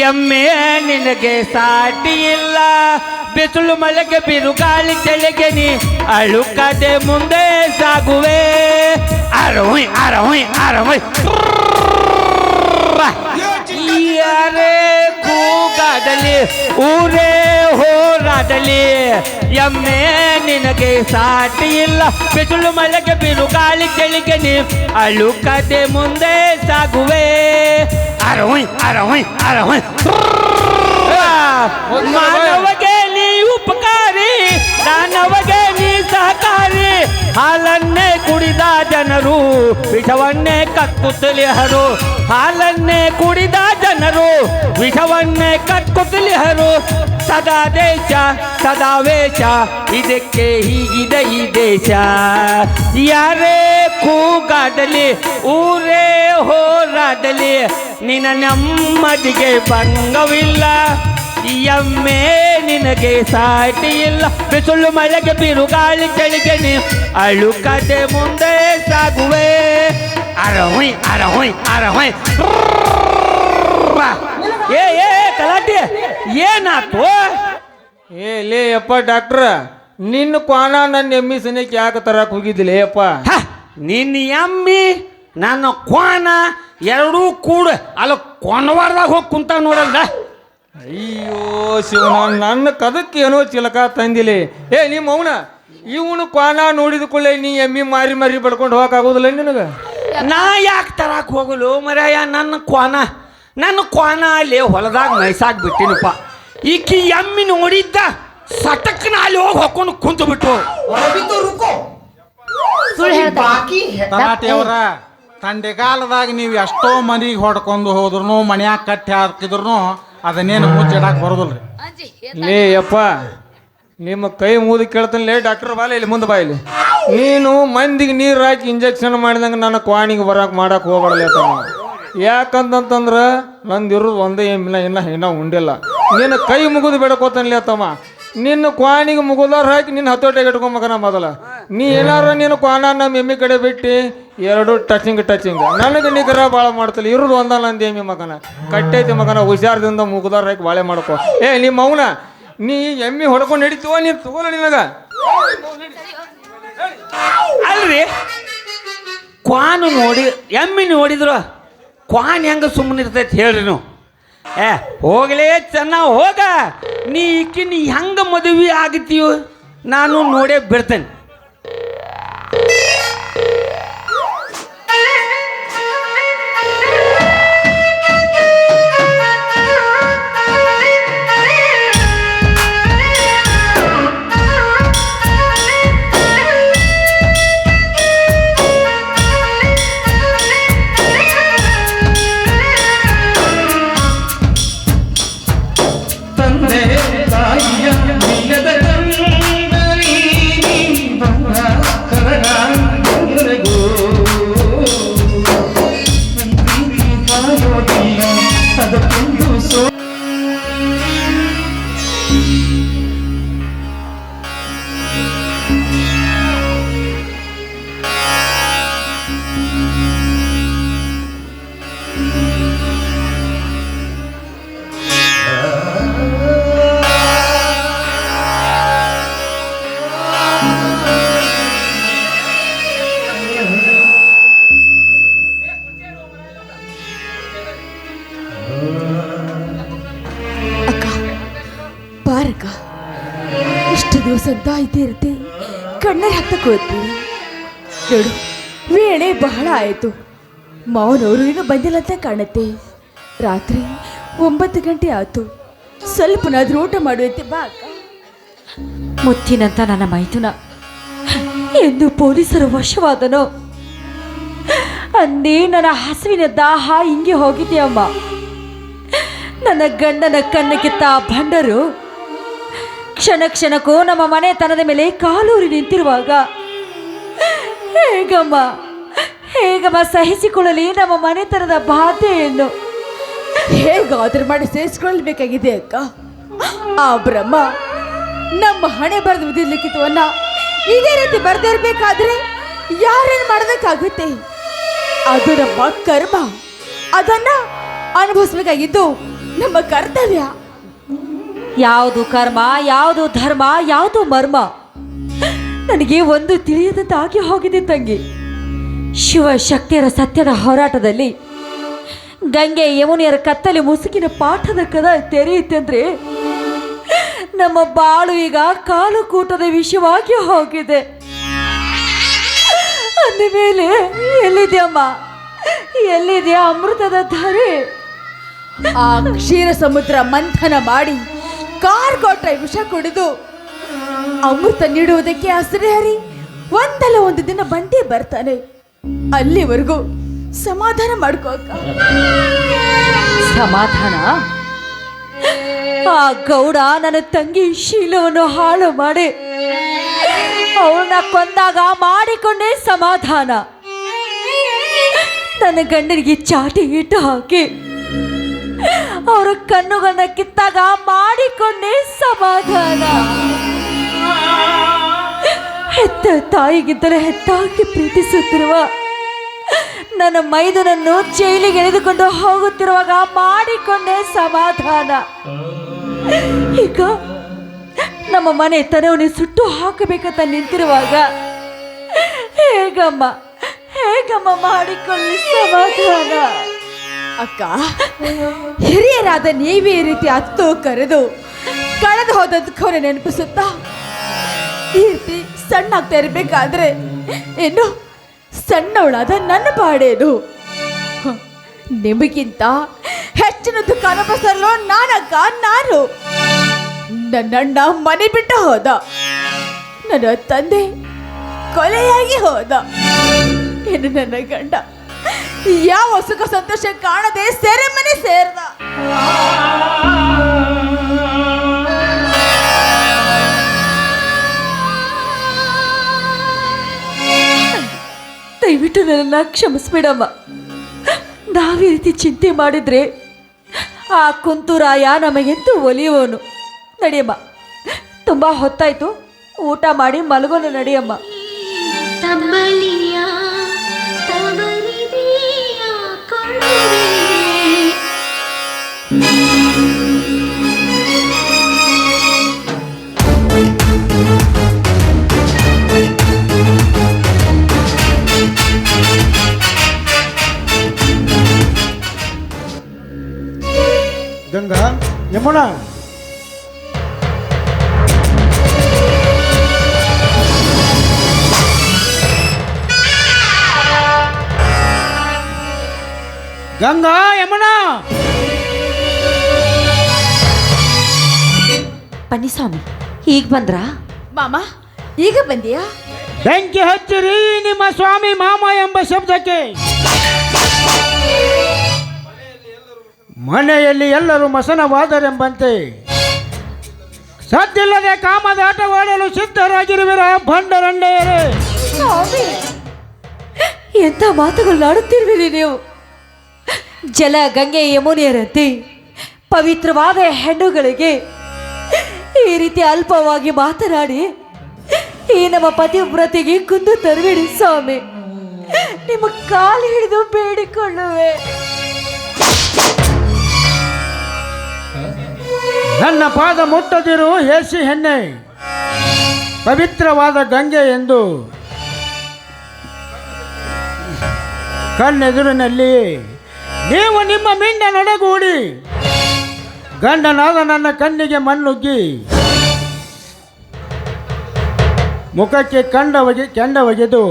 ಎಮ್ಮೆ ನಿನಗೆ ಸಾಟಿ ಇಲ್ಲ, ಬಿಸಿಲು ಮಳೆಗೆ ಬಿರುಗಾಳಿ ಚಳಿಗೆ ನೀ ಅಳುಕದೆ ಮುಂದೆ ಸಾಗುವೆ. ಅರವೈ ಅರವೈ ಅರವೈ ಯಾರೇ ಕೂಗಾಡಲಿ ಊರೇ ಹೋರಾಡಲಿ, ಎಮ್ಮೆ ನಿನಗೆ ಸಾಟಿ ಇಲ್ಲ, ಬಿಸಿಲು ಮಳೆಗೆ ಬಿರುಗಾಳಿ ಚಳಿಗೆ ನೀ ಅಳುಕದೆ ಮುಂದೆ ಸಾಗುವೆ. ಅರವೈ ಅರವೈ ಅರವೈ ಮಾನವಗೆ ನೀ ಉಪಕಾರಿ, ದಾನವಗೆ ನೀ ಸಹಕಾರಿ, ಹಾಲನ್ನೇ ಕುಡಿದ ಜನರು ವಿಷವನ್ನೇ ಕಕ್ಕುತ್ತಲಿಹರು, ಹಾಲನ್ನೇ ಕುಡಿದ ಜನರು ವಿಷವನ್ನೇ ಕಕ್ಕುತ್ತಲಿಹರು. ಸದಾ ದೇಶ ಸದಾ ವೇಷ, ಇದಕ್ಕೆ ಹೀಗಿದೆ ಈ ದೇಶ. ಯಾರೇ ಕೂಗಾಡಲಿ ಊರೇ ಹೋರಾಡಲಿ, ನಿನ್ನ ನೆಮ್ಮದಿಗೆ ಭಂಗವಿಲ್ಲ, ಎಮ್ಮೆ ನಿನಗೆ ಸಾಟಿ ಇಲ್ಲ, ಬಿಸಿಲು ಮಳೆಗೆ ಬಿರುಗಾಳಿ ಚಳಿಗೆ ನೀ ಅಳುಕದೆ ಮುಂದೆ ಸಾಗುವೆ. ಅರವೈ ಅರವೈ ಅರವೈ ಏ ಕಲಾಟೆ ಏನಾತು? ಲೇ ಅಪ್ಪ ಡಾಕ್ಟ್ರ, ನಿನ್ನ ಕ್ವಾನ ನನ್ನ ಎಮ್ಮಿ ಸನಿಯಕ್ಕೆ ಯಾಕೆ ತರಕ್ ಹೋಗಿದ್ದಿಲ್ಲ ಅಪ್ಪ? ನಿನ್ನ ಎಮ್ಮಿ ನನ್ನ ಕ್ವಾನ ಎರಡೂ ಕೂಡ ಅಲ್ಲ ಕೊನವಾರದಾಗ ಹೋಗಿ ಕುಂತ ನೋಡಲ್ದ. ಅಯ್ಯೋ ಶಿವನ, ನನ್ನ ಕದಕ್ಕೆ ಏನೋ ಚಿಲಕ ತಂದಿಲಿ. ನಿಮ್ಮ ಅವನ ಇವನು ಕ್ವಾನ ನೋಡಿದ ಕೂಡಲೇ ನೀ ಎಮ್ಮಿ ಮಾರಿ ಮಾರಿ ಬಡ್ಕೊಂಡು ಹೋಗಕ್ಕಾಗೋದಿಲ್ಲ ನಿನಗೆ? ನಾ ಯಾಕೆ ತರಾಕ್ ಹೋಗಲು ಮರ್ಯಾಯ? ನನ್ನ ಕ್ವಾನ ಅಲ್ಲಿ ಹೊಲದಾಗ ನೈಸಾಗಿ ಬಿಟ್ಟಿನಪ್ಪ. ಈಕಿ ಎಮ್ಮಿ ನೋಡಿದ್ದ ಸಟಕ್ನ ಅಲ್ಲಿ ಹೋಗಿ ಹೊಕ್ಕೊಂಡು ಕುಂತು ಬಿಟ್ಟು. ತಲಾಟಿಯವರ ತಂಡೆಗಾಲದಾಗ ನೀವು ಎಷ್ಟೋ ಮನೆಗೆ ಹೊಡ್ಕೊಂಡು ಹೋದ್ರು ಮನ್ಯಾಗ ಕಟ್ಟಿ ಹಾಕಿದ್ರು ಅದನ್ನೇನು ಮುಚ್ಚಿಡಾಕ್ ಬರೋದಿಲ್ರಿ. ಲೇ ಅಪ್ಪ, ನಿಮ್ಮ ಕೈ ಮುಗಿದು ಕೇಳ್ತಾನೆ. ಲೇ ಡಾಕ್ಟರ್ ಬಾಲ ಇಲ್ಲಿ ಮುಂದೆ ಬಾ ಇಲ್ಲಿ. ನೀನು ಮಂದಿಗೆ ನೀರು ಹಾಕಿ ಇಂಜೆಕ್ಷನ್ ಮಾಡಿದಂಗೆ ನನ್ನ ಕ್ವಾಣಿಗೆ ಮಾಡಕ್ಕೆ ಹೋಗ್ಬಾರ್ದು ತಮ್ಮ. ಯಾಕಂತಂದ್ರೆ ನಂದಿರೋದು ಒಂದೇ ಎಮ್ಮಿನ ಇನ್ನೂ ಉಂಡಿಲ್ಲ. ನಿನ್ನ ಕೈ ಮುಗಿದು ಬೇಡಕೋತಾನೆ ತಮ್ಮ. ನಿನ್ನ ಕ್ವಾಣಿಗೆ ಮುಗುದಾರ ಹಾಕಿ ನಿನ್ನ ಹತೋಟೆಗೆ ಇಟ್ಕೊಂಬಕನ ಮೊದಲ. ನೀ ಏನಾರ ನೀನು ಕ್ವಾನ ನಮ್ಮ ಎಮ್ಮಿ ಕಡೆ ಬಿಟ್ಟು ಎರಡು ಟಚಿಂಗ್ ನನಗೆ ನಿಗ್ರ ಭಾಳ ಮಾಡ್ತಲ್ಲ. ಇರೋದು ಒಂದಲ್ಲ ಅಂದ ಎಮ್ಮಿ ಮಗನ ಕಟ್ಟೈತಿ ಮಗನ, ಹುಷಾರದಿಂದ ಮುಗುದಾರ ಹಾಕಿ ಬಾಳೆ ಮಾಡ್ಕೊ. ನಿಮ್ಮ ಅವನ ನೀ ಎಮ್ಮಿ ಹೊಡ್ಕೊಂಡು ಹಿಡಿತೀವ ನೀನು ತಗೋಲ್ಲ ನಿನಗ. ಅಲ್ರಿ ಕ್ವಾನು ನೋಡಿ ಎಮ್ಮಿ ನೋಡಿದ್ರು ಕ್ವಾನ್ ಹೆಂಗ ಸುಮ್ಮನೆ ಇರ್ತೈತಿ ಹೇಳ್ರಿ ನೀವು? ಹೋಗಲೇ ಚೆನ್ನ ಹೋಗ. ನೀ ಹೆಂಗ ಮದುವೆ ಆಗತ್ತೀಯೋ ನಾನು ನೋಡೇ ಬಿಡ್ತೇನೆ. ಬಾರಕ್ಕ, ಇಷ್ಟು ದಿವಸ ಅಂತ ಇದ್ದಿರುತ್ತೆ ಕಣ್ಣಲ್ಲಿ ಹಾಕ್ತಕ್ಕೆ ಹೋಗ್ತೀವಿ ನೋಡು. ವೇಳೆ ಬಹಳ ಆಯಿತು, ಮಾವನವರು ಇನ್ನೂ ಬಂದಿಲ್ಲ ಅಂತ ಕಾಣುತ್ತೆ. ರಾತ್ರಿ 9 ಗಂಟೆ ಆಯ್ತು, ಸ್ವಲ್ಪನಾದ್ರೂ ಊಟ ಮಾಡುವಂತೆ ಬಾ ಅಕ್ಕ. ಮುತ್ತಿನಂತ ನನ್ನ ಮೈದುನ ಎಂದು ಪೊಲೀಸರು ವಶವಾದನೋ ಅಂದೇ ನನ್ನ ಹಸುವಿನ ದಾಹ ಹಿಂಗೆ ಹೋಗಿದೆಯಮ್ಮ. ನನ್ನ ಗಂಡನ ಕಣ್ಣಕ್ಕಿತ್ತ ಭಂಡರು ಕ್ಷಣ ಕ್ಷಣಕ್ಕೂ ನಮ್ಮ ಮನೆತನದ ಮೇಲೆ ಕಾಲೂರಿ ನಿಂತಿರುವಾಗ ಹೇಗಮ್ಮ ಸಹಿಸಿಕೊಳ್ಳಲಿ ನಮ್ಮ ಮನೆತನದ ಬಾಧೆಯನ್ನು? ಹೇಗಾದ್ರೂ ಮಾಡಿ ಸೇರಿಸ್ಕೊಳ್ಬೇಕಾಗಿದೆ ಅಕ್ಕ. ಆ ಬ್ರಹ್ಮ ನಮ್ಮ ಹಣೆ ಬರೆದು ವಿಧಿಲಿಖಿತವನ್ನ ಇದೇ ರೀತಿ ಬರೆದೇ ಇರಬೇಕಾದ್ರೆ ಯಾರೇನು ಮಾಡೋದಕ್ಕಾಗುತ್ತೆ? ಅದು ನಮ್ಮ ಕರ್ಮ, ಅದನ್ನ ಅನುಭವಿಸ್ಬೇಕಾಗಿದ್ದು ನಮ್ಮ ಕರ್ತವ್ಯ. ಯಾವುದು ಕರ್ಮ, ಯಾವುದು ಧರ್ಮ, ಯಾವುದು ಮರ್ಮ ನನಗೆ ಒಂದು ತಿಳಿಯದಂತಾಗಿ ಹೋಗಿದೆ ತಂಗಿ. ಶಿವಶಕ್ತಿಯರ ಸತ್ಯದ ಹೋರಾಟದಲ್ಲಿ ಗಂಗೆ ಯಮುನಿಯರ ಕತ್ತಲೆ ಮುಸುಕಿನ ಪಾಠದ ಕದ ತೆರೆಯುತ್ತಂದ್ರೆ ನಮ್ಮ ಬಾಳು ಈಗ ಕಾಲಕೂಟದ ವಿಷಯವಾಗಿ ಹೋಗಿದೆ. ಅಂದಮೇಲೆ ಎಲ್ಲಿದೆಯಮ್ಮ, ಎಲ್ಲಿದೆ ಅಮೃತದ ಧರೆ? ಆ ಕ್ಷೀರ ಸಮುದ್ರ ಮಂಥನ ಮಾಡಿ ಕಾರ್ಗೋಟ ವಿಷ ಕುಡಿದು ಅಮೃತ ನೀಡುವುದಕ್ಕೆ ಹರಿ ಒಂದಲ್ಲ ಒಂದು ದಿನ ಬಂದೇ ಬರ್ತಾನೆ. ಅಲ್ಲಿವರೆಗೂ ಸಮಾಧಾನ ಮಾಡ್ಕೋ ಅಕ್ಕ. ಸಮಾಧಾನ? ಆ ಗೌಡ ನನ್ನ ತಂಗಿ ಶೀಲವನ್ನು ಹಾಳು ಮಾಡಿ ಅವಳನ್ನ ಕೊಂದಾಗ ಮಾಡಿಕೊಂಡೇ ಸಮಾಧಾನ. ನನ್ನ ಗಂಡನಿಗೆ ಚಾಟಿ ಇಟ್ಟು ಹಾಕಿ ಅವರ ಕಣ್ಣುಗಳನ್ನ ಕಿತ್ತಾಗ ಮಾಡಿಕೊಂಡೇ ಸಮಾಧಾನ. ಹೆತ್ತ ತಾಯಿಗಿದ್ದರೆ ಹೆತ್ತಾಗಿ ಪ್ರೀತಿಸುತ್ತಿರುವ ನನ್ನ ಮೈದನನ್ನು ಜೈಲಿಗೆ ಎಳೆದುಕೊಂಡು ಹೋಗುತ್ತಿರುವಾಗ ಮಾಡಿಕೊಂಡೇ ಸಮಾಧಾನ. ಈಗ ನಮ್ಮ ಮನೆ ತನವನ್ನೇ ಸುಟ್ಟು ಹಾಕಬೇಕಂತ ನಿಂತಿರುವಾಗ ಹೇಗಮ್ಮ ಮಾಡಿಕೊಳ್ಳಿ ಸಮಾಧಾನ? ಅಕ್ಕ, ಹಿರಿಯರಾದ ನೀವೇ ಈ ರೀತಿ ಹತ್ತು ಕರೆದು ಕಳೆದು ಹೋದ ದುಃಖವನ್ನು ನೆನಪಿಸುತ್ತಾ ಈ ರೀತಿ ಸಣ್ಣ ಆಗ್ತಾ ಇರಬೇಕಾದ್ರೆ ಇನ್ನು ಸಣ್ಣವಳಾದ ನನ್ನ ಪಾಡೇನು? ನಿಮಗಿಂತ ಹೆಚ್ಚಿನ ದುಃಖ ಅನುಭವಿಸಲು ನಾನು. ನನ್ನಣ್ಣ ಮನೆ ಬಿಟ್ಟು ಹೋದ, ನನ್ನ ತಂದೆ ಕೊಲೆಯಾಗಿ ಹೋದ, ಇನ್ನು ನನ್ನ ಗಂಡ ಯಾವ ಸುಖ ಸಂತೋಷ ಕಾಣದೆ ಸೆರೆಮನೆ ಸೇರ್ದ. ದಯವಿಟ್ಟು ನನ್ನನ್ನು ಕ್ಷಮಿಸ್ಬಿಡಮ್ಮ. ನಾವೀ ರೀತಿ ಚಿಂತೆ ಮಾಡಿದ್ರೆ ಆ ಕುಂತುರಾಯ ನಮಗೆಂತೂ ಒಲಿಯುವನು. ನಡಿಯಮ್ಮ, ತುಂಬ ಹೊತ್ತಾಯ್ತು, ಊಟ ಮಾಡಿ ಮಲಗೋಣ. ನಡಿಯಮ್ಮ. ಗಂಗಾ, ಯಮುನಾ, ಗಂಗಾ, ಯಮುನಾ. ಬನ್ನಿ ಸ್ವಾಮಿ, ಈಗ ಬಂದ್ರಾ? ಮಾಮ, ಈಗ ಬಂದಿಯಾ? ಬೆಂಕಿ ಹಚ್ಚಿರಿ ನಿಮ್ಮ ಸ್ವಾಮಿ ಮಾಮ ಎಂಬ ಶಬ್ದಕ್ಕೆ. ಮನೆಯಲ್ಲಿ ಎಲ್ಲರೂ ಮಸನವಾದರೆಂಬಂತೆ ಸದ್ದಿಲ್ಲದೆ ಕಾಮದ ಆಟವಾಡಲು ಸಿದ್ಧರಾಗಿರುವಿರ ಭಂಡರಂಡೆಯರೇ. ಸ್ವಾಮಿ, ಎಂಥ ಮಾತುಗಳನ್ನಾಡುತ್ತಿರುವಿರಿ ನೀವು. ಜಲ ಗಂಗೆ ಯಮುನಿಯರಂತೆ ಪವಿತ್ರವಾದ ಹೆಣ್ಣುಗಳಿಗೆ ಈ ರೀತಿ ಅಲ್ಪವಾಗಿ ಮಾತನಾಡಿ ಈ ನಮ್ಮ ಪತಿವ್ರತೆಗೆ ಕುಂದು ತರಬೇಡಿ ಸ್ವಾಮಿ. ನಿಮ್ಮ ಕಾಲು ಹಿಡಿದು ಬೇಡಿಕೊಳ್ಳುವೆ. ನನ್ನ ಪಾದ ಮುಟ್ಟದಿರು ಹೇಸಿ ಹೆಣ್ಣೆ, ಪವಿತ್ರವಾದ ಗಂಗೆ ಎಂದು ಕಣ್ಣೆದುರಿನಲ್ಲಿ ನೀವು ನಿಮ್ಮ ಮಿಂಡ ನಡಗೂಡಿ ಗಂಡನಾದ ನನ್ನ ಕಣ್ಣಿಗೆ ಮಣ್ಣುಗ್ಗಿ ಮುಖಕ್ಕೆ ಕೆಂಡ ಒಗೆದು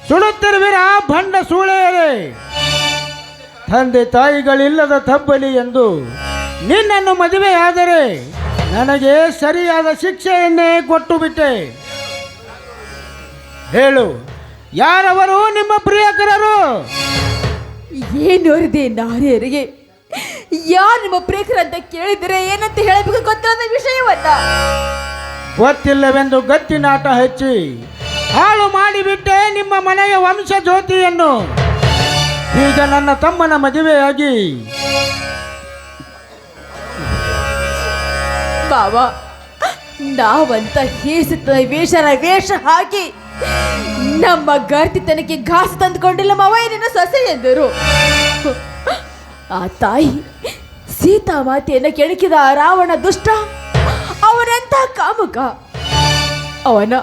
ಸುಡುತ್ತಿರುವಿರ ಭಂಡ ಸೂಳೆಯರೇ. ತಂದೆ ತಾಯಿಗಳಿಲ್ಲದ ತಬ್ಬಲಿ ಎಂದು ನಿನ್ನನ್ನು ಮದುವೆಯಾದರೆ ನನಗೆ ಸರಿಯಾದ ಶಿಕ್ಷೆಯನ್ನೇ ಕೊಟ್ಟು ಬಿಟ್ಟೆ. ಹೇಳು, ಯಾರವರು ನಿಮ್ಮ ಪ್ರಿಯಕರರು? ಏನೋರಿದೆ ನಾರಿಯರಿಗೆ? ಯಾರು ನಿಮ್ಮ ಪ್ರಿಯಕರಂತ ಕೇಳಿದರೆ ಏನಂತ ಹೇಳಬೇಕು ಗೊತ್ತಾದ ವಿಷಯವನ್ನ ಗೊತ್ತಿಲ್ಲವೆಂದು ಗತ್ತಿನಾಟ ಹಚ್ಚಿ ಹಾಳು ಮಾಡಿಬಿಟ್ಟೆ ನಿಮ್ಮ ಮನೆಯ ವಂಶ ಜ್ಯೋತಿಯನ್ನು. ಈಗ ನನ್ನ ತಮ್ಮನ ಮದುವೆಯಾಗಿ ಬಾಬಾ, ನಾವಂತ ಹೇಸುತ್ತ ವೇಷ ಹಾಕಿ ನಮ್ಮ ಗರ್ತಿತನಕ್ಕೆ ಘಾಸು ತಂದುಕೊಂಡಿಲ್ಲ ಮಾವ ನಿನ್ನ ಸೊಸೆ ಎಂದರು. ಆ ತಾಯಿ ಸೀತಾ ಮಾತೆಯನ್ನು ಕೆಣಕಿದ ರಾವಣ ದುಷ್ಟ ಅವನೆಂಥ ಕಾಮುಕ. ಅವನ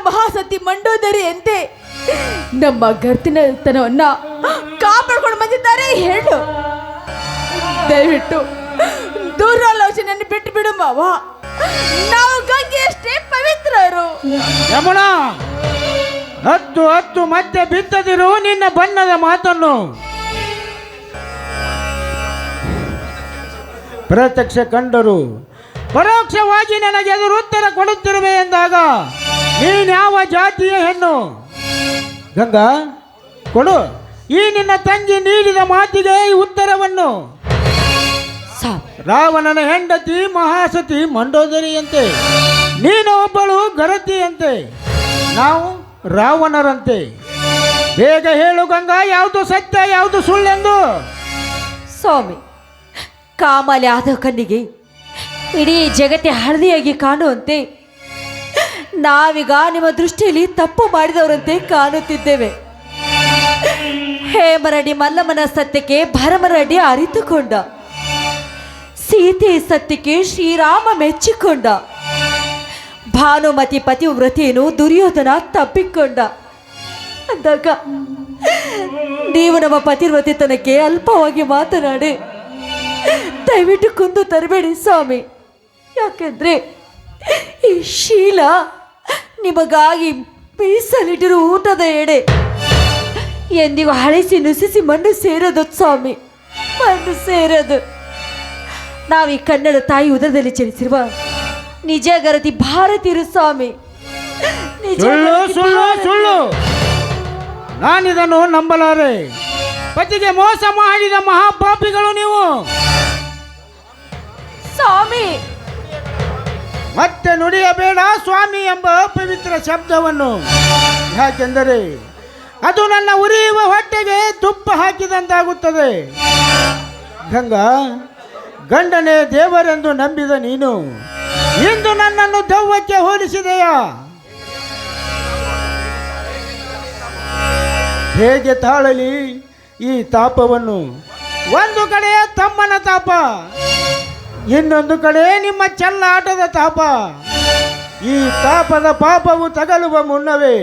ಮಹಾಸತಿ ಮಂಡೋದರಿಯಂತೆ ನಮ್ಮ ಗರ್ತಿನತನವನ್ನ ಕಾಪಾಡ್ಕೊಂಡು ಬಂದಿದ್ದಾರೆ ಹೇಳು. ದಯವಿಟ್ಟು ದುರಾಲೋಚನೆಯನ್ನು ಬಿಟ್ಟು ಬಿಡು ಮಾವ. ನಾವು ಗಂಗೆ ಅಷ್ಟೇ ಪವಿತ್ರರು. ಯಮುನಾ, ಹತ್ತು ಹತ್ತು ಮತ್ತೆ ಬಿತ್ತದಿರು ನಿನ್ನ ಬಣ್ಣದ ಮಾತನ್ನು. ಪ್ರತ್ಯಕ್ಷ ಕಂಡರು ಪರೋಕ್ಷವಾಗಿ ನನಗೆ ಎದುರು ಉತ್ತರ ಕೊಡುತ್ತಿರುವೆ ಎಂದಾಗ ನೀನ್ಯಾವ ಜಾತಿಯ ಹೆಣ್ಣು? ಗಂಗಾ, ಕೊಡು ಈ ನಿನ್ನ ತಂಗಿ ನೀಡಿದ ಮಾತಿಗೆ ಈ ಉತ್ತರವನ್ನು. ರಾವಣನ ಹೆಂಡತಿ ಮಹಾಸತಿ ಮಂಡೋದರಿಯಂತೆ, ನೀನು ಒಬ್ಬಳು ಗರತಿಯಂತೆ, ನಾವು ರಾವಣರಂತೆ. ಬೇಗ ಹೇಳು ಗಂಗಾ, ಯಾವುದು ಸತ್ಯ ಯಾವುದು ಸುಳ್ಳೆಂದು. ಸ್ವಾಮಿ, ಕಾಮಾಲೆ ಆದ ಕಣ್ಣಿಗೆ ಇಡೀ ಜಗತ್ತೇ ಹಳದಿಯಾಗಿ ಕಾಣುವಂತೆ ನಾವೀಗ ನಿಮ್ಮ ದೃಷ್ಟಿಯಲ್ಲಿ ತಪ್ಪು ಮಾಡಿದವರಂತೆ ಕಾಣುತ್ತಿದ್ದೇವೆ. ಹೇಮರಡಿ ಮಲ್ಲಮ್ಮನ ಸತ್ಯಕ್ಕೆ ಭರಮರಡಿ ಅರಿತುಕೊಂಡ, ಸೀತೆ ಸತ್ಯಕ್ಕೆ ಶ್ರೀರಾಮ ಮೆಚ್ಚಿಕೊಂಡ, ಭಾನುಮತಿ ಪತಿವ್ರತೆಯನ್ನು ದುರ್ಯೋಧನ ತಪ್ಪಿಕೊಂಡ ಅಂದಾಗ ನೀವು ನಮ್ಮ ಪತಿವ್ರತೆತನಕ್ಕೆ ಅಲ್ಪವಾಗಿ ಮಾತನಾಡಿ ದಯವಿಟ್ಟು ಕುಂದು ತರಬೇಡಿ ಸ್ವಾಮಿ. ಯಾಕೆಂದ್ರೆ ಈ ಶೀಲ ನಿಮಗಾಗಿ ಮೀಸಲಿಟ್ಟಿರುವ ಊಟದ ಎಡೆ ಎಂದಿಗೂ ಹಳಿಸಿ ನುಸಿಸಿ ಮಣ್ಣು ಸೇರೋದು ಸ್ವಾಮಿ, ಮಣ್ಣು ಸೇರೋದು. ನಾವೀ ಕನ್ನಡ ತಾಯಿ ಉದರದಲ್ಲಿ ಜನಿಸಿರುವ ನಿಜ ಗರತಿ ಭಾರತೀಯರು ಸ್ವಾಮಿ. ಸುಳ್ಳು ಸುಳ್ಳು ಸುಳ್ಳು, ನಾನಿದನ್ನು ನಂಬಲಾರೆ. ಪತಿಗೆ ಮೋಸ ಮಾಡಿದ ಮಹಾಪಾಪಿಗಳು ನೀವು. ಸ್ವಾಮಿ, ಮತ್ತೆ ನುಡಿಯಬೇಡ ಸ್ವಾಮಿ ಎಂಬ ಪವಿತ್ರ ಶಬ್ದವನ್ನು. ಯಾಕೆಂದರೆ ಅದು ನನ್ನ ಉರಿಯುವ ಹೊಟ್ಟೆಗೆ ತುಪ್ಪ ಹಾಕಿದಂತಾಗುತ್ತದೆ. ಗಂಗಾ, ಗಂಡನೇ ದೇವರೆಂದು ನಂಬಿದ ನೀನು ಇಂದು ನನ್ನನ್ನು ದೆವ್ವಕ್ಕೆ ಹೋಲಿಸಿದೆಯಾ? ಹೇಗೆ ತಾಳಲಿ ಈ ತಾಪವನ್ನು? ಒಂದು ಕಡೆ ತಮ್ಮನ ತಾಪ, ಇನ್ನೊಂದು ಕಡೆ ನಿಮ್ಮ ಚೆಲ್ಲಾಟದ ತಾಪ. ಈ ತಾಪದ ಪಾಪವು ತಗಲುವ ಮುನ್ನವೇ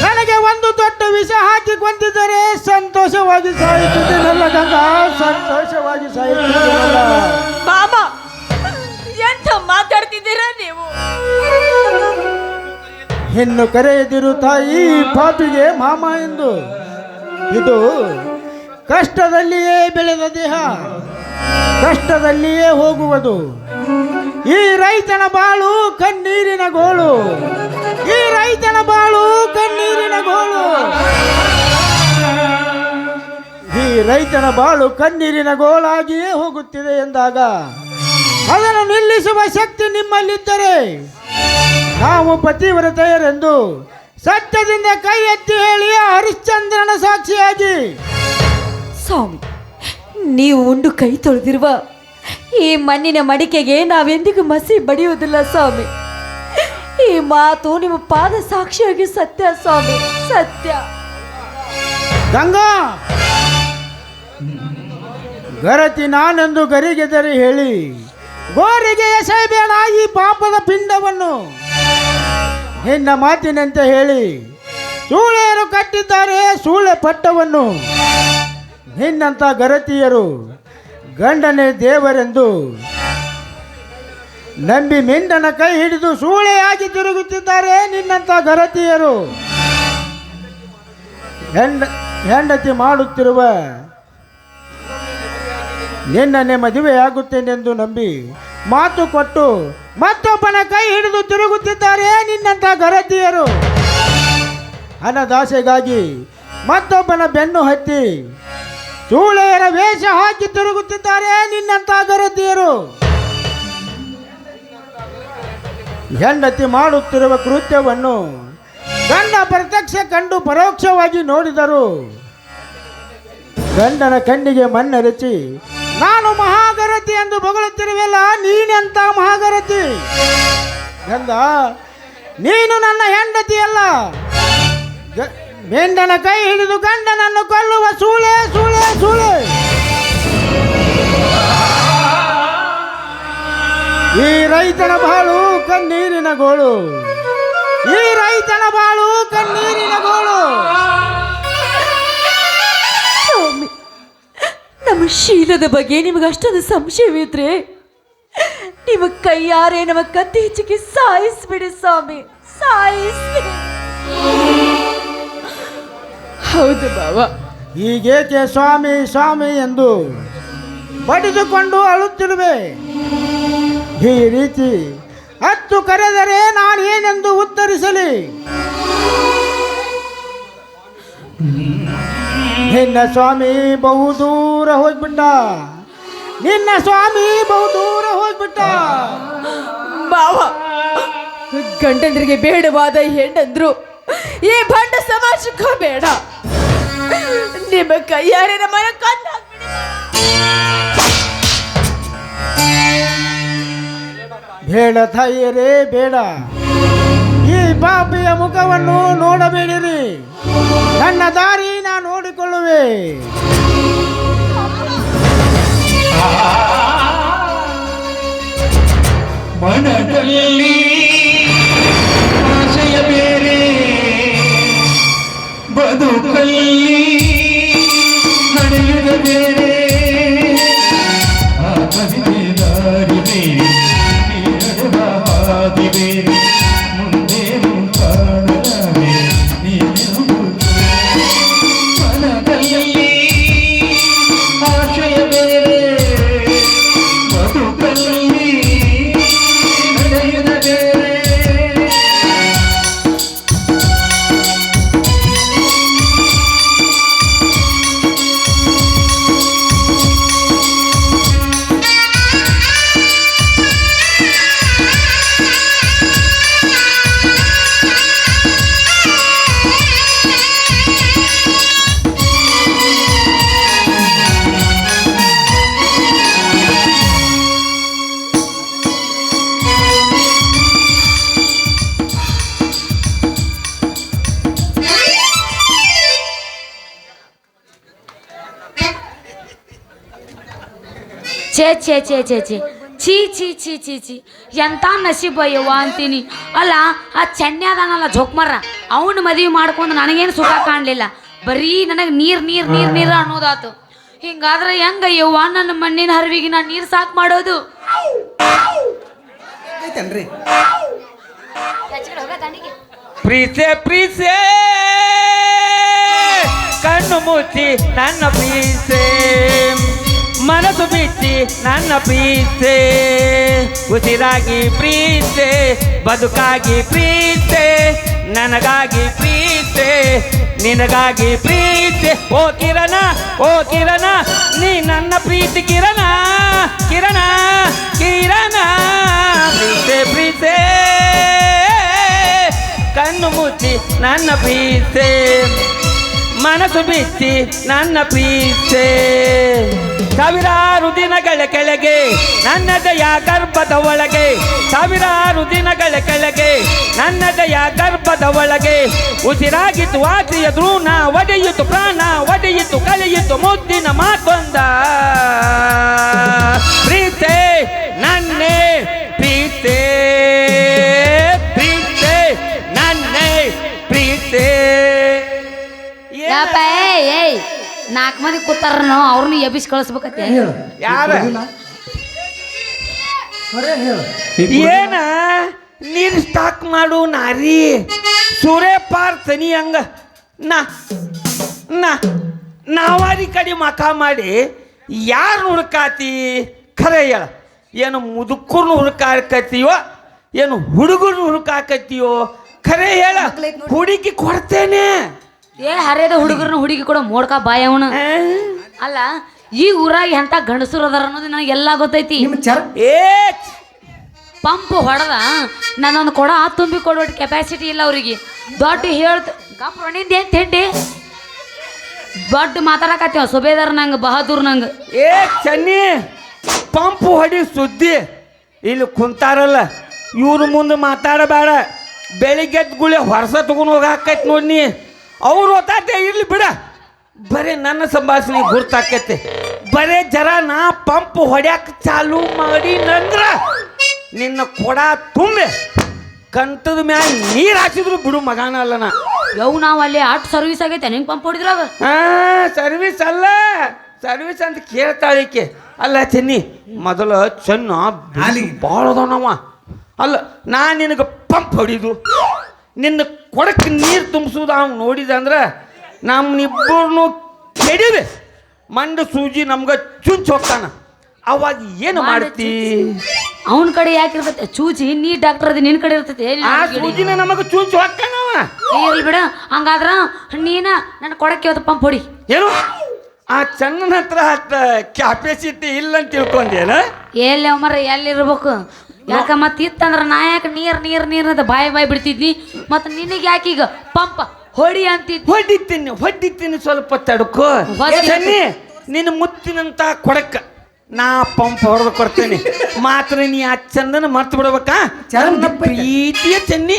ನನಗೆ ಒಂದು ದೊಡ್ಡ ವಿಷ ಹಾಕಿ ಕೊಂದಿದ್ದರೆ ಸಂತೋಷವಾಗಿ ಸಾಯುತ್ತಿದ್ದೇನಲ್ಲ ಗಂಗಾ, ಸಂತೋಷವಾಗಿ ಸಾಯುತ್ತಿದ್ದೇನಲ್ಲ. ಮಾಮ, ಎಂತ ಮಾತಾಡ್ತಿದ್ದೀರಾ ನೀವು? ಹೆಣ್ಣು ಕರೆಯದಿರು ತಾಯಿ ಪಾಪಿಗೆ ಮಾಮ ಎಂದು. ಇದು ಕಷ್ಟದಲ್ಲಿಯೇ ಬೆಳೆದ ದೇಹ, ಕಷ್ಟದಲ್ಲಿಯೇ ಹೋಗುವುದು. ಈ ರೈತನ ಬಾಳು ಕಣ್ಣೀರಿನ ಗೋಳು, ಈ ರೈತನ ಬಾಳು ಕಣ್ಣೀರಿನ ಗೋಳು, ಈ ರೈತನ ಬಾಳು ಕಣ್ಣೀರಿನ ಗೋಳಾಗಿಯೇ ಹೋಗುತ್ತಿದೆ ಎಂದಾಗ ಅದನ್ನು ನಿಲ್ಲಿಸುವ ಶಕ್ತಿ ನಿಮ್ಮಲ್ಲಿದ್ದರೆ ನಾವು ಪತಿವ್ರತೆಯರೆಂದು ಸತ್ಯದಿಂದ ಕೈ ಎತ್ತಿ ಹೇಳಿ ಹರಿಶ್ಚಂದ್ರನ ಸಾಕ್ಷಿಯಾಗಿ. ಸ್ವಾಮಿ, ನೀವು ಉಂಡು ಕೈ ತೊಳೆದಿರುವ ಈ ಮಣ್ಣಿನ ಮಡಿಕೆಗೆ ನಾವೆಂದಿಗೂ ಮಸಿ ಬಡಿಯುವುದಿಲ್ಲ ಸ್ವಾಮಿ. ಈ ಮಾತು ನಿಮ್ಮ ಪಾದ ಸಾಕ್ಷಿಯಾಗಿ ಸತ್ಯ ಸ್ವಾಮಿ, ಸತ್ಯ. ಗಂಗಾ, ಗರತಿ ನಾನೆಂದು ಗರಿಗೆದರಿ ಹೇಳಿ ಗೋರಿಗೆ ಎಸೆಯಬೇಡ ಈ ಪಾಪದ ಪಿಂಡವನ್ನು. ನಿನ್ನ ಮಾತಿನಂತೆ ಹೇಳಿ ಸೂಳೆಯರು ಕಟ್ಟಿದ್ದಾರೆ ಸೂಳೆ ಪಟ್ಟವನ್ನು. ನಿನ್ನಂಥ ಗರತಿಯರು ಗಂಡನೇ ದೇವರೆಂದು ನಂಬಿ ಮಿಂಡನ ಕೈ ಹಿಡಿದು ಸೂಳೆಯಾಗಿ ತಿರುಗುತ್ತಿದ್ದಾರೆ ನಿನ್ನಂಥ ಗರತಿಯರು. ಹೆಂಡತಿ ಮಾಡುತ್ತಿರುವ ನಿನ್ನನ್ನೇ ಮದುವೆಯಾಗುತ್ತೇನೆಂದು ನಂಬಿ ಮಾತು ಕೊಟ್ಟು ಮತ್ತೊಬ್ಬನ ಕೈ ಹಿಡಿದು ತಿರುಗುತ್ತಿದ್ದಾರೆ ನಿನ್ನಂಥ ಗರತಿಯರು. ಹಣದಾಸೆಗಾಗಿ ಮತ್ತೊಬ್ಬನ ಬೆನ್ನು ಹತ್ತಿ ಸೂಳೆಯರ ವೇಷ ಹಾಕಿ ತಿರುಗುತ್ತಿದ್ದಾರೆ ನಿನ್ನಂಥ ಗರತಿಯರು. ಹೆಂಡತಿ ಮಾಡುತ್ತಿರುವ ಕೃತ್ಯವನ್ನು ಗಂಡ ಪ್ರತ್ಯಕ್ಷ ಕಂಡು ಪರೋಕ್ಷವಾಗಿ ನೋಡಿದರು. ಗಂಡನ ಕಣ್ಣಿಗೆ ಮಣ್ಣೆರಚಿ ನಾನು ಮಹಾಗರತಿ ಎಂದು ಬೊಗಳುತ್ತಿರುವೆಲ್ಲ, ನೀನೆಂತ ಮಹಾಗರತಿ? ಗಂಗಾ, ನೀನು ನನ್ನ ಹೆಂಡತಿಯಲ್ಲ, ಮೆಂಡನ ಕೈ ಹಿಡಿದು ಗಂಡನನ್ನು ಕೊಲ್ಲುವ ಸೂಳೆ ಸೂಳೆ ಸೂಳೆ. ಈ ರೈತನ ಬಾಳು ಕಣ್ಣೀರಿನ ಗೋಳು, ಈ ರೈತನ ಬಾಳು ಕಣ್ಣೀರಿನ ಗೋಳು. ಸ್ವಾಮಿ, ನಮ್ಮ ಶೀಲದ ಬಗ್ಗೆ ನಿಮಗೆ ಅಷ್ಟೊಂದು ಸಂಶಯವಿದ್ರೆ ನಿಮ್ಮ ಕೈಯಾರೆ ನಮ್ಮ ಕತ್ತಿ ಹೆಚ್ಚಿಗೆ ಸಾಯಿಸ್ಬಿಡಿ ಸ್ವಾಮಿ, ಸಾಯಿಸ್ಬಿಡಿ. ಹೌದು ಬಾಬಾ. ಹೀಗೇಕೆ ಸ್ವಾಮಿ ಸ್ವಾಮಿ ಎಂದು ಬಡಿದುಕೊಂಡು ಅಳುತ್ತಿರುವೆ? ಈ ರೀತಿ ಹತ್ತು ಕರೆದರೆ ನಾನೇನೆಂದು ಉತ್ತರಿಸಲಿ? ನಿನ್ನ ಸ್ವಾಮಿ ಬಹುದೂರ ಹೋಗ್ಬಿಟ್ಟ, ನಿನ್ನ ಸ್ವಾಮಿ ಬಹುದೂರ ಹೋಗ್ಬಿಟ್ಟ. ಬಾವ, ಗಂಡಂದ್ರಿಗೆ ಬೇಡವಾದ ಹೆಣ್ಣಂದ್ರು ಈ ಭಂಡ ಸಮಾಜಕ್ಕೂ ಬೇಡ. ನಿಮ್ಮ ಕೈಯಾರೆ ನಮ್ಮನ್ನ ಕೊಂದು ಹಾಕ್ಬಿಡಿ. ಬೇಡ ತಾಯಿಯರೇ ಬೇಡ, ಈ ಪಾಪಿಯ ಮುಖವನ್ನು ನೋಡಬೇಡಿರಿ, ನನ್ನ ದಾರಿ ನಾ ನೋಡಿಕೊಳ್ಳುವೆ. ಮನದಲ್ಲಿ ಆಶಯ ಬೇರೆ, ಬದುಕಲ್ಲಿ ನಡೆಯುವ ಬೇರೆ, ಆ ಕವಿತೆ ದಾರಿ ಬೇರೆ, ನೀ ನಡೆವ ಹಾದಿ ಬೇರೆ, ಮುಂದೇನು ಕಾಣಲಾರೆ ನೀನು. ಮನದಲ್ಲಿ ಆಶಯ ಬೇರೆ, ಬದುಕಲ್ಲಿ ನಡೆಯುವ ಬೇರೆ. ಛೇ ಛೇ ಛೇ ಛೇ ಛೇ ಛೀ ಛೀ ಛೀ ಛೀ ಛೀ ಎಂಥ ನಸೀಬಯ್ಯವ್ವ ಅಂತೀನಿ. ಅಲ್ಲ, ಆ ಚೆನ್ನೆದಾನಲ್ಲ ಜೋಕ್ಮರ, ಅವನು ಮದುವೆ ಮಾಡ್ಕೊಂಡು ನನಗೇನು ಸುಖ ಕಾಣಲಿಲ್ಲ, ಬರೀ ನನಗೆ ನೀರು ನೀರು ನೀರು ನೀರು ಅನ್ನೋದಾತು. ಹಿಂಗಾದ್ರೆ ಹೆಂಗಯ್ಯವ್ವ ನನ್ನ ಮಣ್ಣಿನ ಹರಿವಿಗೆ ನಾನು ನೀರು ಸಾಕು ಮಾಡೋದು? ಪ್ರೀಸೆ ಪ್ರೀಸೆ ಕಣ್ಣು ಮುಚ್ಚಿ ನನ್ನ ಪ್ರೀಸೆ, ಮನಸ್ಸು ಬಿಚ್ಚಿ ನನ್ನ ಪ್ರೀಸೆ, ಉಸಿರಾಗಿ ಪ್ರೀಸೆ, ಬದುಕಾಗಿ ಪ್ರೀಸೆ, ನನಗಾಗಿ ಪ್ರೀಸೆ, ನಿನಗಾಗಿ ಪ್ರೀಸೆ. ಓ ಕಿರಣ, ಓ ಕಿರಣ, ನೀ ನನ್ನ ಪ್ರೀತಿ ಕಿರಣ, ಕಿರಣ ಕಿರಣ. ಪ್ರೀಸೆ ಪ್ರೀಸೆ ಕಣ್ಣು ಮುಚ್ಚಿ ನನ್ನ ಪ್ರೀಸೆ, ಮನಸ್ಸು ಬಿಚ್ಚಿ ನನ್ನ ಪ್ರೀಸೆ. ಸಾವಿರಾರು ದಿನಗಳ ಕೆಳಗೆ ನನ್ನ ದಯ ಗರ್ಭದ ಒಳಗೆ, ಸಾವಿರಾರು ದಿನಗಳ ಕೆಳಗೆ ನನ್ನ ದಯ ಗರ್ಭದ ಒಳಗೆ, ಉಸಿರಾಗಿತ್ತು ಆಸೆಯ ದ್ರೋಣ, ಒಡೆಯಿತು ಪ್ರಾಣ, ಒಡೆಯಿತು ಕಳೆಯಿತು ಮುದ್ದಿನ ಮಾತೊಂದ. ಪ್ರೀತೆ ನನ್ನೇ ಪ್ರೀತೆ, ಪ್ರೀತೆ ನನ್ನೇ ಪ್ರೀತೆ. ಯಪ್ಪ, ಏಯ್ 4 ಮಂದಿ ಕೂತಾರನೋ ಅವ್ರನ್ನ ಎಬ್ಬಿಸಿ ಕಳಿಸ್ಬೇಕತ್ತೆ. ಯಾರ ಏನ ನೀರು ಸ್ಟಾಕ್ ಮಾಡು ನಾರಿ, ಸೂರ್ಯಪಾರ್ ತನಿ ಹಂಗ ನಾವಾರಿ ಕಡೆ ಮಖ ಮಾಡಿ ಯಾರು ಹುಡುಕಾತಿ? ಖರೆ ಹೇಳ, ಏನು ಮುದುಕರ್ನು ಹುಡುಕಾಕತ್ತೀಯೋ ಏನು ಹುಡುಗರ್ನು ಹುಡುಕಾಕತ್ತೀಯೋ? ಖರೆ ಹೇಳ, ಹುಡುಕಿ ಕೊಡ್ತೇನೆ. ಏ ಹರಿಯದ ಹುಡುಗರನ್ನ ಹುಡುಗಿ ಕೂಡ ಮೋಡ್ಕ ಬಾಯ ಅವನು. ಅಲ್ಲ, ಈ ಊರಾಗ ಎಂತ ಗಂಡಸರು ಅದಾರ ಅನ್ನೋದು ನನಗೆ ಎಲ್ಲ ಗೊತ್ತೈತಿ. ಏ ಪಂಪ್ ಹೊಡೆದ ನಾನೊಂದು ಕೊಡ ತುಂಬಿ ಕೊಡೋ ಕೆಪಾಸಿಟಿ ಇಲ್ಲ ಅವ್ರಿಗೆ. ದೊಡ್ಡ ಹೇಳ್ತ ಗಪ್ರಣಿಂದ ಏನ್ ತಿಂಡಿ ದೊಡ್ಡ ಮಾತಾಡಕತ್ತೀವ, ಸುಬೇದಾರ್ ನಂಗೆ, ಬಹದ್ದೂರ್ ನಂಗೆ. ಏ ಚನ್ನಿ, ಪಂಪ್ ಹೊಡಿ ಸುದ್ದಿ ಇಲ್ಲಿ ಕುಂತಾರಲ್ಲ ಇವ್ರ ಮುಂದೆ ಮಾತಾಡಬೇಡ. ಬೆಳಿಗ್ಗೆ ಗುಳೆ ಹೊರಸ ತಗೊಂಡು ಹೋಗಾಕೈತಿ ನೋಡಿ ನೀ. ಅವ್ರು ಓದಾತೆ ಇರ್ಲಿ ಬಿಡ, ಬರೀ ನನ್ನ ಸಂಭಾಷಣೆ ಗುರ್ತಾಕೈತೆ. ಬರೇ ಜರ ನಾ ಪಂಪ್ ಹೊಡ್ಯಾಕ ಚಾಲು ಮಾಡಿ ನಂದ್ರ ನಿನ್ನ ಕೊಡ ತುಂಬೆ ಕಂತದ ಮ್ಯಾಲ ನೀರು ಹಾಕಿದ್ರು ಬಿಡು ಮಗಾನ ಅಲ್ಲನ. ಯವ್ ನಾವು ಅಲ್ಲಿ ಆಟ್ ಸರ್ವಿಸ್ ಆಗೈತೆ ನಿಂಗೆ ಪಂಪ್ ಹೊಡಿದ್ರಾಗ. ಸರ್ವಿಸ್ ಅಲ್ಲ, ಸರ್ವಿಸ್ ಅಂತ ಕೇಳ್ತಾಳಿಕೆ ಅಲ್ಲ. ಚೆನ್ನಿ ಮೊದಲು ಚೆನ್ನ ಭಾಳ ಅದಾವ. ಅಲ್ಲ ನಾ ನಿನಗೆ ಪಂಪ್ ಹೊಡಿದು ನಿನ್ನ ಕೊಡಕ್ಕೆ ನೀರು ತುಂಬಿಸೋದು ಅವ್ನು ನೋಡಿದ ಅಂದ್ರೆ ನಮ್ಮನ್ನಿಬ್ಬರನ್ನು ಕೆಡಿದೆ ಮಂಡ ಸೂಜಿ ನಮ್ಗೆ ಚುಂಚ್ ಹೋಗ್ತಾನ. ಅವಾಗ ಏನು ಮಾಡ್ತಿ? ಅವನ ಕಡೆ ಯಾಕೆ ಇರ್ತೈತೆ ಚೂಚಿ? ನೀ ಡಾಕ್ಟರ್ ಅದಿ ನಿನ್ನ ಕಡೆ ಇರ್ತೈತೆ. ಆ ಸೂಜಿನ ನಮಗೆ ಚುಂಚ್ ಹೋಗ್ತಾನವ. ಇರ್ಲಿ ಬಿಡ. ಹಂಗಾದ್ರ ನೀನ ನನ್ನ ಕೊಡಕ್ಕೆ ಇವತ್ತು ಪಂಪ್ ಹೊಡಿ. ಏನು ಆ ಚನ್ನನ ಹತ್ರ ಕ್ಯಾಪಾಸಿಟಿ ಇಲ್ಲ ಅಂತ ತಿಳ್ಕೊಂಡೇನ? ಎಲ್ಲಿ ಮರ ಎಲ್ಲಿರ್ಬೇಕು? ಯಾಕ ಮತ್ತೆ ಇತ್ತಂದ್ರ ನಾ ಯಾಕೆ ನೀರ್ ಅಂತ ಬಾಯಿ ಬಿಡ್ತಿದ್ನಿ. ಮತ್ತೆ ನಿನಗೆ ಯಾಕೆ ಈಗ ಪಂಪ್ ಹೊಡಿ ಅಂತಿದ್ನಿ? ಹೊಡಿತೀನಿ ಸ್ವಲ್ಪ ತಡ್ಕೋ. ಚೆನ್ನಿ ನಿನ್ನ ಮುತ್ತಿನಂತ ಕೊಡಕ್ಕ ನಾ ಪಂಪ್ ಹೊಡೆದು ಕೊಡ್ತೇನೆ. ಮಾತ್ರ ನೀ ಆ ಚಂದನ ಮರ್ತು ಬಿಡ್ಬೇಕಾ? ನನ್ನ ಪ್ರೀತಿಯ ಚೆನ್ನಿ.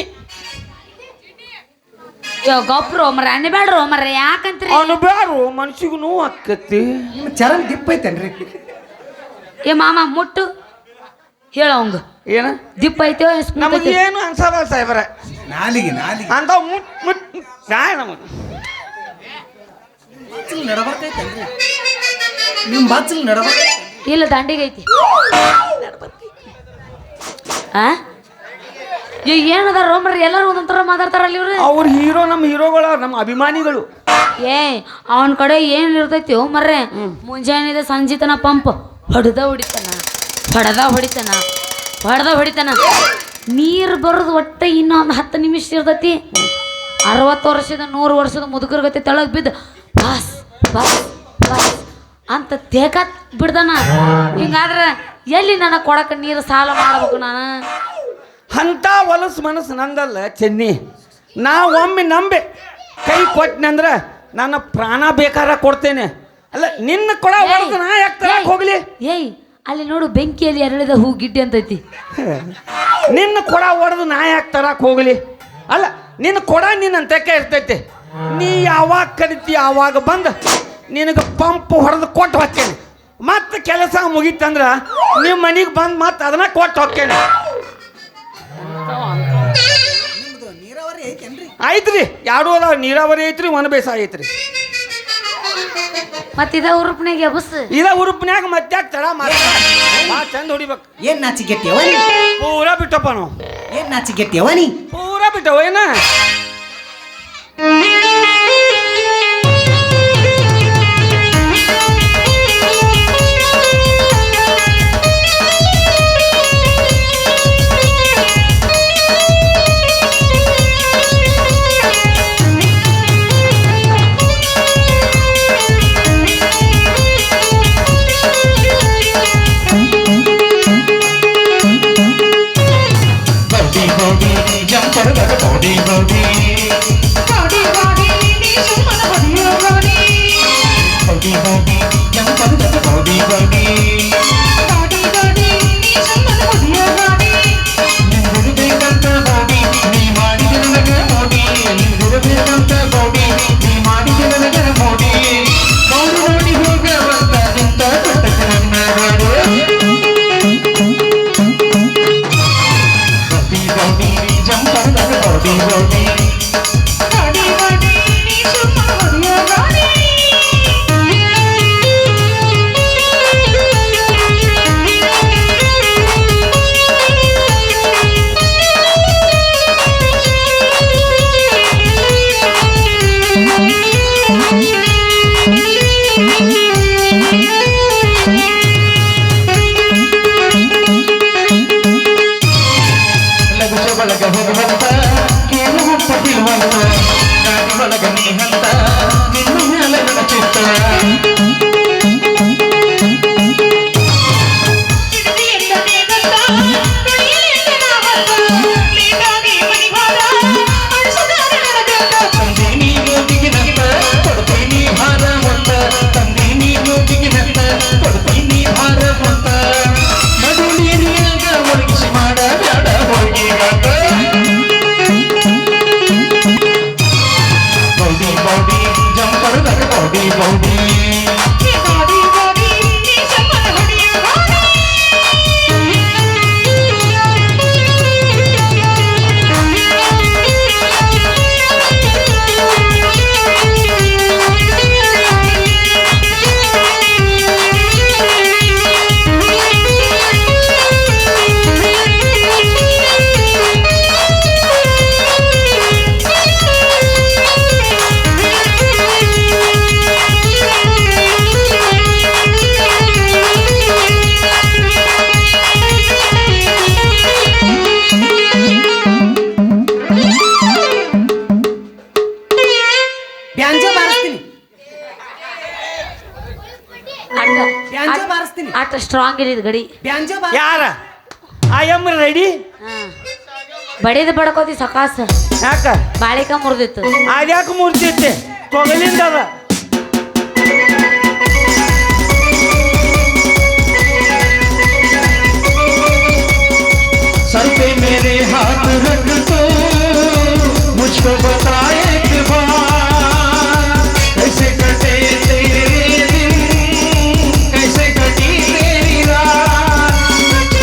ಗೊಬ್ರು ಮರ ಅನ್ಬೇಡ್ರು ಮರ ಯಾಕಂತ್ರಿ? ಅವನು ಬ್ಯಾರು ಮನ್ಸಿಗೂ ನೋವು ಆಕತಿ. ಚರನ್ ದಿಪ್ಪ ಐತೇನ್ರಿ? ಏ ಮಾಮ ಮುಟ್ಟು ಹೇಳ ಅವಂಗ ಏನ ದಿಪ್ಪ ಐತೋ ನಮಗೆ ಏನು ಅನ್ಸಲ್ಲ ಸಾಹೇಬ್ರ. ನಾಲಿಗೆ ಅಂತ ಮುಟ್ ನಮಗೆ ನಿಮ್ಮ ಬಾಚಲ್ ನಡವ ಇಲ್ಲ ದಂಡಿಗೆ ಐತಿ. ಆ ಏನದ ರೋಮ್ರಿ ಎಲ್ಲರೂ ಒಂದೊಂಥರ ಮಾತಾಡ್ತಾರಲ್ಲ ಇವ್ರು. ಅವ್ರ ಹೀರೋ ನಮ್ಮ ಹೀರೋಗಳು ನಮ್ಮ ಅಭಿಮಾನಿಗಳು. ಏ ಅವನ ಕಡೆ ಏನ್ ಇರ್ತೈತಿ ಮರ್ರೆ? ಮುಂಜಾನೆ ಸಂಜಿತನ ಪಂಪ್ ಹೊಡೆದ ಹೊಡಿತಾನ. ನೀರು ಬರೋದು ಒಟ್ಟೆ ಇನ್ನೊಂದು 10 ನಿಮಿಷ ಇರ್ತೈತಿ. 60 ವರ್ಷದ 100 ವರ್ಷದ ಮುದುಕರ್ಗತಿ ತೆಳಗ್ ಬಿದ್ದು ಬಾಸ್ ಬಾಸ್ ಬಾಸ್ ಅಂತ ತೇಕಾತ್ ಬಿಡ್ದಾನ. ಹಿಂಗಾದ್ರೆ ಎಲ್ಲಿ ನನ್ನ ಕೊಡಕ್ಕೆ ನೀರು ಸಾಲ ಮಾಡ್ಬೇಕು ನಾನು? ಅಂತ ಹೊಲಸು ಮನಸ್ಸು ನಂದಲ್ಲ ಚೆನ್ನಿ. ನಾ ಒಮ್ಮೆ ನಂಬೆ ಕೈ ಕೊಟ್ಟನಂದ್ರೆ ನನ್ನ ಪ್ರಾಣ ಬೇಕಾರ ಕೊಡ್ತೇನೆ. ಅಲ್ಲ ನಿನ್ನ ಕೊಡ ಹೊಡೆದು ನಾ ಯಾಕೆ ತರಕ್ಕೆ ಹೋಗ್ಲಿ? ಏಯ್ ಅಲ್ಲಿ ನೋಡು ಬೆಂಕಿಯಲ್ಲಿ ಅರಳಿದ ಹೂ ಗಿಡ್ಡಿ ಅಂತೈತಿ. ನಿನ್ನ ಕೊಡ ಹೊಡೆದು ನಾ ಯಾಕೆ ತರಕ್ಕೆ ಹೋಗ್ಲಿ? ಅಲ್ಲ ನಿನ್ನ ಕೊಡ ನಿನ್ನಂತಕ್ಕೆ ಇರ್ತೈತೆ. ನೀ ಯಾವಾಗ ಕರಿತಿ ಆವಾಗ ಬಂದು ನಿನಗೆ ಪಂಪ್ ಹೊಡೆದು ಕೊಟ್ಟು ಹೋಗ್ತೇನೆ. ಮತ್ತೆ ಕೆಲಸ ಮುಗೀತಂದ್ರೆ ನಿಮ್ಮ ಮನೆಗೆ ಬಂದು ಮತ್ತೆ ಅದನ್ನ ಕೊಟ್ಟು ಹೋಗ್ತೇನೆ. ಐತ್ರಿ ಎರಡು ಅದಾವ. ನೀರಾವರಿ ಐತ್ರಿ, ಒಣ ಬೇಸಾಯ ಐತ್ರಿ. ಮತ್ತಿದ ಉರುಪ್ನಾಗ ಬಸ್ ಇದ ಉರುಪ್ನ್ಯಾಗ ಮತ್ತೆ ತಡ ಬಾ ಚಂದ ಹೊಡಿಬೇಕು. ಏನ್ ನಾಚಿಗೆಟ್ಟಿಯವ ನೀ? ಪೂರಾ ಬಿಟ್ಟಪ್ಪ ನಾವು. ಏನ್ ನಾಚಿಗೆಟ್ಟಿಯವ ನೀ? ಪೂರಾ ಬಿಟ್ಟವ ಏನ? ಮಾಡ ಬ್ಯಾಡ ಹೋಗಿ ಅಷ್ಟು ಸ್ಟ್ರಾಂಗ್ ಇದೆ ಗಡಿ. ಯಾರ ಐ ಎಮ್ ರೆಡಿ. ಬಡಿದ ಬಡ್ಕೋತಿ ಸಕಾಸ ಯಾಕ ಬಾಳಿಕ ಮುರಿದಿತ್ತು. ಅದ್ಯಾಕೆ ಮುರ್ತಿತ್ತೆ ತೊಗಲಿಂದ ಅದ. सर पे मेरे हाथ रख तो मुझको बता एक बार कैसे कटे तेरे दिन कैसे कटी तेरी रात.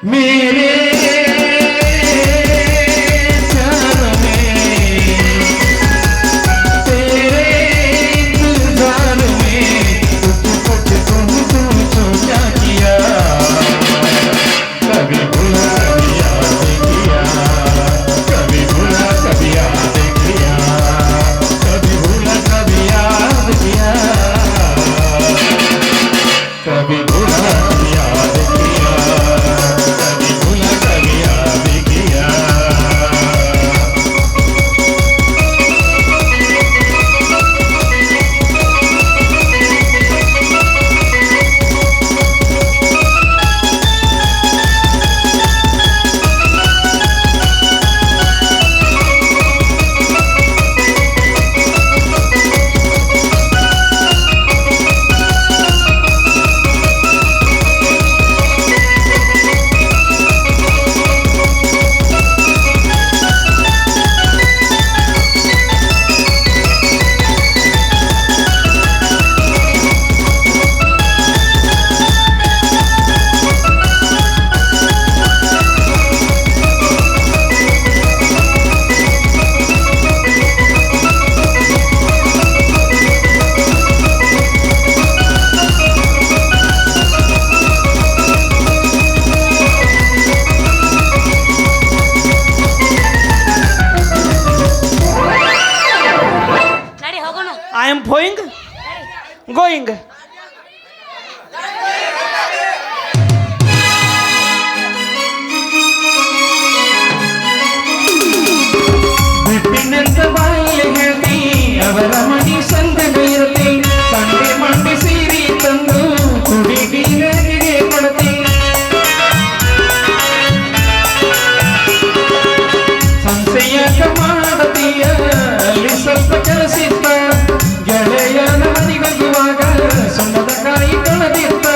मेरे प्यार में तेरे इंतजार में कुछ तू क्या किया कभी भूला कभी याद किया कभी भूला कभी याद किया कभी भूला कभी याद किया कभी भूला कभी याद किया कभी भूला कभी याद किया. ನಡಿ ಹೋಗೋಣ. I am going. ಬಿಟ್ಟಿನಂತ ಬಾಯಿಲೆ ಹೇಳ್ತಿ ಅವರ ಮನಿ ಸಂದೆಗೆ ಇರ್ತಿ ಸಂಡೆ ಮಂಡಿ ಸೀರಿ ತಂದು ಹುಡುಗಿ ನದಿಗೆ ಕೊಡ್ತಿ ಸಂಸೆಯಾಗ ಮಾಡತೀಯ ಅಲ್ಲಿ ಸ್ವಲ್ಪ ಕೆಲಸಿತ್ತ ಗೆಳೆಯನ ಮನೆಗೋಗುವಾಗ ಸುಣ್ಣದ ಕಾಯಿ ಕಳೆದಿತ್ತ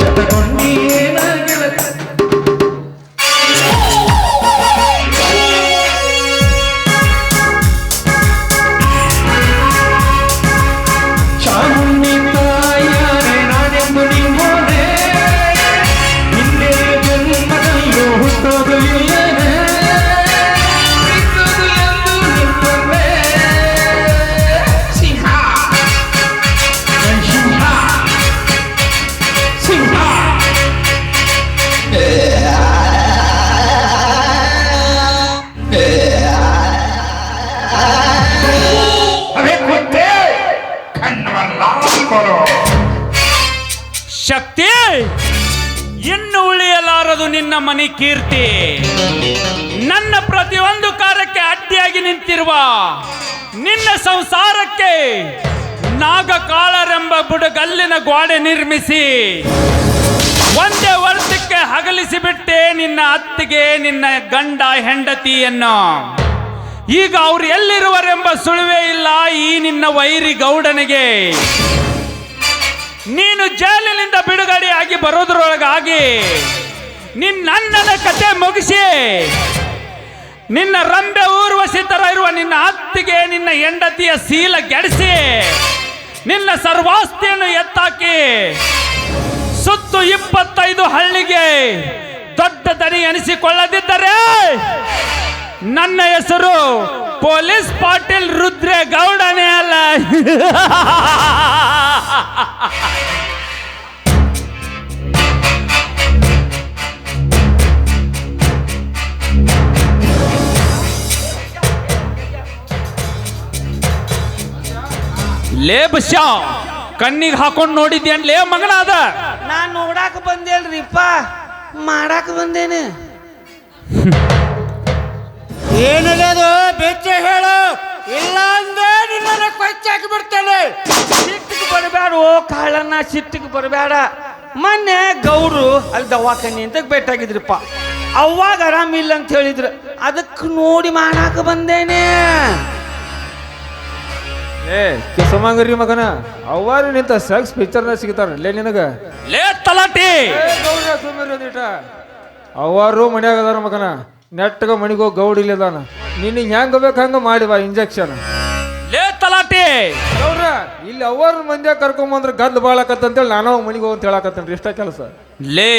ಶತಕೊಂಡಿ ಏನಾಗಿರುತ್ತೆ ಚಾಮುಂಡಿ ತಾಯಿಯಾರೆ ನಾನೆಂದು ನಿಂಬೋದೆ ಹಿಂದೆ ಜನ್ಮದಲ್ಲೂ ಹುಟ್ಟೋದು ಇಲ್ಲೇನೆ ಸಿಕ್ಕದು ಎಂದು ನಿಂತಂದೆ ಸಿಂಹ ಸಿಂಹ ಸಿಂಹ अबे कुत्ते कन्नवल्ला करो. ಶಕ್ತಿ ಇನ್ನು ಉಳಿಯಲಾರದು ನಿನ್ನ ಮನೆ ಕೀರ್ತಿ. ನನ್ನ ಪ್ರತಿಯೊಂದು ಕಾರ್ಯಕ್ಕೆ ಅಡ್ಡಿಯಾಗಿ ನಿಂತಿರುವ ನಿನ್ನ ಸಂಸಾರಕ್ಕೆ ನಾಗಕಾಳರೆಂಬ ಬುಡಗಲ್ಲಿನ ಗೋಡೆ ನಿರ್ಮಿಸಿ ಒಂದೇ ವರ್ಷಕ್ಕೆ ಹಗಲಿಸಿ ಬಿಟ್ಟೆ ನಿನ್ನ ಅತ್ತಿಗೆ ನಿನ್ನ ಗಂಡ ಹೆಂಡತಿಯನ್ನು. ಈಗ ಅವ್ರು ಎಲ್ಲಿರುವರೆಂಬ ಸುಳಿವೇ ಇಲ್ಲ ಈ ನಿನ್ನ ವೈರಿ ಗೌಡನಿಗೆ. ನೀನು ಜೈಲಿನಿಂದ ಬಿಡುಗಡೆಯಾಗಿ ಬರೋದ್ರೊಳಗಾಗಿ ನಿನ್ನಣ್ಣನ ಕತೆ ಮುಗಿಸಿ ನಿನ್ನ ರಂಬೆ ಊರ್ವಶಿ ತರ ಇರುವ ನಿನ್ನ ಅತ್ತಿಗೆ ನಿನ್ನ ಹೆಂಡತಿಯ ಶೀಲ ಗೆಡಿಸಿ ನಿನ್ನ ಸರ್ವಾಸ್ತಿಯನ್ನು ಎತ್ತಾಕಿ ಸುತ್ತು 25 ಹಳ್ಳಿಗೆ ದೊಡ್ಡ ದನಿ ಎನಿಸಿಕೊಳ್ಳದಿದ್ದರೆ ನನ್ನ ಹೆಸರು ಪೊಲೀಸ್ ಪಾಟೀಲ್ ರುದ್ರೇಗೌಡನೇ ಅಲ್ಲ. ಲೇ ಬಸ್ಯಾ ಕಣ್ಣಿಗೆ ಹಾಕೊಂಡು ನೋಡಿದ್ಯನ್ ಲೇ ಮಗನಾದ. ನಾನು ನೋಡಾಕ ಬಂದೇನ್ರಿಪ್ಪ, ಮಾಡಾಕ ಬಂದೇನೆ. ಏನಿದೆ ಅದು ಬೆಚ್ಚ ಹೇಳು, ಇಲ್ಲ ಅಂದ್ರೆ ನಿನ್ನ ಕೊಚ್ಚಾಕಿ ಬಿಡ್ತೇನೆ. ಸಿಟ್ಟಿಗೆ ಬರಬೇಡ ಓ ಕಾಳನ್ನ, ಸಿಟ್ಟಿಗೆ ಬರಬೇಡ. ಮೊನ್ನೆ ಗೌಡ್ರು ಅಲ್ಲಿ ದವಾಖಾನೆ ಅಂತ ಭೇಟಾಗಿದ್ರಪ್ಪ. ಅವಾಗ ಆರಾಮಿಲ್ಲ ಅಂತ ಹೇಳಿದ್ರು, ಅದಕ್ಕೆ ನೋಡಿ ಮಾಡಾಕ ಬಂದೇನೆ. ಏ ಕಿಸಮಂಗರಿ ಮಗನ, ಅವ್ವಾರು ನಿಂತ ಸೆಕ್ಸ್ ಪಿಕ್ಚರ್ನ ಸಿಗ್ತಾರ ಲೇ ನಿನಗ. ಲೇ ತಲಾಟಿ, ಅವ್ವಾರು ಮನ್ಯಾಗ ಅದಾರ ಮಗನ, ನೆಟ್ಟಗ ಮನಿಗೋ ಗೌಡ್ ಇಲ್ಲದಾನ. ನಿನಗೆ ಹೆಂಗ ಬೇಕು ಹಂಗ ಮಾಡಿವ ಇಂಜೆಕ್ಷನ್. ಲೇ ತಲಾಟಿ, ಗೌಡ್ರ ಇಲ್ಲಿ ಅವ್ವಾರ ಮಂದ್ಯಾಗ ಕರ್ಕೊಂಬಂದ್ರ ಗದ್ದು ಬಾಳಕತ್ತಂತೇಳಿ ನಾನು ಮನಿಗೆ ಹೋಗಿ ಅಂತ ಹೇಳಕತ್ತೇನ್ರಿ, ಇಷ್ಟ ಕೆಲಸ. ಲೇ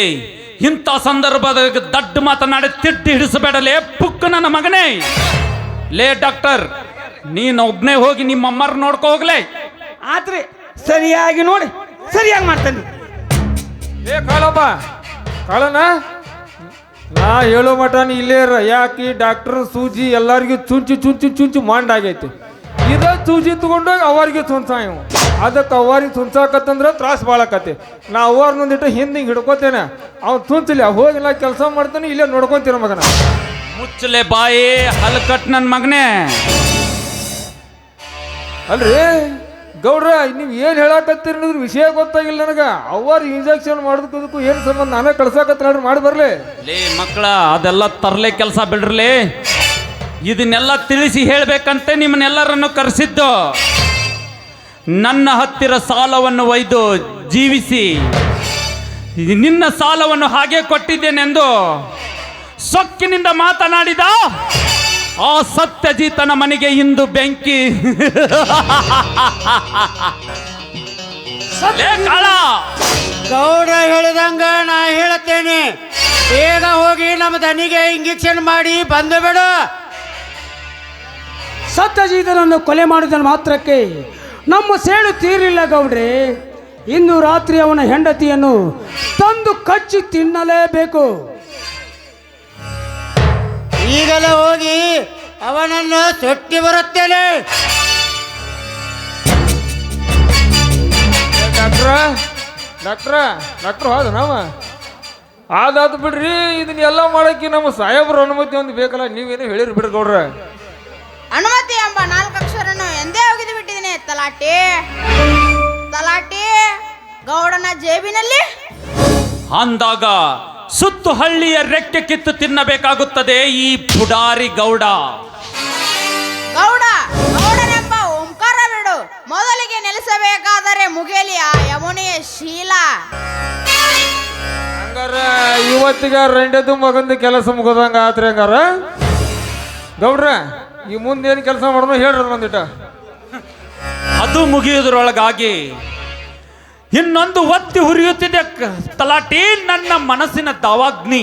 ಇಂಥ ಸಂದರ್ಭದಾಗ ದಡ್ಡ ಮಾತನಾಡಿ ತಿಟ್ಟಿ ಹಿಡಿಸಬೇಡಲೇ ಪುಕ್ಕ ನನ್ನ ಮಗನೇ. ಲೇ ಡಾಕ್ಟರ್, ನೀನು ಒಬ್ನೇ ಹೋಗಿ ನಿಮ್ಮ ಅಮ್ಮರ್ ನೋಡ್ಕೊ ಹೋಗ್ಲೇ. ಆತ್ರಿ ಸರಿಯಾಗಿ ನೋಡಿ ಸರಿಯಾಗಿ ಮಾಡ್ತೇನೆ. ಏ ಕಾಳಪ್ಪ, ಕಾಳನ ನಾ ಹೇಳೋ ಮಟ ನೀ ಇಲ್ಲೇ ಇರ. ಯಾಕೆ ಡಾಕ್ಟರ್ ಸೂಜಿ ಎಲ್ಲರಿಗೂ ಚುಂಚು ಚುಂಚು ಚುಂಚು ಮಾಡಾಗೈತಿ. ಇದ ಸೂಜಿ ತಗೊಂಡೋಗಿ ಅವ್ರಿಗೆ ತುನ್ಸ ಇವು. ಅದಕ್ಕೆ ಅವ್ರಿಗೆ ತುನ್ಸಾಕತ್ತಂದ್ರೆ ತ್ರಾಸ ಭಾಳಕತಿ. ನಾ ಅವ್ರ ಮುಂದಿಟ್ಟು ಹಿಂದೆ ಹಿಡ್ಕೋತೇನೆ, ಅವ್ನು ತುನ್ಸಲಿ ಹೋಗಿಲ್ಲ ಕೆಲಸ ಮಾಡ್ತಾನೆ, ಇಲ್ಲೇ ನೋಡ್ಕೊಂತೀರ ಮಗನ. ಮುಚ್ಚಲೆ ಬಾಯಿ ಹಲ್ಕಟ್ ನನ್ನ ಮಗನೇ. ಅಲ್ರಿ ಗೌಡ್ರ, ನೀವು ಏನು ಹೇಳಕತ್ತೀರಿ ಅನ್ನೋದ್ರ ವಿಷಯ ಗೊತ್ತಾಗಿಲ್ಲ ನನಗೆ. ಅವ್ರ ಇಂಜೆಕ್ಷನ್ ಮಾಡೋದಕ್ಕೂ ಏನು ಸಂಬಂಧ? ನಾನೇ ಕಳ್ಸಾಕತ್ತ ನೋಡ್ರಿ, ಮಾಡಿ ಬರಲಿ. ಲೇ ಮಕ್ಕಳ, ಅದೆಲ್ಲ ತರಲೆ ಕೆಲಸ ಬಿಡ್ರಲೇ. ಇದನ್ನೆಲ್ಲ ತಿಳಿಸಿ ಹೇಳ್ಬೇಕಂತೆ ನಿಮ್ಮನ್ನೆಲ್ಲರನ್ನು ಕರೆಸಿದ್ದು. ನನ್ನ ಹತ್ತಿರ ಸಾಲವನ್ನು ಒಯ್ದು ಜೀವಿಸಿ ನಿನ್ನ ಸಾಲವನ್ನು ಹಾಗೆ ಕೊಟ್ಟಿದ್ದೇನೆಂದು ಸೊಕ್ಕಿನಿಂದ ಮಾತನಾಡಿದ ಆ ಸತ್ಯಜೀತನ ಮನೆಗೆ ಇಂದು ಬೆಂಕಿ. ಲೇ ಕಾಳ, ಗೌಡ ಹೇಳಿದಂಗ ನಾ ಹೇಳುತ್ತೇನೆ, ಬೇಗ ಹೋಗಿ ನಮ್ಮ ದನಿಗೆ ಇಂಜೆಕ್ಷನ್ ಮಾಡಿ ಬಂದು ಬಿಡು. ಸತ್ಯಜೀತನನ್ನು ಕೊಲೆ ಮಾಡಿದ ಮಾತ್ರಕ್ಕೆ ನಮ್ಮ ಸೇಡು ತೀರಿಲ್ಲ ಗೌಡ್ರೆ. ಇಂದು ರಾತ್ರಿ ಅವನ ಹೆಂಡತಿಯನ್ನು ತಂದು ಕಚ್ಚಿ ತಿನ್ನಲೇಬೇಕು. ಈಗಲೇ ಹೋಗಿ ಅವನನ್ನು ಸುಟ್ಟಿ ಬರುತ್ತೇನೆ. ಡಾಕ್ಟ್ರ ಹೌದು ನಾವ ಆದಾದ್ ಬಿಡ್ರಿ. ಇದನ್ನೆಲ್ಲ ಮಾಡಕ್ಕೆ ನಮ್ಮ ಸಾಹೇಬ್ರ ಅನುಮತಿ ಒಂದು ಬೇಕಲ್ಲ. ನೀವೇನು ಹೇಳಿರಿ ಬಿಡ್ರಿ ಗೌಡ್ರ. ಅನುಮತಿ ಎಂಬ 4 ಅಕ್ಷರನ್ನು ಎಂದೇ ಒಗೆದು ಬಿಟ್ಟಿದ್ದೀನಿ. ತಲಾಟಿ ತಲಾಟಿ ಗೌಡನ ಜೇಬಿನಲ್ಲಿ ಅಂದಾಗ ಸುತ್ತು ಹಳ್ಳಿಯ ರೆಕ್ಕೆ ಕಿತ್ತು ತಿನ್ನಬೇಕಾಗುತ್ತದೆ ಈ ಪುಡಾರಿ ಗೌಡ. ಗೌಡ ಗೌಡನೆಂಬ ಓಂಕಾರ ಬಿಡು. ಮೊದಲಿಗೆ ನೆಲೆಸಬೇಕಾದರೆ ಮುಗಿಯಲಿ ಆ ಯಮುನೆಯ ಶೀಲ. ಹಂಗಾರ ಇವತ್ತಿಗೆ ರೆಂಡೆದು ಮಗಂದು ಕೆಲಸ ಮುಗೋದಂಗ ಆತ್ರಿ. ಹಂಗಾರ ಗೌಡ್ರ ಈ ಮುಂದೇನು ಕೆಲಸ ಮಾಡೋಣ ಹೇಳ್ರಿ ಒಂದಿಟ. ಅದು ಮುಗಿಯುವುದರೊಳಗಾಗಿ ಇನ್ನೊಂದು ಒತ್ತಿ ಹುರಿಯುತ್ತಿದೆ ತಲಾಟಿ ನನ್ನ ಮನಸ್ಸಿನ ದಾವಾಗ್ನಿ.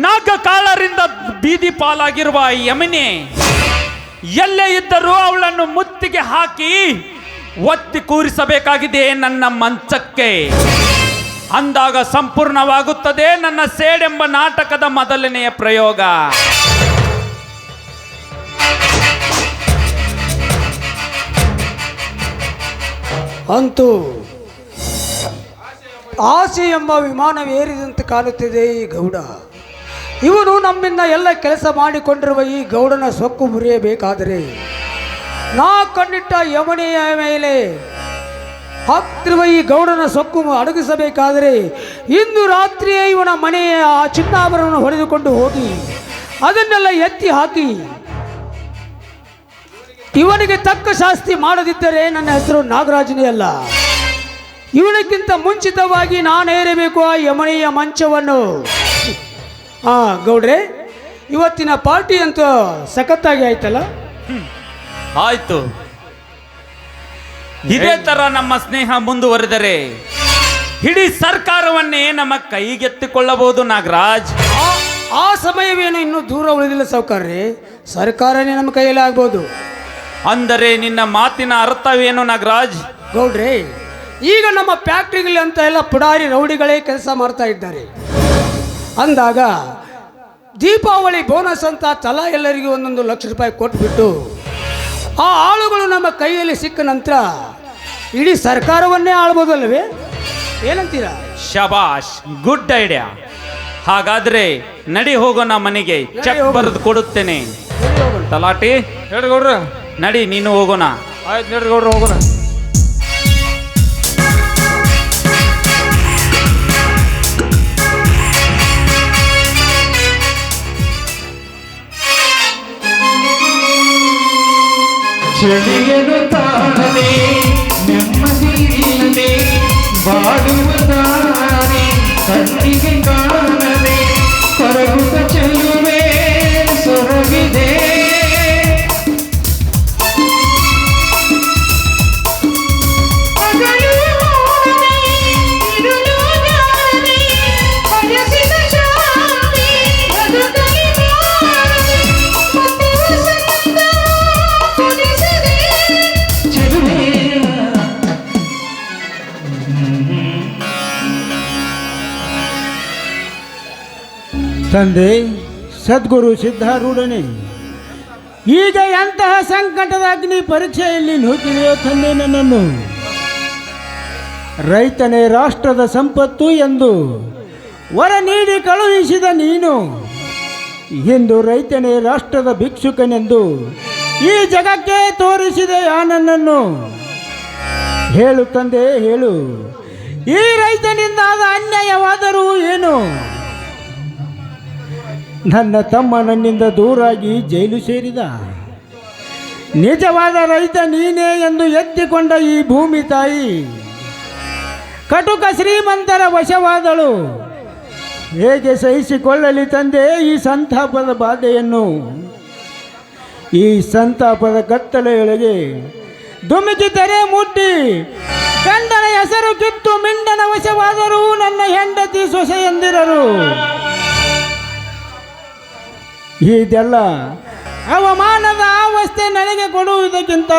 ನಾಗಕಾಳರಿಂದ ಬೀದಿ ಪಾಲಾಗಿರುವ ಯಮುನೆ ಎಲ್ಲೇ ಇದ್ದರೂ ಅವಳನ್ನು ಮುತ್ತಿಗೆ ಹಾಕಿ ಒತ್ತಿ ಕೂರಿಸಬೇಕಾಗಿದೆ ನನ್ನ ಮಂಚಕ್ಕೆ. ಅಂದಾಗ ಸಂಪೂರ್ಣವಾಗುತ್ತದೆ ನನ್ನ ಸೇಡೆಂಬ ನಾಟಕದ ಮೊದಲನೆಯ ಪ್ರಯೋಗ. ಅಂತೂ ಆಸೆ ಎಂಬ ವಿಮಾನವೇರಿದಂತೆ ಕಾಣುತ್ತಿದೆ ಈ ಗೌಡ. ಇವನು ನಮ್ಮಿಂದ ಎಲ್ಲ ಕೆಲಸ ಮಾಡಿಕೊಂಡಿರುವ ಈ ಗೌಡನ ಸೊಕ್ಕು ಮುರಿಯಬೇಕಾದರೆ, ನಾ ಕಣ್ಣಿಟ್ಟ ಯಮುನೆಯ ಮೇಲೆ ಹಾಕ್ತಿರುವ ಈ ಗೌಡನ ಸೊಕ್ಕು ಅಡಗಿಸಬೇಕಾದರೆ ಇಂದು ರಾತ್ರಿಯೇ ಇವನ ಮನೆಯ ಆ ಚಿನ್ನಾಭರಣವನ್ನು ಹೊಡೆದುಕೊಂಡು ಹೋಗಿ ಅದನ್ನೆಲ್ಲ ಎತ್ತಿ ಹಾಕಿ ಇವನಿಗೆ ತಕ್ಕ ಶಾಸ್ತಿ ಮಾಡದಿದ್ದರೆ ನನ್ನ ಹೆಸರು ನಾಗರಾಜನೇ ಅಲ್ಲ. ಇವನಿಗಿಂತ ಮುಂಚಿತವಾಗಿ ನಾನೇರಬೇಕು ಆ ಯಮನೆಯ ಮಂಚವನ್ನು. ಗೌಡ್ರೆ, ಇವತ್ತಿನ ಪಾರ್ಟಿ ಅಂತೂ ಸಖತ್ತಾಗಿ ಆಯ್ತಲ್ಲ. ಆಯ್ತು, ಇದೇ ತರ ನಮ್ಮ ಸ್ನೇಹ ಮುಂದುವರೆದರೆ ಇಡೀ ಸರ್ಕಾರವನ್ನೇ ನಮ್ಮ ಕೈಗೆತ್ತಿಕೊಳ್ಳಬಹುದು ನಾಗರಾಜ್. ಆ ಸಮಯವೇನು ಇನ್ನೂ ದೂರ ಉಳಿದಿಲ್ಲ ಸಾವುಕಾರ್ರೆ. ಸರ್ಕಾರನೇ ನಮ್ಮ ಕೈಯಲ್ಲಿ ಆಗ್ಬೋದು. ಅಂದರೆ ನಿನ್ನ ಮಾತಿನ ಅರ್ಥವೇನು ನಾಗರಾಜ್? ಗೌಡ್ರೆ, ಈಗ ನಮ್ಮ ಫ್ಯಾಕ್ಟ್ರಿಗಳಲ್ಲಿ ಅಂತ ಎಲ್ಲ ಪುಡಾರಿ ರೌಡಿಗಳೇ ಕೆಲಸ ಮಾಡ್ತಾ ಇದ್ದಾರೆ. ಅಂದಾಗ ದೀಪಾವಳಿ ಬೋನಸ್ ಅಂತ ತಲಾ ಎಲ್ಲರಿಗೂ 1,1,00,000 ರೂಪಾಯಿ ಕೊಟ್ಬಿಟ್ಟು ಆ ಆಳುಗಳು ನಮ್ಮ ಕೈಯಲ್ಲಿ ಸಿಕ್ಕ ನಂತರ ಇಡೀ ಸರ್ಕಾರವನ್ನೇ ಆಳ್ಬೋದಲ್ವೇ? ಏನಂತೀರಾ? ಶಬಾಷ್, ಗುಡ್ ಐಡಿಯಾ. ಹಾಗಾದ್ರೆ ನಡಿ ಹೋಗೋಣ ಮನೆಗೆ, ಚೆಕ್ ಬರೆದು ಕೊಡುತ್ತೇನೆ. ತಲಾಟಿ ಹೇಳ್ರಿ ಗೌಡ್ರ. ನಡಿ, ನೀನು ಹೋಗೋಣ. ಆಯ್ತು ನಡ್ರಿ ಗೌಡ್ರ, ಹೋಗೋಣ. ಚಳಿಯನು ತಾಳದೆ ನೆಮ್ಮದಿ ಇಲ್ಲದೆ ಬಾಡುವ ದಾರಿ ಕಣ್ಣಿಗೆ ಕಾಣದೆ ಕೊರಗುತ್ತ ಚೆಲುವೆ ಸೊರಗಿದೆ. ತಂದೆ ಸದ್ಗುರು ಸಿದ್ಧಾರೂಢನೇ, ಈಗ ಎಂತಹ ಸಂಕಟದ ಅಗ್ನಿ ಪರೀಕ್ಷೆಯಲ್ಲಿ ನೂಕಿದೆಯೋ ತಂದೆ ನನ್ನನ್ನು. ರೈತನೇ ರಾಷ್ಟ್ರದ ಸಂಪತ್ತು ಎಂದು ವರ ನೀಡಿ ಕಳುಹಿಸಿದ ನೀನು ಇಂದು ರೈತನೇ ರಾಷ್ಟ್ರದ ಭಿಕ್ಷುಕನೆಂದು ಈ ಜಗಕ್ಕೆ ತೋರಿಸಿದೆಯಾ ನನ್ನನ್ನು? ಹೇಳು ತಂದೆ, ಹೇಳು, ಈ ರೈತನಿಂದಾದ ಅನ್ಯಾಯವಾದರೂ ಏನು? ನನ್ನ ತಮ್ಮ ನನ್ನಿಂದ ದೂರಾಗಿ ಜೈಲು ಸೇರಿದ. ನಿಜವಾದ ರೈತ ನೀನೇ ಎಂದು ಎತ್ತಿಕೊಂಡ ಈ ಭೂಮಿ ತಾಯಿ ಕಟುಕ ಶ್ರೀಮಂತರ ವಶವಾದಳು. ಹೇಗೆ ಸಹಿಸಿಕೊಳ್ಳಲಿ ತಂದೆ ಈ ಸಂತಾಪದ ಬಾಧೆಯನ್ನು? ಈ ಸಂತಾಪದ ಕತ್ತಲೆಯೊಳಗೆ ಧುಮುಕಿ ತೆರೆ ಮುಟ್ಟಿ ಗಂಡನ ಹೆಸರು ಕಿತ್ತು ಮಿಂಡನ ವಶವಾದರೂ ನನ್ನ ಹೆಂಡತಿ ಸೊಸೆಯಂದಿರರು. ಇದೆಲ್ಲ ಅವಮಾನದ ಅವಸ್ಥೆ ನನಗೆ ಕೊಡುವುದಕ್ಕಿಂತ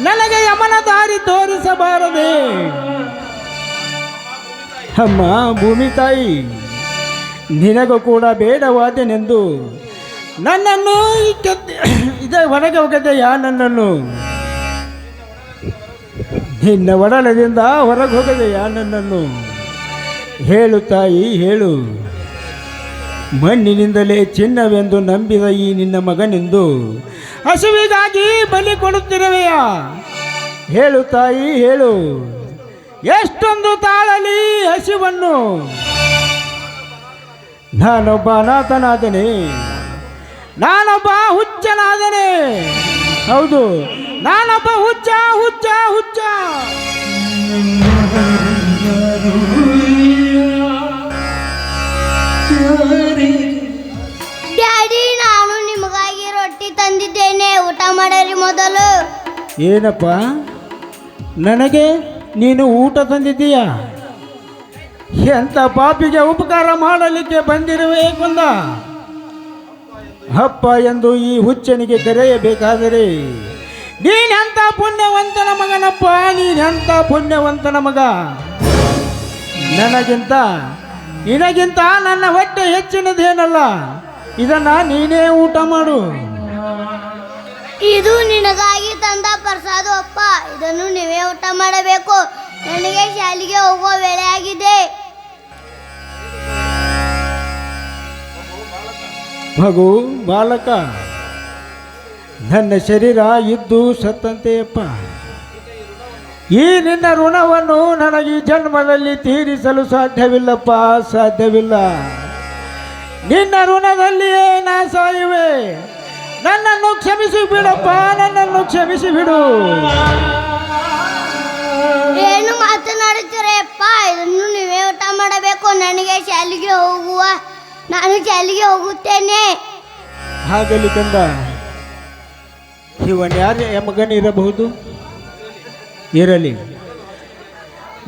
ನನಗೆ ಯಮನ ದಾರಿ ತೋರಿಸಬಾರದೆ? ಅಮ್ಮ ಭೂಮಿ ತಾಯಿ, ನಿನಗೂ ಕೂಡ ಬೇಡವಾದೆನೆಂದು ನನ್ನನ್ನು ಇದೇ ಹೊರಗೆ ಹೋಗದೆಯಾ? ನನ್ನನ್ನು ನಿನ್ನ ಒಡಲದಿಂದ ಹೊರಗೆ ಹೋಗದೆಯಾ? ನನ್ನನ್ನು ಹೇಳು ತಾಯಿ, ಹೇಳು. ಮಣ್ಣಿನಿಂದಲೇ ಚಿನ್ನವೆಂದು ನಂಬಿದ ಈ ನಿನ್ನ ಮಗನೆಂದು ಹಸುವಿಗಾಗಿ ಬಲಿ ಕೊಡುತ್ತಿರುವೆಯಾ? ಹೇಳು ತಾಯಿ, ಹೇಳು. ಎಷ್ಟೊಂದು ತಾಳಲಿ ಹಸಿವನ್ನು? ನಾನೊಬ್ಬ ಅನಾಥನಾದನೆ, ನಾನೊಬ್ಬ ಹುಚ್ಚನಾದನೆ. ಹೌದು, ನಾನೊಬ್ಬ ಹುಚ್ಚ ಹುಚ್ಚ ಹುಚ್ಚ. ಡ್ಯಾಡಿ, ನಾನು ನಿಮಗಾಗಿ ರೊಟ್ಟಿ ತಂದಿದ್ದೇನೆ, ಊಟ ಮಾಡಿರಿ ಮೊದಲು. ಏನಪ್ಪ, ನನಗೆ ನೀನು ಊಟ ತಂದಿದ್ದೀಯಾ? ಎಂಥ ಪಾಪಿಗೆ ಉಪಕಾರ ಮಾಡಲಿಕ್ಕೆ ಬಂದಿರುವೆ ಕೊಂದ? ಅಪ್ಪ ಎಂದು ಈ ಹುಚ್ಚನಿಗೆ ಕರೆಯಬೇಕಾದರೆ ನೀನೆಂಥ ಪುಣ್ಯವಂತನ ಮಗನಪ್ಪ, ನೀನೆಂಥ ಪುಣ್ಯವಂತನ ಮಗ. ನನಗಿಂತ ನಿನಗಿಂತ ನನ್ನ ಹೊಟ್ಟೆ ಹೆಚ್ಚಿನದೇನಲ್ಲ, ಇದನ್ನ ನೀನೇ ಊಟ ಮಾಡು. ಇದು ನಿನಗಾಗಿ ತಂದ ಪ್ರಸಾದ ಅಪ್ಪ, ಇದನ್ನು ನೀವೇ ಊಟ ಮಾಡಬೇಕು. ನನಗೆ ಶಾಲೆಗೆ ಹೋಗುವ ವೇಳೆ ಆಗಿದೆ. ಮಗು ಬಾಲಕ, ನನ್ನ ಶರೀರ ಇದ್ದು ಸತ್ತಂತೆಯಪ್ಪ. ಈ ನಿನ್ನ ಋಣವನ್ನು ನನಗೆ ಈ ಜನ್ಮದಲ್ಲಿ ತೀರಿಸಲು ಸಾಧ್ಯವಿಲ್ಲಪ್ಪ, ಸಾಧ್ಯವಿಲ್ಲ. ನಿನ್ನ ಋಣದಲ್ಲಿಯೇ ನಾ ಸಾಯುವೆ. ನನ್ನನ್ನು ಕ್ಷಮಿಸಿ ಬಿಡಪ್ಪ, ನನ್ನನ್ನು ಕ್ಷಮಿಸಿ ಬಿಡು. ಏನು ಮಾತನಾಡುತ್ತೀರಪ್ಪ? ಇದನ್ನು ನೀವೇ ಊಟ ಮಾಡಬೇಕು. ನನಗೆ ಶಾಲೆಗೆ ಹೋಗುವ, ನಾನು ಶಾಲೆಗೆ ಹೋಗುತ್ತೇನೆ. ಹಾಗಲಿ ಕಂದ, ಇವನ್ಯಾರ ಮಗನಿರಬಹುದು? ಇರಲಿ,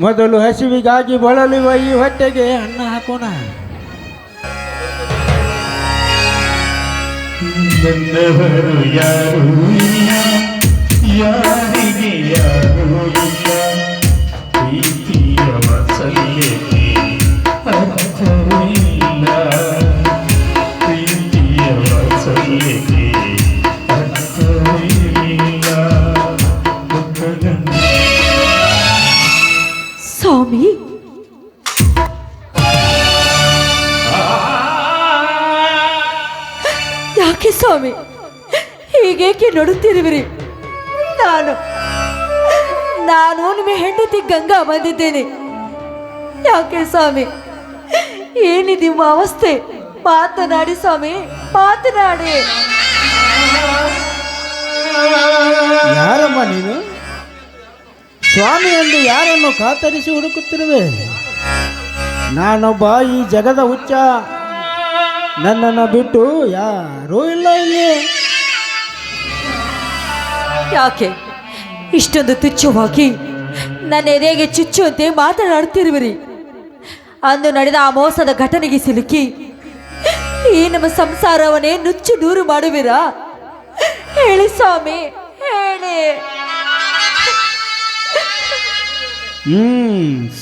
ಮೊದಲು ಹಸಿವಿಗಾಗಿ ಬಳಲುವ ಈ ಹೊಟ್ಟೆಗೆ ಅನ್ನ ಹಾಕೋಣ. ನನ್ನವರು ಯಾರೂ ಇಲ್ಲ, ಯಾರಿಗೆ ಯಾರೂ ಇಲ್ಲ. ಪ್ರೀತಿಯ ವಾತ್ಸಲ್ಯಕ್ಕೆ ಅರ್ಥವಿಲ್ಲ, ಪ್ರೀತಿಯ ವಾತ್ಸಲ್ಯಕ್ಕೆ ಅರ್ಥವಿಲ್ಲ. ಸ್ವಾಮಿ ಹೀಗೇಕೆ ನೋಡುತ್ತಿರುವಿರಿ? ನಾನು ನಿಮ್ಮ ಹೆಂಡತಿ ಗಂಗಾ ಬಂದಿದ್ದೇನೆ. ಯಾಕೆ ಸ್ವಾಮಿ, ಏನಿದೆ ನಿಮ್ಮ ಅವಸ್ಥೆ? ಮಾತನಾಡಿ ಸ್ವಾಮಿ, ಮಾತನಾಡಿ. ಯಾರಮ್ಮ ನೀನು? ಸ್ವಾಮಿ ಎಂದು ಯಾರನ್ನು ಕಾತರಿಸಿ ಹುಡುಕುತ್ತಿರುವೆ? ನಾನೊಬ್ಬ ಈ ಜಗದ ಹುಚ್ಚ. ನನ್ನನ್ನು ಬಿಟ್ಟು ಯಾರೂ ಇಲ್ಲ ಇಲ್ಲಿ. ಯಾಕೆ ಇಷ್ಟೊಂದು ತುಚ್ಛವಾಗಿ ನನ್ನ ಎದೆಗೆ ಚುಚ್ಚುವಂತೆ ಮಾತನಾಡುತ್ತಿರುವಿರಿ? ಅಂದು ನಡೆದ ಆ ಮೋಸದ ಘಟನೆಗೆ ಸಿಲುಕಿ ಈ ನಮ್ಮ ಸಂಸಾರವನ್ನೇ ನುಚ್ಚು ನೂರು ಮಾಡುವಿರಾ? ಹೇಳಿ ಸ್ವಾಮಿ, ಹೇಳಿ.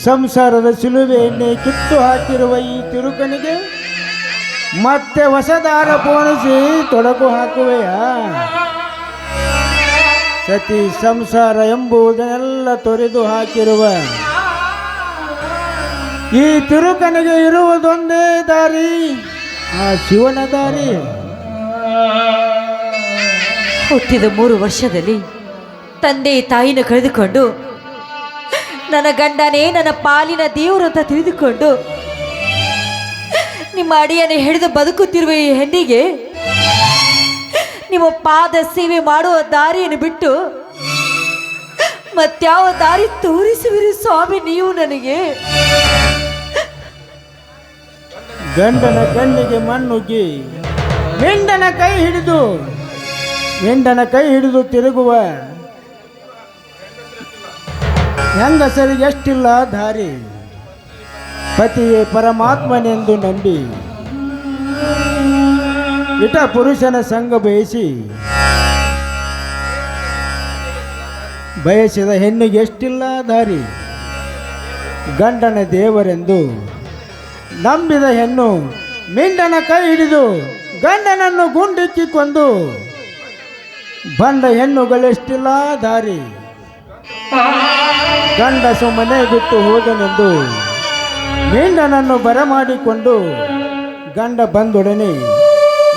ಸಂಸಾರದ ಸಿಲುಬೆಯನ್ನೇ ಕಿತ್ತು ಹಾಕಿರುವ ಈ ತಿರುಕನಿಗೆ ಮತ್ತೆ ಹೊಸ ದಾರ ಪೋಣಿಸಿ ತೊಡಕು ಹಾಕುವೆಯಾ? ಸತಿ ಸಂಸಾರ ಎಂಬುದನ್ನೆಲ್ಲ ತೊರೆದು ಹಾಕಿರುವ ಈ ತಿರುಕನಿಗೆ ಇರುವುದೊಂದೇ ದಾರಿ, ಆ ಶಿವನ ದಾರಿ. ಹುಟ್ಟಿದ 3 ವರ್ಷದಲ್ಲಿ ತಂದೆ ತಾಯಿನ ಕಳೆದುಕೊಂಡು ನನ್ನ ಗಂಡನೇ ನನ್ನ ಪಾಲಿನ ದೇವರು ಅಂತ ತಿಳಿದುಕೊಂಡು ನಿಮ್ಮ ಅಡಿಯನ್ನು ಹಿಡಿದು ಬದುಕುತ್ತಿರುವ ಈ ಹೆಣ್ಣಿಗೆ ನಿಮ್ಮ ಪಾದ ಸೇವೆ ಮಾಡುವ ದಾರಿಯನ್ನು ಬಿಟ್ಟು ಮತ್ಯಾವ ದಾರಿ ತೋರಿಸುವಿರಿ ಸ್ವಾಮಿ ನೀವು ನನಗೆ? ಗಂಡನ ಕಣ್ಣಿಗೆ ಮಣ್ಣುಗ್ಗಿ ಮೆಂಡನ ಕೈ ಹಿಡಿದು ತಿರುಗುವ ಹೆಂಗಸರಿಗೆ ಎಷ್ಟಿಲ್ಲ ದಾರಿ. ಪತಿಯೇ ಪರಮಾತ್ಮನೆಂದು ನಂಬಿ ಇಟ ಪುರುಷನ ಸಂಘ ಬಯಸಿದ ಹೆಣ್ಣಿಗೆ ಎಷ್ಟಿಲ್ಲ ದಾರಿ. ಗಂಡನ ದೇವರೆಂದು ನಂಬಿದ ಹೆಣ್ಣು ಮಿಂಡನ ಕೈ ಹಿಡಿದು ಗಂಡನನ್ನು ಗುಂಡಿಕ್ಕಿ ಕೊಂದು ಬಂದ ಹೆಣ್ಣುಗಳೆಷ್ಟಿಲ್ಲ ದಾರಿ. ಗಂಡ ಸುಮ್ಮನೆ ಬಿಟ್ಟು ಹೋದನೆಂದು ಮಿಂಡನನ್ನು ಬರಮಾಡಿಕೊಂಡು ಗಂಡ ಬಂದೊಡನೆ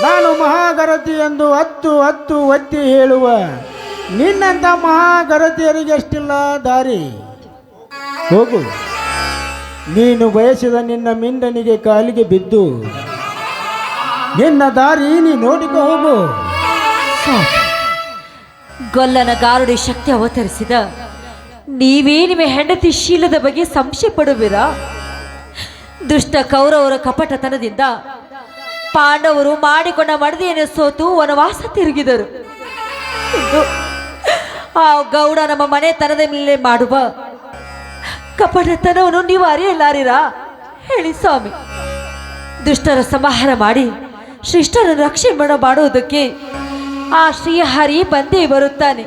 ನಾನು ಮಹಾಗರತಿ ಎಂದು ಹತ್ತು ಒತ್ತಿ ಹೇಳುವ ನಿನ್ನಂಥ ಮಹಾಗರತಿಯರಿಗೆ ಎಷ್ಟಿಲ್ಲ ದಾರಿ. ಹೋಗು, ನೀನು ಬಯಸಿದ ನಿನ್ನ ಮಿಂಡನಿಗೆ ಕಾಲಿಗೆ ಬಿದ್ದು ನಿನ್ನ ದಾರಿ ನೀ ನೋಡಿಕೊ ಹೋಗು. ಗೊಲ್ಲನ ಗಾರುಡಿ ಶಕ್ತಿ ಅವತರಿಸಿದ ನೀವೇ ನಿಮ್ಮ ಹೆಂಡತಿ ಶೀಲದ ಬಗ್ಗೆ ಸಂಶಯ ಪಡುವಿರಾ? ದುಷ್ಟ ಕೌರವರ ಕಪಟತನದಿಂದ ಪಾಂಡವರು ಮಾಡಿಕೊಂಡ ಮಡದಿಯನ್ನು ಸೋತು ವನವಾಸ ತಿರುಗಿದರು. ಆ ಗೌಡ ನಮ್ಮ ಮನೆತನದ ಮೇಲೆ ಮಾಡುವ ಕಪಟತನವನ್ನು ನೀವು ಅರಿಯಲಾರಿರಾ? ಹೇಳಿ ಸ್ವಾಮಿ. ದುಷ್ಟರ ಸಂಹಾರ ಮಾಡಿ ಶಿಷ್ಟರ ರಕ್ಷಣೆ ಮಾಡುವುದಕ್ಕೆ ಆ ಶ್ರೀಹರಿ ಬಂದೇ ಬರುತ್ತಾನೆ.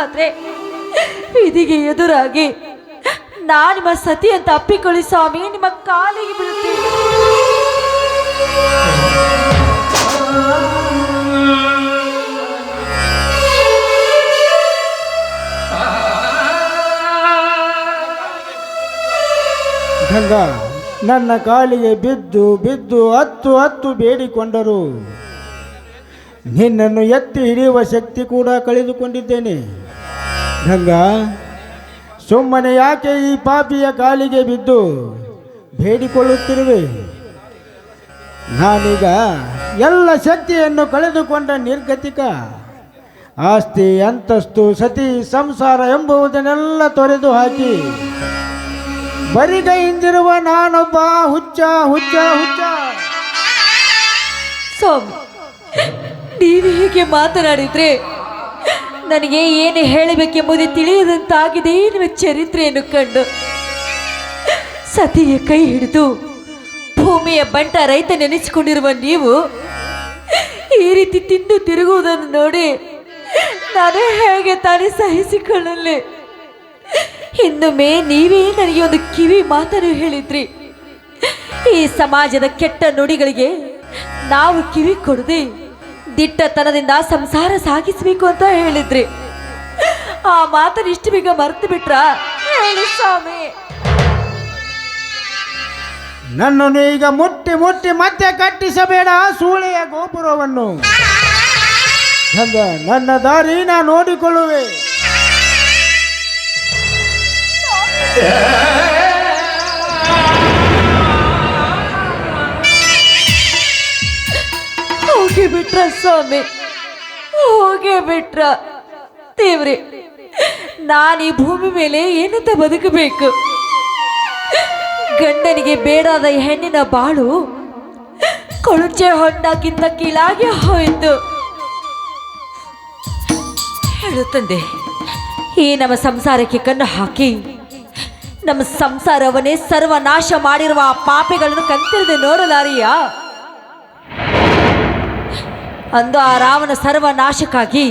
ಆದರೆ ವಿಧಿಗೆ ಎದುರಾಗಿ ನಾನು ನಿಮ್ಮ ಸತಿ ಅಂತ ಅಪ್ಪಿಕೊಳ್ಳಿ ಸ್ವಾಮಿ, ನಿಮ್ಮ ಕಾಲಿಗೆ ಬೀಳುತ್ತೇನೆ. ಗಂಗಾ ನನ್ನ ಕಾಲಿಗೆ ಬಿದ್ದು ಹತ್ತು ಬೇಡಿಕೊಂಡರು ನಿನ್ನನ್ನು ಎತ್ತಿ ಹಿಡಿಯುವ ಶಕ್ತಿ ಕೂಡ ಕಳೆದುಕೊಂಡಿದ್ದೇನೆ. ಗಂಗಾ, ಸುಮ್ಮನೆ ಯಾಕೆ ಈ ಪಾಪಿಯ ಕಾಲಿಗೆ ಬಿದ್ದು ಬೇಡಿಕೊಳ್ಳುತ್ತಿರುವೆ? ನಾನೀಗ ಎಲ್ಲ ಶಕ್ತಿಯನ್ನು ಕಳೆದುಕೊಂಡ ನಿರ್ಗತಿಕ. ಆಸ್ತಿ ಅಂತಸ್ತು ಸತಿ ಸಂಸಾರ ಎಂಬುದನ್ನೆಲ್ಲ ತೊರೆದು ಹಾಕಿ ಬರಿಗೈಯಿಂದಿರುವ ನಾನೊಬ್ಬ ಹುಚ್ಚ. ಸ್ವಾಮಿ, ನೀವು ಹೀಗೆ ಮಾತನಾಡಿದ್ರೆ ನನಗೆ ಏನು ಹೇಳಬೇಕೆಂಬುದೇ ತಿಳಿಯದಂತಾಗಿದೆ. ನಿಮ್ಮ ಚರಿತ್ರೆಯನ್ನು ಕಂಡು ಸತಿಯ ಕೈ ಹಿಡಿದು ಭೂಮಿಯ ಬಂಟ ರೈತ ನೆನೆಸಿಕೊಂಡಿರುವ ನೀವು ಈ ರೀತಿ ತಿಂದು ತಿರುಗುವುದನ್ನು ನೋಡಿ ನಾನು ಹೇಗೆ ತಾನೇ ಸಹಿಸಿಕೊಳ್ಳಲಿ? ಇನ್ನೊಮ್ಮೆ ನೀವೇ ನನಗೆ ಒಂದು ಕಿವಿ ಮಾತನ್ನು ಹೇಳಿದ್ರಿ. ಈ ಸಮಾಜದ ಕೆಟ್ಟ ನುಡಿಗಳಿಗೆ ನಾವು ಕಿವಿ ಕೊಡದೆ ದಿಟ್ಟತನದಿಂದ ಸಂಸಾರ ಸಾಗಿಸಬೇಕು ಅಂತ ಹೇಳಿದ್ರಿ. ಆ ಮಾತನ್ನು ಇಷ್ಟು ಬೇಗ ಮರೆತು ಬಿಟ್ರ? ಹೇಳಿ ಸ್ವಾಮಿ. ನನ್ನನ್ನು ಈಗ ಮುಟ್ಟಿ ಮತ್ತೆ ಕಟ್ಟಿಸಬೇಡ ಸೂಳೆಯ ಗೋಪುರವನ್ನು. ಗಂಗ, ನನ್ನ ದಾರಿ ನಾ ನೋಡಿಕೊಳ್ಳುವೆ. ಹೋಗಿ ಬಿಟ್ರ ಸ್ವಾಮಿ, ಹೋಗೇ ಬಿಟ್ರ. ದೇವ್ರೆ, ನಾನು ಈ ಭೂಮಿ ಮೇಲೆ ಏನಂತ ಬದುಕಬೇಕು? ಗಂಡನಿಗೆ ಬೇಡಾದ ಈ ಹೆಣ್ಣಿನ ಬಾಳು ಕೊಳುಚೆ ಹೊಂಡಕ್ಕಿಂತ ಕೀಳಾಗಿ ಹೋಯಿತು. ಹೇಳುತ್ತಂದೆ, ಈ ನಮ್ಮ ಸಂಸಾರಕ್ಕೆ ಕಣ್ಣು ಹಾಕಿ ನಮ್ಮ ಸಂಸಾರವನ್ನೇ ಸರ್ವನಾಶ ಮಾಡಿರುವ ಆ ಪಾಪಿಗಳನ್ನು ಕಣ್ತೆರೆದು ನೋಡಲಾರಿಯ? ಅಂದು ಆ ರಾವಣ ಸರ್ವನಾಶಕ್ಕಾಗಿ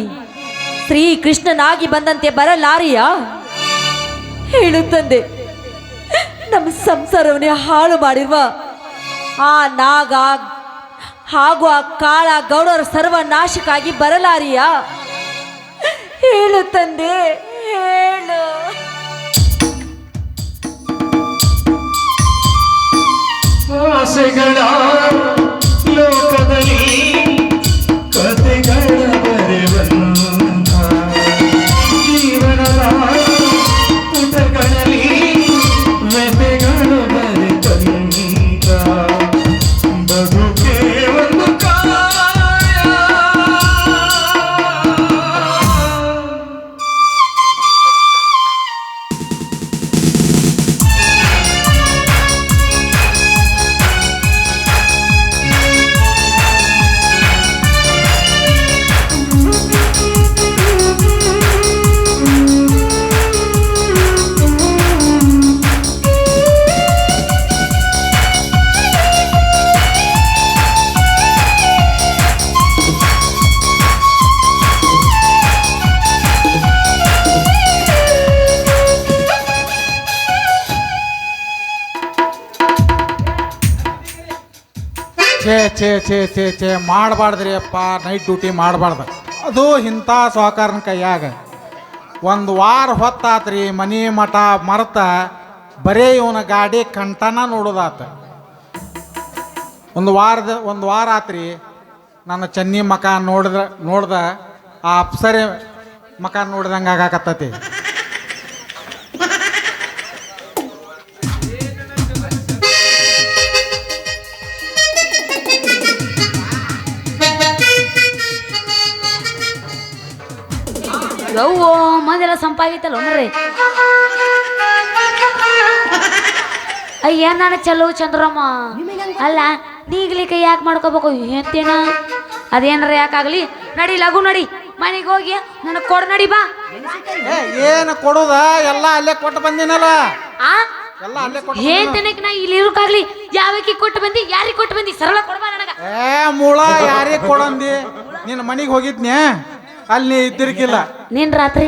ಶ್ರೀಕೃಷ್ಣನಾಗಿ ಬಂದಂತೆ ಬರಲಾರಿಯ? ಹೇಳುತ್ತಂದೆ, ನಮ್ಮ ಸಂಸಾರವನ್ನೇ ಹಾಳು ಮಾಡಿರುವ ಆ ನಾಗ ಹಾಗೂ ಆ ಕಾಳ ಗೌಡರ ಸರ್ವನಾಶಕ್ಕಾಗಿ ಬರಲಾರಿಯ? ಹೇಳು ತಂದೆ, ಹೇಳು. ಆಸೆಗಳ ಲೋಕದಲ್ಲಿ ಕಥೆಗಳ ಬರೆವಂತ ಜೀವನದ ಪುಟಗಳಲ್ಲಿ ವ್ಯಥೆಗಳು ಬರೆತಂತ ಬದುಕೆ ಒಂದು ಛೇ ಮಾಡಬಾರ್ದ್ರಿ ಅಪ್ಪ. ನೈಟ್ ಡ್ಯೂಟಿ ಮಾಡಬಾರ್ದು. ಅದು ಇಂಥ ಸಾಹುಕಾರನ ಕೈಯಾಗ ಒಂದು ವಾರ ಹೊತ್ತಾತ್ರಿ ಮನಿ ಮಠ ಮರ್ತ ಬರೀ ಇವನ ಗಾಡಿ ಕಂಟನ ನೋಡೋದಾತ. ಒಂದು ವಾರ ಆತ್ರಿ ನನ್ನ ಚೆನ್ನಿ ಮಕ ನೋಡ್ದ ಆ ಅಪ್ಸರೆ ಮಕ ನೋಡ್ದಂಗೆ ಆಗಾಕತ್ತತಿ. ಯವ್ವೋ ಮಂದೆಲ್ಲ ಸಂಪಾಗಿತ್ತಲ್ಲ ಮರ್ರಿ. ಅಯ್ಯ ನಾನು ಚಲೋ ಚಂದ್ರಮ್ಮ ಅಲ್ಲ, ನೀಗ್ಲಿಕ್ಕೆ ಯಾಕೆ ಮಾಡ್ಕೋಬೇಕು ಎಂತೇನ? ಅದೇನಾರ ಯಾಕಾಗ್ಲಿ, ನಡಿ ಲಘು ನಡಿ ಮನೆಗೆ ಹೋಗಿ ನನಗೆ ಕೊಡು, ನಡಿ ಬಾ. ಏನು ಕೊಡುದ? ಎಲ್ಲ ಅಲ್ಲೇ ಕೊಟ್ಟು ಬಂದಿನಲ್ಲ. ಆ ಎಲ್ಲ ಅಲ್ಲೇ ಕೊಟ್ಟು ಹೇಳ್ತೇನಕ್ಕೆ ನಾ ಇಲ್ಲಿ ಇರೋಕ್ಕಾಗ್ಲಿ. ಯಾವಕ್ಕೆ ಕೊಟ್ಟು ಬಂದಿ, ಯಾರಿಗೆ ಕೊಟ್ಟು ಬಂದಿ? ಸರಳ ಕೊಡ್ಬಾ ನನಗ. ಮೂಳ ಯಾರಿಗೆ ಕೊಡಂದಿ? ನಿನ್ನ ಮನೆಗೆ ಹೋಗಿದ್ನ್ಯಾ, ಅಲ್ಲಿ ನೀ ಇದ್ದಿರ್ಕಿಲ್ಲ. ನೀನ್ ರಾತ್ರಿ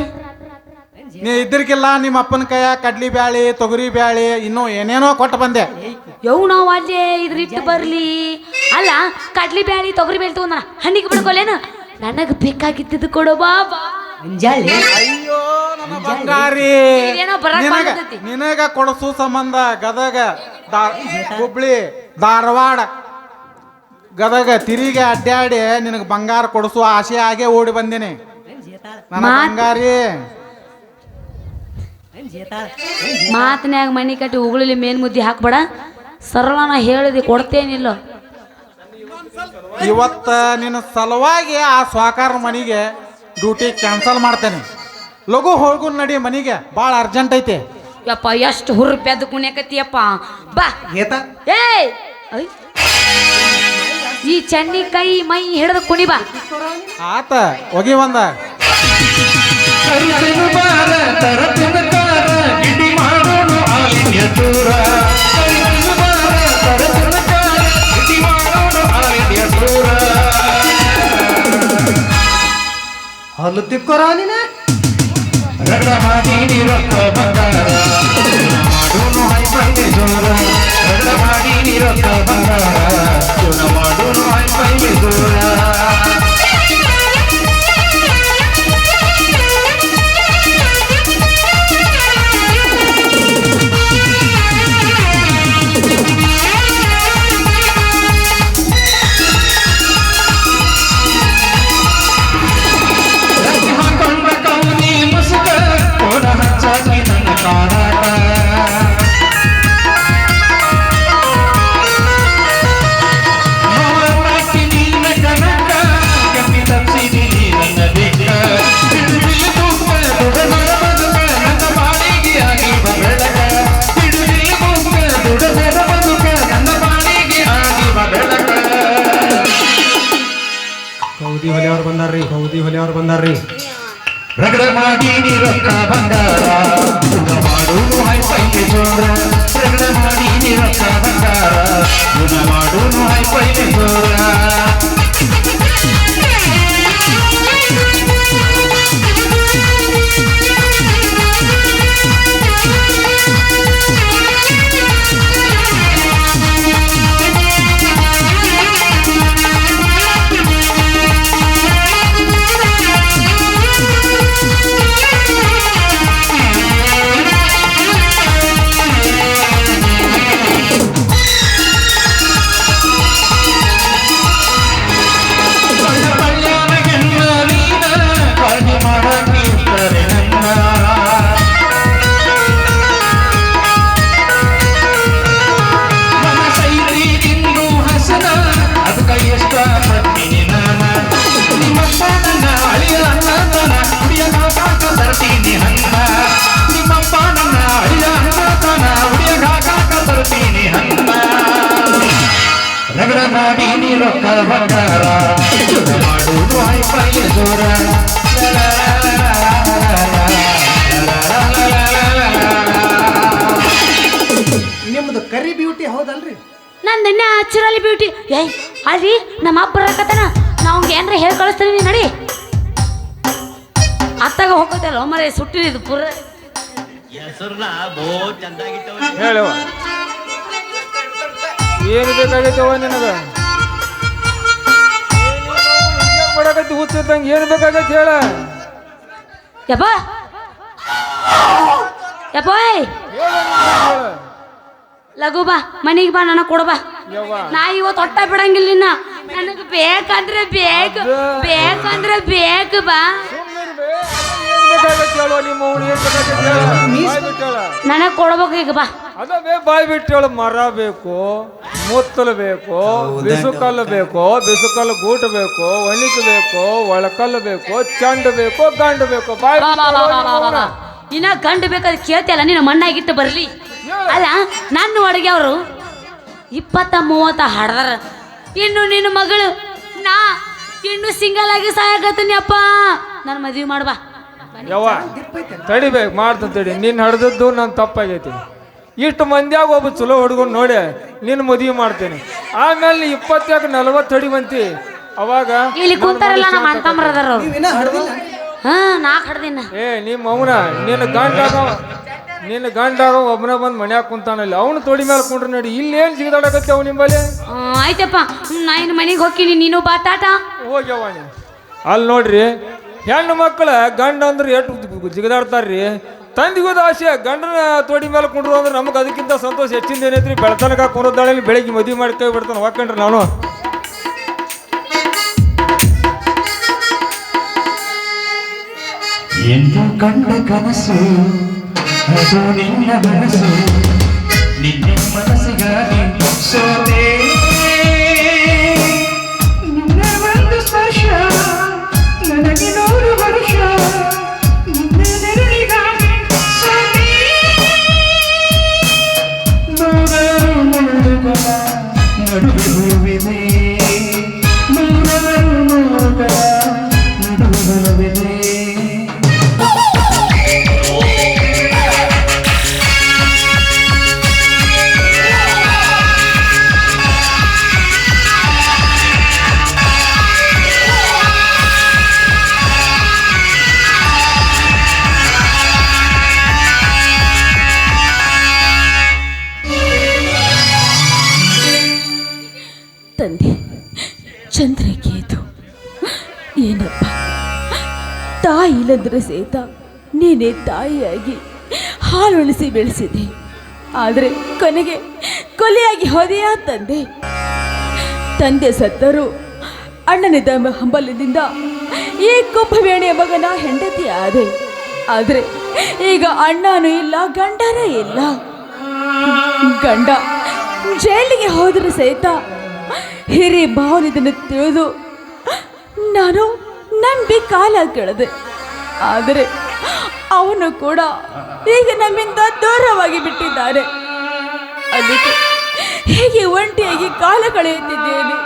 ನೀ ಇದ್ದಿರ್ಕಿಲ್ಲ. ನಿಮ್ಮ ಅಪ್ಪನ ಕೈಯ ಕಡ್ಲಿ ಬ್ಯಾಳಿ ತೊಗರಿ ಬ್ಯಾಳಿ ಇನ್ನೂ ಏನೇನೋ ಕೊಟ್ಟು ಬಂದೆ. ಯವ್ ನಾವು ಅಲ್ಲೇ ಇದ್ರಿಟ್ಟು ಬರ್ಲಿ. ಅಲ್ಲ ಕಡ್ಲಿ ಬ್ಯಾಳಿ ತೊಗರಿ ಬ್ಯಾಳಿ ತಗೊಂಡ ಹಣ್ಣಿಗೆ ಬಿಡ್ಕೊಲೇನು? ನನಗೆ ಬೇಕಾಗಿದ್ದು ಕೊಡು ಬಾಬಾ. ಅಯ್ಯೋ ನನ್ನ ಬಂಗಾರಿ, ನಿನಗ ಕೊಡಸು ಸಂಬಂಧ ಗದಗ ಹುಬ್ಳಿ ಧಾರವಾಡ ಗದಗ ತಿರುಗಿ ಅಡ್ಡಾಡಿ ನಿನಗೆ ಬಂಗಾರ ಕೊಡಿಸುವ ಆಸೆ ಆಗೇ ಓಡಿ ಬಂದೇನೆ ನನ್ನ ಬಂಗಾರಿ. ಮಾತನ್ಯಾಗ ಮನಿ ಕಟ್ಟಿ ಉಗುಳಲಿ ಮೇನ್ ಮುದ್ದೆ ಹಾಕ್ಬೇಡ. ಸರಳ ನಾ ಹೇಳಿದೆ ಕೊಡ್ತೇನಿಲ್ಲ. ಇವತ್ತ ನಿನ್ನ ಸಲುವಾಗಿ ಆ ಸಾಹುಕಾರ ಮನೆಗೆ ಡ್ಯೂಟಿ ಕ್ಯಾನ್ಸಲ್ ಮಾಡ್ತೇನೆ. ಲಘು ಹೋಗು ನಡಿ ಮನೆಗೆ, ಭಾಳ ಅರ್ಜೆಂಟ್ ಐತಿ. ಯಪ್ಪ ಎಷ್ಟು ಹುರುಪ್ಯಾದ ಕುಣ್ಯಾಕತ್ತಿಯಪ್ಪ ಬಾ. ಏಯ್ ಈ ಚನ್ನಿ ಕೈ ಮೈ ಹಿಡಿದು ಕುಣಿ ಬಾ. ಆತ ಹೋಗಿ ಒಂದ ಹಲ್ಲು ತಿಕ್ಕೋರ ನೀನ ರಗಡ ಮಾಡಿ ರೊಕ್ಕ ಬಂಗಾರ ಮಾಡೋನು ಹೈ ಪೈ ಜೋರ ರಗಡ ಮಾಡಿ ರೊಕ್ಕ ಬಂಗಾರ ಮಾಡೋನು ಹೈ ಪೈ ಜೋರ. ಹೌದಿ ಹೊಲೆಯವ್ರು ಬಂದಾರ್ರಿ ಹೌದಿ ಹೊಲೆಯವ್ರು ಬಂದಾರ್ರಿ ರಗಡ ಮಾಡಿ ರೊಕ್ಕ ಬಂಗಾರ ಗುಣ ಮಾಡೋನು ಹೈಪೈಗೆ ಜೋರ ರಗಡ ಮಾಡಿ ರೊಕ್ಕ ಬಂಗಾರ ಗುಣ ಮಾಡೋನು ಹೈಪೈಗೆ ಜೋರ ರಗಡ ಮಾಡಿ ರೊಕ್ಕ ಬಂಗಾರ ಗುಣ ಮಾಡೋನು ಹೈಪೈಗೆ ಜೋರ ನಿಮ್ದು ಕರಿ ಬ್ಯೂಟಿ ಹೌದಲ್ರಿ ನಂದು ನ್ಯಾಚುರಲ್ ಬ್ಯೂಟಿ ಏಯ್ ಅಲ್ಲಿ ನಮ್ಮ ಅಪ್ಪ ಬರಕತ್ತಾನ ನಾವು ಏನ್ರ ಹೇಳಿ ಕಳಿಸ್ತೀನಿ ನೀ ನಡಿ ಅತ್ತಾಗ ಹೋಗೋದಲ್ಲ ಮರೆ ಸುಟ್ಟಿನಿದು ಪುರ ಹೇಳವ ಏನು ಬೇಕಾಗೈತವ ನಿನಗ ಮಾಡಕತ್ತಿ ಹುಚ್ಚಿದ್ದಂಗೆ ಏನು ಬೇಕಾಗೈತಿ ಹೇಳ ಯಪ್ಪ ಯಪ್ಪ ಲಘು ಬಾ ಮನಿಗೆ ಬಾ ನನಗೆ ಕೊಡು ಬಾ ನಾ ಇವತ್ತು ಹೊಟ್ಟ ಬಿಡಂಗಿಲ್ಲ ನಿನ್ನ ನನಗೆ ಬೇಕಂದ್ರೆ ಬೇಕು ಬೇಕಂದ್ರೆ ಬೇಕು ಬಾ ನನಗೆ ಕೊಡ್ಬೇಕು ಈಗ ಬಾ ಅದೇ ಬಾಯ್ ಬಿಟ್ಟು ಹೇಳು ಮರ ಬೇಕು ಮುತ್ತಲು ಬೇಕು ಬಿಸುಕಲ್ಲು ಬೇಕು ಬಿಸುಕಲ್ಲು ಗೂಟ ಬೇಕು ಒಣಿಕೆ ಬೇಕು ಒಳಕಲ್ಲು ಬೇಕು ಚಂಡು ಬೇಕು ಗಂಡು ಬೇಕು ಬಾಯ್ ಇನ್ನ ಗಂಡು ಬೇಕಾದ್ರೆ ಕೇಳ್ತಿಯಲ್ಲ ನೀನು ಮಣ್ಣಾಗಿಟ್ಟು ಬರ್ಲಿ ಅಲ್ಲ ನನ್ನ ಒಳಗೆ ಅವರು 20-30 ಹಾಡ್ದಾರ ಇನ್ನು ನಿನ್ನ ಮಗಳು ನಾ ಇನ್ನು ಸಿಂಗಲ್ ಆಗಿ ಸಾಯಕತ್ತೀನಿ ಅಪ್ಪ ನಾನು ಮದ್ವೆ ಮಾಡ್ಬಾ ಯವ್ವ ತಡಿಬೇಕು ಮಾಡ್ತಾನೆ ತಡಿ ನಿನ್ನ ಹಡ್ದದ್ದು ನಾನು ತಪ್ಪಾಗೈತಿ ಇಷ್ಟು ಮಂದಿಯಾಗ ಒಬ್ಬ ಚಲೋ ಹುಡುಗನ್ ನೋಡಿ ನಿನ್ನ ಮದುವೆ ಮಾಡ್ತೇನೆ ಆಮೇಲೆ 20-40 ಅಡಿ ಬಂತಿ ಅವಾಗ ಇಲ್ಲಿ ಕೂತಾರಲ್ಲ ನಮ್ಮ ಅಣ್ತಮ್ಮರದಾರ ಅವ್ರು ಹಾ ನಾ ಕಡ್ದಿನ ನಿಮ್ಮ ಅವನ ನಿನ್ನ ಗಂಡಾಗ ಒಬ್ಬನ ಬಂದು ಮನ್ಯಾಗ ಕುಂತಾನಲ್ಲಿ ಅವನು ತೊಡಿ ಮೇಲೆ ಕುಂಡ್ರೆ ನೋಡಿ ಇಲ್ಲಿ ಏನು ಜಿಗದಾಡಕತ್ತೆ ಅವ್ ನಿಂಬಲ್ಲಿ ಆಯ್ತಪ್ಪ ನಾ ಇನ್ನು ಮನೆಗೆ ಹೋಗ್ತೀನಿ ನೀನು ಬಾ ಟಾಟಾ ಹೋಗ್ಯವ ಅಲ್ಲಿ ನೋಡ್ರಿ ಹೆಣ್ಣು ಮಕ್ಕಳ ಗಂಡ ಅಂದ್ರೆ ಎಷ್ಟು ಜಿಗದಾಡ್ತಾರ್ರಿ ತಂದಿಗೋದ ಆಸೆ ಗಂಡನ ತೋಡಿ ಮೇಲೆ ಕುಂಡ್ರು ಅಂದ್ರೆ ನಮಗೆ ಅದಕ್ಕಿಂತ ಸಂತೋಷ ಹೆಚ್ಚಿಂದ ಏನೈತ್ರಿ ಬೆಳತನಕ ಕುಂದ್ರದಾಳಲ್ಲಿ ಬೆಳಿಗ್ಗೆ ಮದುವೆ ಮಾಡಿ ಕೈ ಬಿಡ್ತಾನೆ ಹೋಗ್ಕೊಂಡ್ರಿ ನಾನು ಎಂದು ಕಂಡ ಕನಸು ಅದು ನಿನ್ನ ಮನಸ್ಸು ನಿನ್ನ ಮನಸ್ಸಿಗಾಗಿ ಸೋತೆ ನಿನ್ನ ಒಂದು ಸ್ಪರ್ಶ ನನಗೆ 100 ವರ್ಷ ನಿನ್ನ ನೆರಳಿಗಾಗಿ ಸೋತೆ ನೂರಾರು ಮುಳ್ಳುಗಳ ನಡುವೆ ಹೂವಿದೆ ನೂರಾರು ಮುಳ್ಳುಗಳ ನಡುವೆ ಬಲವಿದೆ ತಂದೆ ಚಂದ್ರಕೇತು ಏನಪ್ಪ ತಾಯಿ ಇಲ್ಲಂದ್ರೆ ಸಹಿತ ನೀನೇ ತಾಯಿಯಾಗಿ ಹಾಲುಣಿಸಿ ಬೆಳೆಸಿದೆ ಆದರೆ ಕೊನೆಗೆ ಕೊಲೆಯಾಗಿ ಹೋದೆಯಾ ತಂದೆ ತಂದೆ ಸತ್ತರೂ ಅಣ್ಣನಿದ್ದ ಹಂಬಲದಿಂದ ಈ ಕುಂಭವೇಣೆಯ ಮಗನ ಹೆಂಡತಿ ಆದೆ ಆದರೆ ಈಗ ಅಣ್ಣನೂ ಇಲ್ಲ ಗಂಡನೂ ಇಲ್ಲ ಗಂಡ ಜೈಲಿಗೆ ಹೋದರೂ ಸಹಿತ ಹಿರಿ ಭಾವನಿದನ್ನು ತಿಳಿದು ನಾನು ನಂಬಿ ಕಾಲ ಕೆಳದೆ ಆದರೆ ಅವನು ಕೂಡ ಈಗ ನಮ್ಮಿಂದ ದೂರವಾಗಿ ಬಿಟ್ಟಿದ್ದಾನೆ ಅದಕ್ಕೆ ಹೇಗೆ ಒಂಟಿಯಾಗಿ ಕಾಲ ಕಳೆಯುತ್ತಿದ್ದೇನೆ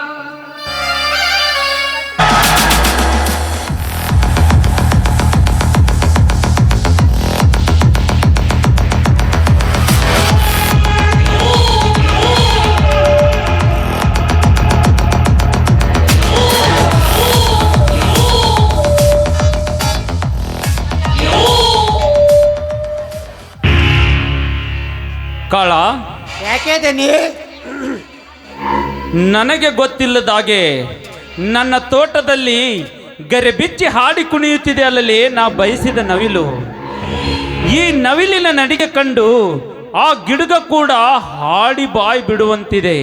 ಇದ್ದೇನೆ. ನನಗೆ ಗೊತ್ತಿಲ್ಲದಾಗೆ ನನ್ನ ತೋಟದಲ್ಲಿ ಗರೆ ಬಿಚ್ಚಿ ಹಾಡಿ ಕುಣಿಯುತ್ತಿದೆ ಅಲ್ಲಲ್ಲಿ ನಾ ಬಯಸಿದ ನವಿಲು. ಈ ನವಿಲಿನ ನಡಿಗೆ ಕಂಡು ಆ ಗಿಡಗ ಕೂಡ ಹಾಡಿ ಬಾಯಿ ಬಿಡುವಂತಿದೆ.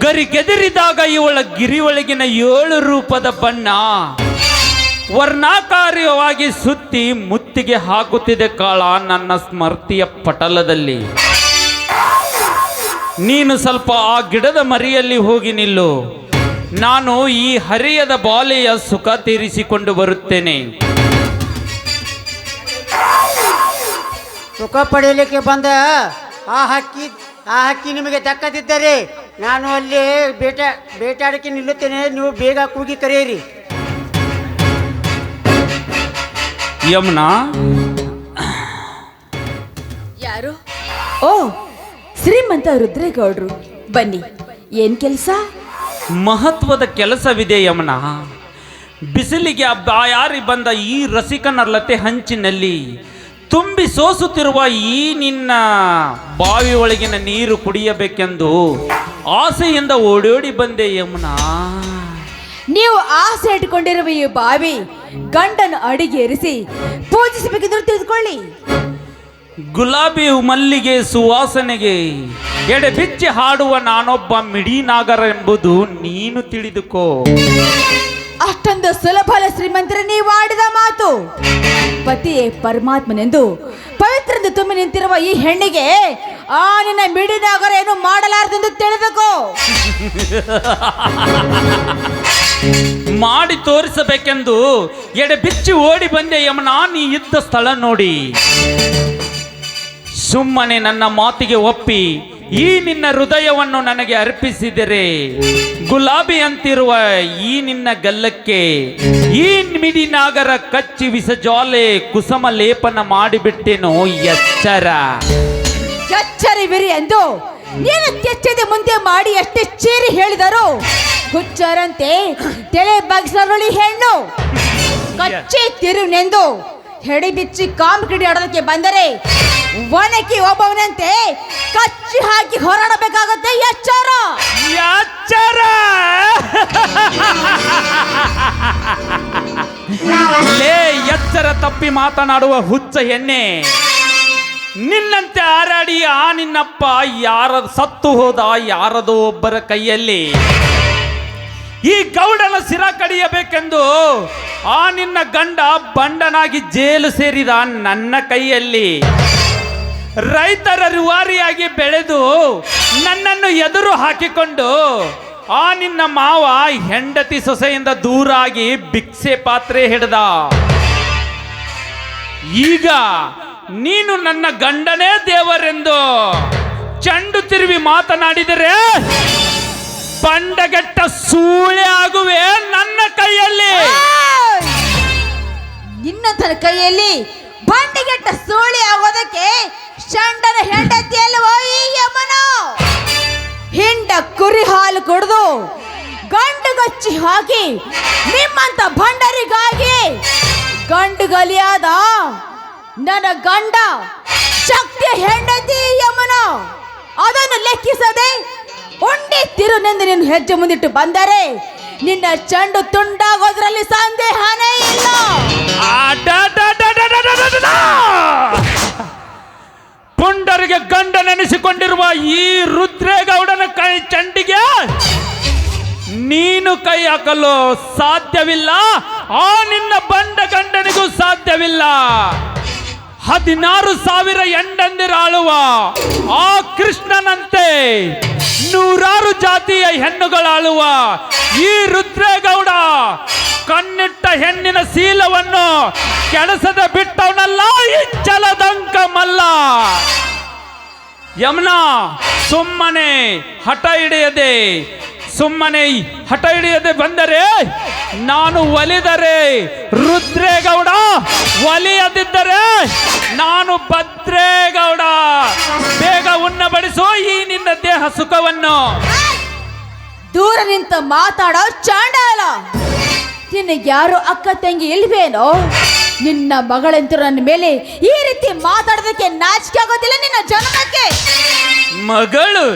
ಗರಿ ಗೆದರಿದಾಗ ಇವಳ ಗಿರಿ ಒಳಗಿನ 7 ರೂಪದ ಬಣ್ಣ ವರ್ಣಾಕಾರವಾಗಿ ಸುತ್ತಿ ಮುತ್ತಿಗೆ ಹಾಕುತ್ತಿದೆ ಕಾಳ ನನ್ನ ಸ್ಮೃತಿಯ ಪಟಲದಲ್ಲಿ. ನೀನು ಸ್ವಲ್ಪ ಆ ಗಿಡದ ಮರಿಯಲ್ಲಿ ಹೋಗಿ ನಿಲ್ಲು. ನಾನು ಈ ಹರಿಯದ ಬಾಲೆಯ ಸುಖ ತೀರಿಸಿಕೊಂಡು ಬರುತ್ತೇನೆ. ಸುಖ ಪಡೆಯಲಿಕ್ಕೆ ಬಂದ ಆ ಹಕ್ಕಿ ನಿಮಗೆ ದಕ್ಕದಿದ್ದರೆ ನಾನು ಅಲ್ಲಿ ಬೇಟಾಡಕ್ಕೆ ನಿಲ್ಲುತ್ತೇನೆ. ನೀವು ಬೇಗ ಕೂಗಿ ಕರೆಯಿರಿ. ಯಮುನಾ, ಯಾರು? ಓ, ಶ್ರೀಮಂತ ರುದ್ರೇಗೌಡ್ರು, ಬನ್ನಿ. ಏನ್ ಕೆಲಸ? ಮಹತ್ವದ ಕೆಲಸವಿದೆ ಯಮುನಾ. ಬಿಸಿಲಿಗೆ ಬಾಯಾರಿ ಬಂದ ಈ ರಸಿಕನರ್ಲತೆ ಹಂಚಿನಲ್ಲಿ ತುಂಬಿ ಸೋಸುತ್ತಿರುವ ಈ ನಿನ್ನ ಬಾವಿ ಒಳಗಿನ ನೀರು ಕುಡಿಯಬೇಕೆಂದು ಆಸೆಯಿಂದ ಓಡೋಡಿ ಬಂದೆ ಯಮುನಾ. ನೀವು ಆಸೆ ಇಟ್ಕೊಂಡಿರುವ ಈ ಬಾವಿ ಗಂಡನ ಅಡಿಗೇರಿಸಿ ಪೂಜಿಸಬೇಕಿದ್ರು ತಿಳಿದುಕೊಳ್ಳಿ. ಗುಲಾಬಿ ಮಲ್ಲಿಗೆ ಸುವಾಸನೆಗೆ ಎಡೆ ಬಿಚ್ಚಿ ಹಾಡುವ ನಾನೊಬ್ಬ ಮಿಡಿನಾಗರ ಎಂಬುದು ನೀನು ತಿಳಿದುಕೋ. ಅಷ್ಟೊಂದು ಸುಲಭ ಅಲ್ಲ ಶ್ರೀಮಂತರ ನೀವು ಆಡಿದ ಮಾತು. ಪತಿಯೇ ಪರಮಾತ್ಮನೆಂದು ಪವಿತ್ರೆಂದು ತುಂಬಿ ನಿಂತಿರುವ ಈ ಹೆಣ್ಣಿಗೆ ಆ ನಿನ್ನ ಮಿಡಿನಾಗರ ಏನು ಮಾಡಲಾರದೆಂದು ತಿಳಿದುಕೋ. ಮಾಡಿ ತೋರಿಸಬೇಕೆಂದು ಎಡೆ ಬಿಚ್ಚಿ ಓಡಿ ಬಂದೆ ಯಮುನಾ. ನೀ ಇದ್ದ ಸ್ಥಳ ನೋಡಿ. ಸುಮ್ಮನೆ ನನ್ನ ಮಾತಿಗೆ ಒಪ್ಪಿ ಈ ನಿನ್ನ ಹೃದಯವನ್ನು ನನಗೆ ಅರ್ಪಿಸಿದರೆ ಗುಲಾಬಿ ಅಂತಿರುವ ಈ ನಿನ್ನ ಗಲ್ಲಕ್ಕೆ ಈ ಮಿಡಿನಾಗರ ಕಚ್ಚಿ ವಿಸಜ್ವಾಲೆ ಕುಸುಮ ಲೇಪನ ಮಾಡಿಬಿಟ್ಟೆನೋ. ಎಚ್ಚರಿವಿರಿ ಎಂದು ನೀನು ಕೆಚ್ಚದೆ ಮುಂದೆ ಮಾಡಿ ಅಷ್ಟೇ ಚೇರಿ ಹೇಳಿದರು. ಹುಚ್ಚರಂತೆ ತಲೆ ಬಗ್ಸರಳಿ ಹೆಣ್ಣು ಕಚ್ಚಿ ತಿರುನೆಂದು ಹೆಡಿ ಬಿಚ್ಚಿ ಕಾಮಕಿಡಿ ಆಡೋದಕ್ಕೆ ಬಂದರೆ ಒಣಕಿ ಒಬ್ಬವನಂತೆ ಕಚ್ಚಿ ಹಾಕಿ ಹೊರಡಬೇಕಾಗುತ್ತೆ. ಎಚ್ಚರ ಎಚ್ಚರ. ಲೇ ಎಚ್ಚರ ತಪ್ಪಿ ಮಾತನಾಡುವ ಹುಚ್ಚ ಹೆಣ್ಣೆ, ನಿನ್ನಂತೆ ಹಾರಾಡಿ ಆ ನಿನ್ನಪ್ಪ ಸತ್ತು ಹೋದ ಯಾರದೋ ಒಬ್ಬರ ಕೈಯಲ್ಲಿ ಈ ಗೌಡನ ಸಿರ ಕಡಿಯಬೇಕೆಂದು ಆ ನಿನ್ನ ಗಂಡ ಬಂಡನಾಗಿ ಜೈಲು ಸೇರಿದ ನನ್ನ ಕೈಯಲ್ಲಿ ರೈತರ ರೂವಾರಿಯಾಗಿ ಬೆಳೆದು ನನ್ನನ್ನು ಎದುರು ಹಾಕಿಕೊಂಡು ಆ ನಿನ್ನ ಮಾವ ಹೆಂಡತಿ ಸೊಸೆಯಿಂದ ದೂರಾಗಿ ಭಿಕ್ಷೆ ಪಾತ್ರೆ ಹಿಡ್ದ. ಈಗ ನೀನು ನನ್ನ ಗಂಡನೇ ದೇವರೆಂದು ಚಂಡು ತಿರುವಿ ಮಾತನಾಡಿದರೆ ಬಂಡಗೆಟ್ಟ ಸೂಳೆ ಆಗುವೆ ನನ್ನ ಕೈಯಲ್ಲಿ. ನಿನ್ನ ಕೈಯಲ್ಲಿ ಬಂಡಿಗೆಟ್ಟ ಸೋಳಿ ಆಗೋದಕ್ಕೆ ಚಂಡನ ಹೆಂಡತಿ ಅಲ್ವೋ ಈ ಯಮನ. ಹಿಂಡ ಕುರಿ ಹಾಲು ಕುಡಿದು ಗಂಡುಗಚ್ಚಿ ಹಾಕಿ ನಿಮ್ಮಂತ ಭಂಡರಿಗಾಗಿ ಗಂಡುಗಲಿಯಾದ ನನ್ನ ಗಂಡ ಶಕ್ತಿಯ ಹೆಂಡತಿ ಯಮನ. ಅದನ್ನು ಲೆಕ್ಕಿಸದೆ ಉಂಡಿ ತಿರುನೆಂದು ನೀನು ಹೆಜ್ಜೆ ಮುಂದಿಟ್ಟು ಬಂದರೆ ನಿನ್ನ ಚಂಡು ತುಂಡಾಗೋದ್ರಲ್ಲಿ ಸಂದೇಹನೇ ಇಲ್ಲ. ಪುಂಡರಿಗೆ ಗಂಡನೆನಿಸಿಕೊಂಡಿರುವ ಈ ರುದ್ರೇಗೌಡನ ಕೈ ಚಂಡಿಗೆ ನೀನು ಕೈ ಹಾಕಲು ಸಾಧ್ಯವಿಲ್ಲ. ಆ ನಿನ್ನ ಬಂಡ ಗಂಡನಿಗೂ ಸಾಧ್ಯವಿಲ್ಲ. 16,000 ಹೆಂಡಂದಿರಾಳುವ ಆ ಕೃಷ್ಣನಂತೆ 100 ಜಾತಿಯ ಹೆಣ್ಣುಗಳಾಳುವ ಈ ರುದ್ರೇಗೌಡ ಕಣ್ಣಿಟ್ಟ ಹೆಣ್ಣಿನ ಶೀಲವನ್ನು ಕೆಳಸದ ಬಿಟ್ಟವನಲ್ಲ ಈ ಚಲದಂಕ ಮಲ್ಲ. ಯಮುನಾ, ಸುಮ್ಮನೆ ಹಠ ಹಿಡಿಯದೆ ಬಂದರೆ ನಾನು ಒಲಿದರೆ ರುದ್ರೇಗೌಡ, ಒಲಿಯದಿದ್ದರೆ ನಾನು ಭದ್ರೇಗೌಡ. ಬೇಗ ಉಣ್ಣಬಡಿಸೋ ಈ ನಿನ್ನ ದೇಹ ಸುಖವನ್ನು. ದೂರ ನಿಂತ ಮಾತಾಡೋ ಚಾಂಡಾಲ, ನಿನಗೆ ಯಾರು ಅಕ್ಕ ತಂಗಿ ಇಲ್ವೇನೋ? ನಿನ್ನ ಮಗಳಂತೂ ನನ್ನ ಮೇಲೆ ಈ ರೀತಿ ಮಾತಾಡೋದಕ್ಕೆ ನಾಚಿಕೆ ಆಗೋದಿಲ್ಲ ನಿನ್ನ ಜನ್ಮಕ್ಕೆ. ಮಗಳು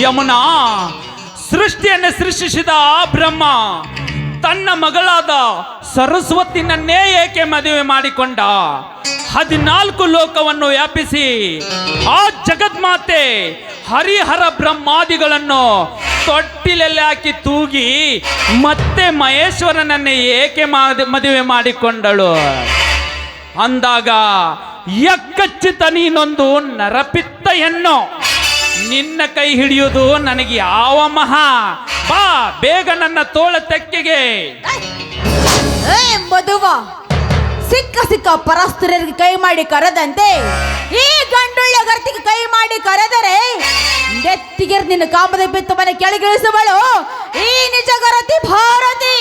ಯಮುನಾ, ಸೃಷ್ಟಿಯನ್ನು ಸೃಷ್ಟಿಸಿದ ಆ ಬ್ರಹ್ಮ ತನ್ನ ಮಗಳಾದ ಸರಸ್ವತಿನನ್ನೇ ಏಕೆ ಮದುವೆ ಮಾಡಿಕೊಂಡ? 14 ಲೋಕವನ್ನು ವ್ಯಾಪಿಸಿ ಆ ಜಗನ್ಮಾತೆ ಹರಿಹರ ಬ್ರಹ್ಮಾದಿಗಳನ್ನು ತೊಟ್ಟಿಲಲ್ಲಿ ಹಾಕಿ ತೂಗಿ ಮತ್ತೆ ಮಹೇಶ್ವರನನ್ನೇ ಏಕೆ ಮದುವೆ ಮಾಡಿಕೊಂಡಳು ಅಂದಾಗ ಯಕ್ಕಚ್ಚಿತ ನೀನೊಂದು ನರಪಿತ್ತ ಹೆಣ್ಣು. ನಿನ್ನ ಕೈ ಹಿಡಿಯುವುದು ನನಗೆ ಯಾವ ಮಹಾ? ಬಾ ಬೇಗ ನನ್ನ ತೋಳ ತೆಕ್ಕೆಗೆ. ಮಧುವ, ಸಿಕ್ಕ ಪರಸ್ಪರರಿಗೆ ಕೈ ಮಾಡಿ ಕರೆದಂತೆ ಈ ಗಂಡುಳ್ಳ ಗರ್ತಿಗೆ ಕೈ ಮಾಡಿ ಕರೆದರೆ ನೆತ್ತಿಗೆ ನಿನ್ನ ಕಾಮದ ಬಿತ್ತವನ್ನ ಕೆಳಗಿಳಿಸುವಳು ಈ ನಿಜ ಗರತಿ ಭಾರತಿ.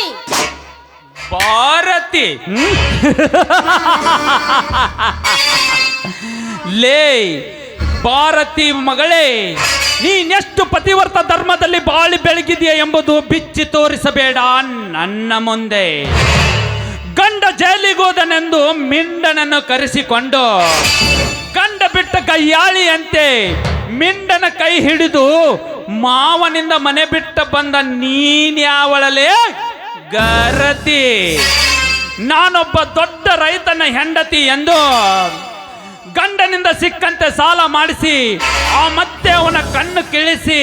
ಭಾರತಿ ಲೇ ಭಾರತಿ ಮಗಳೇ, ನೀನೆಷ್ಟು ಪತಿವರ್ತ ಧರ್ಮದಲ್ಲಿ ಬಾಳಿ ಬೆಳಗಿದೆಯಾ ಎಂಬುದು ಬಿಚ್ಚಿ ತೋರಿಸಬೇಡ ನನ್ನ ಮುಂದೆ. ಗಂಡ ಜೈಲಿಗೋದನೆಂದು ಮಿಂಡನನ್ನು ಕರೆಸಿಕೊಂಡು ಗಂಡ ಬಿಟ್ಟ ಕೈಯಾಳಿಯಂತೆ ಮಿಂಡನ ಕೈ ಹಿಡಿದು ಮಾವನಿಂದ ಮನೆ ಬಿಟ್ಟ ಬಂದ ನೀನ್ಯಾವಳಲೇ ಗರತಿ? ನಾನೊಬ್ಬ ದೊಡ್ಡ ರೈತನ ಹೆಂಡತಿ ಎಂದು ಗಂಡನಿಂದ ಸಿಕ್ಕಂತೆ ಸಾಲ ಮಾಡಿಸಿ ಮತ್ತೆ ಅವನ ಕಣ್ಣು ಕಿಳಿಸಿ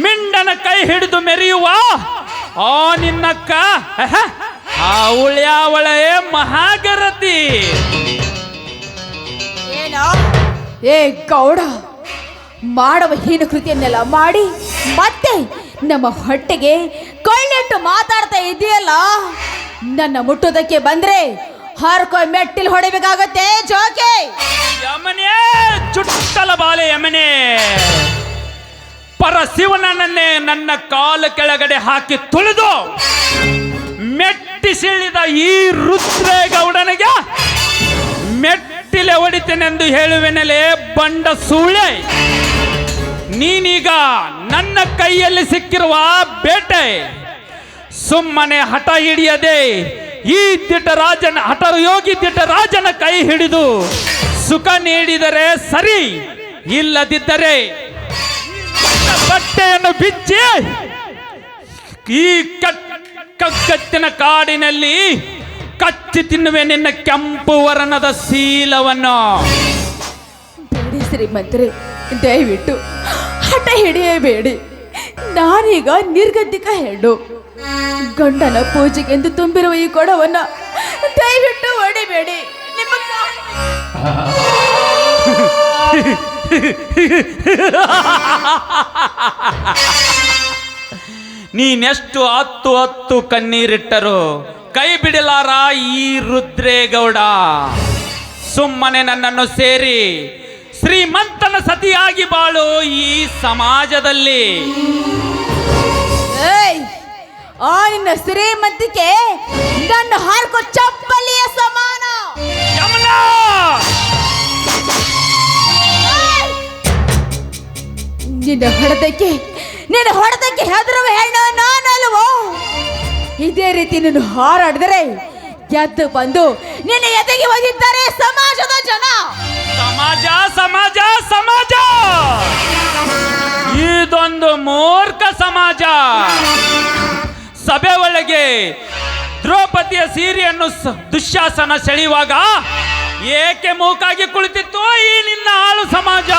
ಮಿಂಡನ ಕೈ ಹಿಡಿದು ಮೆರೆಯುವ ಆ ನಿನ್ನಕ್ಕ ಅವಳ್ಯಾವಳೇ ಮಹಾಗರತಿ. ಏನೋ ಏ ಗೌಡ, ಮಾಡುವ ಹೀನ ಕೃತಿಯನ್ನೆಲ್ಲ ಮಾಡಿ ಮತ್ತೆ ನಮ್ಮ ಹೊಟ್ಟೆಗೆ ಕೊಳ್ಳಿಟ್ಟು ಮಾತಾಡ್ತಾ ಇದೆಯಲ್ಲ. ನನ್ನ ಮುಟ್ಟೋದಕ್ಕೆ ಬಂದ್ರೆ ಹರ್ಕೊ ಮೆಟ್ಟಿಲ್ ಹೊಡಿಬೇಕಾಗತ್ತೆ ಜೋಕೆ. ಯಮನೆ ಚುಟ್ಟಲ ಬಾಲೆ ಯಮನೆ, ಪರ ಶಿವನನ್ನೇ ನನ್ನ ಕಾಲು ಕೆಳಗಡೆ ಹಾಕಿ ತುಳಿದು ಮೆಟ್ಟಿಸಿಳಿದ ಈ ರುದ್ರೇಗೌಡನಿಗೆ ಮೆಟ್ಟಿಲೆ ಹೊಡಿತೇನೆಂದು ಹೇಳುವೆನಲೇ ಬಂಡ ಸೂಳೆ. ನೀನೀಗ ನನ್ನ ಕೈಯಲ್ಲಿ ಸಿಕ್ಕಿರುವ ಬೇಟೆ. ಸುಮ್ಮನೆ ಹಠ ಹಿಡಿಯದೆ ಈ ದಿಟರಾಜನ ಹಠಯೋಗಿ ದಿಟರಾಜನ ಕೈ ಹಿಡಿದು ಸುಖ ನೀಡಿದರೆ ಸರಿ, ಇಲ್ಲದಿದ್ದರೆ ಬಟ್ಟೆಯನ್ನು ಬಿಚ್ಚಿ ಈ ಕಗ್ಗತ್ತಿನ ಕಾಡಿನಲ್ಲಿ ಕಚ್ಚಿ ತಿನ್ನುವೆ ನಿನ್ನ ಕೆಂಪು ವರ್ಣದ ಶೀಲವನ್ನು. ಬೇಡಿ ಶ್ರೀಮಂತರೇ, ದಯವಿಟ್ಟು ಹಠ ಹಿಡಿಯಬೇಡಿ. ನಾನೀಗ ನಿರ್ಗತಿಕ ಹೆಣ್ಣು. ಗಂಡನ ಪೂಜೆಗೆಂದು ತುಂಬಿರುವ ಈ ಕೊಡವನ್ನ ದಯವಿಟ್ಟು ಹೊಡಿಬೇಡಿ. ನಿಮ್ಮ ನೀನೆಷ್ಟು ಹತ್ತು ಕಣ್ಣೀರಿಟ್ಟರು ಕೈ ಬಿಡಲಾರ ಈ ರುದ್ರೇಗೌಡ. ಸುಮ್ಮನೆ ನನ್ನನ್ನು ಸೇರಿ ಶ್ರೀಮಂತನ ಸತಿಯಾಗಿ ಬಾಳು ಈ ಸಮಾಜದಲ್ಲಿ. ಆ ನಿನ್ನ ಶ್ರೀಮಂತಿಕೆ ನನ್ನ ಹಾರ್ಕೋ ಚಪ್ಪಲಿಯ ಸಮಾನ. ನಿನ್ನ ಹೊಡೆದಕ್ಕೆ ಹೆದರುವ ಹೆಣ್ಣು ನಾನಲ್ವೋ? ಇದೇ ರೀತಿ ನೀನು ಹಾರಾಡಿದರೆ ಗೆದ್ದು ಬಂದು ನಿನ್ನ ಎದೆಗೆ ಒದಿದ್ದಾರೆ ಸಮಾಜದ ಜನ. ಸಮಾಜ ಸಮಾಜ ಸಮಾಜ, ಇದೊಂದು ಮೂರ್ಖ ಸಮಾಜ. ಸಭೆ ಒಳಗೆ ದ್ರೌಪದಿಯ ಸೀರೆಯನ್ನು ದುಶ್ಯಾಸನ ಸೆಳೆಯುವಾಗ ಏಕೆ ಮೂಕಾಗಿ ಕುಳಿತಿತ್ತು ಈ ನಿನ್ನ ಆಳು ಸಮಾಜ?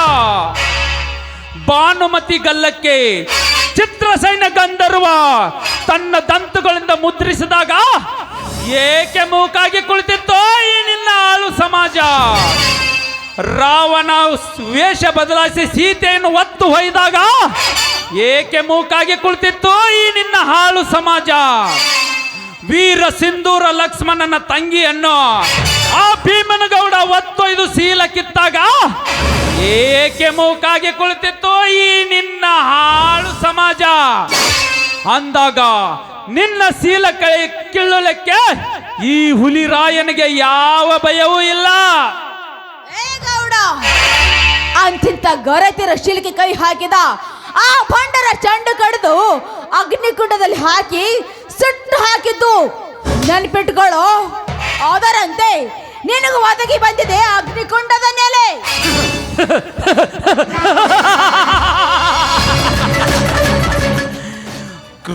ಭಾನುಮತಿ ಗಲ್ಲಕ್ಕೆ ಚಿತ್ರಸೈನ್ಯ ಗಂಧರ್ವ ತನ್ನ ದಂತುಗಳಿಂದ ಮುದ್ರಿಸಿದಾಗ ಏಕೆ ಮೂಕಾಗಿ ಕುಳಿತಿತ್ತು ಈ ನಿನ್ನ ಆಳು ಸಮಾಜ? ರಾವಣ ವೇಷ ಬದಲಾಯಿಸಿ ಸೀತೆಯನ್ನು ಒತ್ತು ಹೊಯ್ದಾಗ ಏಕೆ ಮೂಕಾಗಿ ಕುಳಿತಿತ್ತು ಈ ನಿನ್ನ ಹಾಳು ಸಮಾಜ? ವೀರ ಸಿಂಧೂರ ಲಕ್ಷ್ಮಣನ ತಂಗಿಯನ್ನು ಆ ಭೀಮನಗೌಡ ಒತ್ತೊಯ್ದು ಶೀಲ ಕಿತ್ತಾಗ ಏಕೆ ಮೂಕಾಗಿ ಕುಳಿತಿತ್ತು ಈ ನಿನ್ನ ಹಾಳು ಸಮಾಜ? ಅಂದಾಗ ನಿನ್ನ ಶೀಲ ಕಿಳ್ಳಲಿಕ್ಕೆ ಈ ಹುಲಿರಾಯನಿಗೆ ಯಾವ ಭಯವೂ ಇಲ್ಲ. ಅಂತಿಂತ ಗರತಿರ ಶಿಲ್ಕೆ ಕೈ ಹಾಕಿದ ಆ ಭಂಡರ ಚಂಡು ಕಡಿದು ಅಗ್ನಿಕುಂಡದಲ್ಲಿ ಹಾಕಿ ಸುಟ್ಟು ಹಾಕಿದ್ದು ನೆನ್ಪಿಟ್ಕೊಳ್ಳೋ. ಅದರಂತೆ ನಿನಗೆ ಒದಗಿ ಬಂದಿದೆ ಅಗ್ನಿಕುಂಡದ ನೆಲೆ.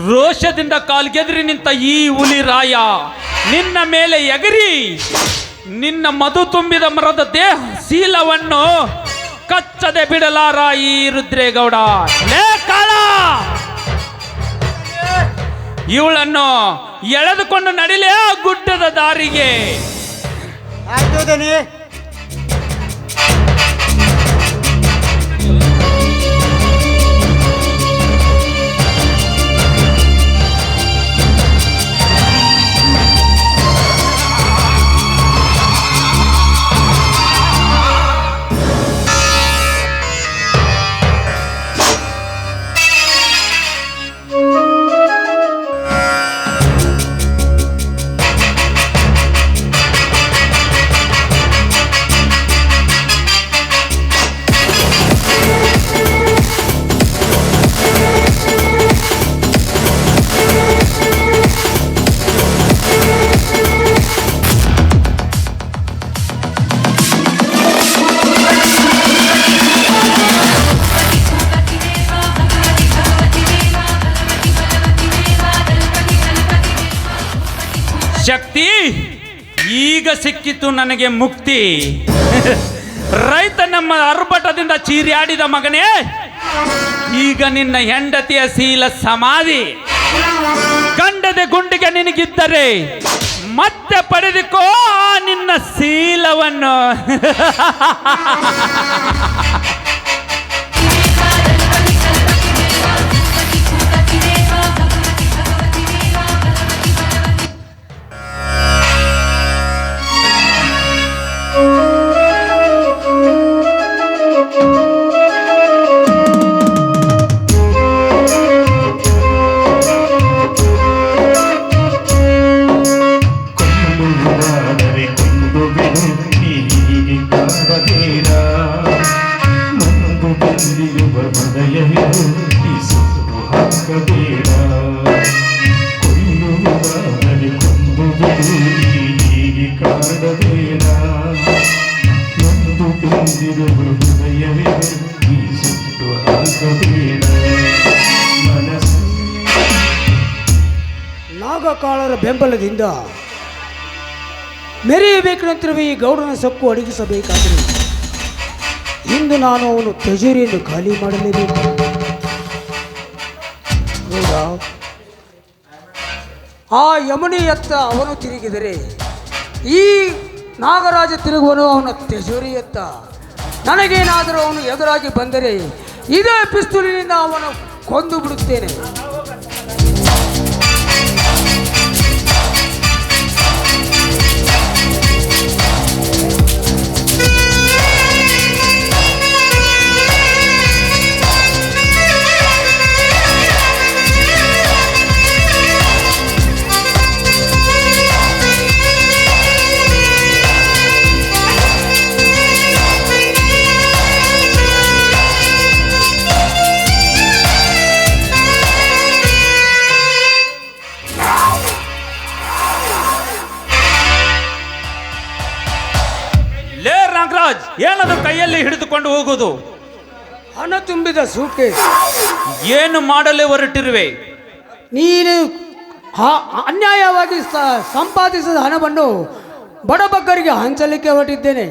ರೋಷದಿಂದ ಕಾಲ್ಗೆದರಿ ನಿಂತ ಈ ಹುಲಿ ರಾಯ ನಿನ್ನ ಮೇಲೆ ಎಗರಿ ನಿನ್ನ ಮಧು ತುಂಬಿದ ಮರದ ದೇಹ ಶೀಲವನ್ನು ಕಚ್ಚದೆ ಬಿಡಲಾರ ಈ ರುದ್ರೇಗೌಡ. ಲೇ ಕಾಳ, ಇವಳನ್ನು ಎಳೆದುಕೊಂಡು ನಡಿಲೇ ಆ ಗುಡ್ಡದ ದಾರಿಗೆ. ಶಕ್ತಿ, ಈಗ ಸಿಕ್ಕಿತು ನನಗೆ ಮುಕ್ತಿ. ರೈತ ನಮ್ಮ ಅರ್ಭಟದಿಂದ ಚೀರಿಯಾಡಿದ ಮಗನೇ, ಈಗ ನಿನ್ನ ಹೆಂಡತಿಯ ಶೀಲ ಸಮಾಧಿ. ಗಂಡದ ಗುಂಡಿಗೆ ನಿನಗಿದ್ದರೆ ಮತ್ತೆ ಪಡೆದುಕೋ ನಿನ್ನ ಶೀಲವನ್ನು. ನಾಗಕಾಳರ ಬೆಂಬಲದಿಂದ ಮೆರೆಯಬೇಕೆಂತಿರುವ ಈ ಗೌಡನ ಸೊಕ್ಕು ಅಡಗಿಸಬೇಕಾದರೆ ಇಂದು ನಾನು ಅವನು ತಿಜೋರಿಯನ್ನು ಖಾಲಿ ಮಾಡಲೇಬೇಕು. ಗೌಡ, ಆ ಯಮುನಿಯತ್ತ ಅವನು ತಿರುಗಿದರೆ ಈ ನಾಗರಾಜ ತಿರುಗುವನು ಅವನ ತಿಜೋರಿಯತ್ತ. ನನಗೇನಾದರೂ ಅವನು ಎದುರಾಗಿ ಬಂದರೆ ಇದೇ ಪಿಸ್ತೂಲಿನಿಂದ ಅವನು ಕೊಂದು ಬಿಡುತ್ತೇನೆ. ಏನದು ಕೈಯಲ್ಲಿ ಹಿಡಿದುಕೊಂಡು ಹೋಗುವುದು? ಹಣ ತುಂಬಿದ ಸೂಟ್ಕೇಸ್. ಏನು ಮಾಡಲು ಹೊರಟಿರುವೆ? ನೀನು ಅನ್ಯಾಯವಾಗಿ ಸಂಪಾದಿಸಿದ ಹಣವನ್ನು ಬಡಬಗ್ಗರಿಗೆ ಹಂಚಲಿಕ್ಕೆ ಹೊರಟಿದ್ದೇನೆ.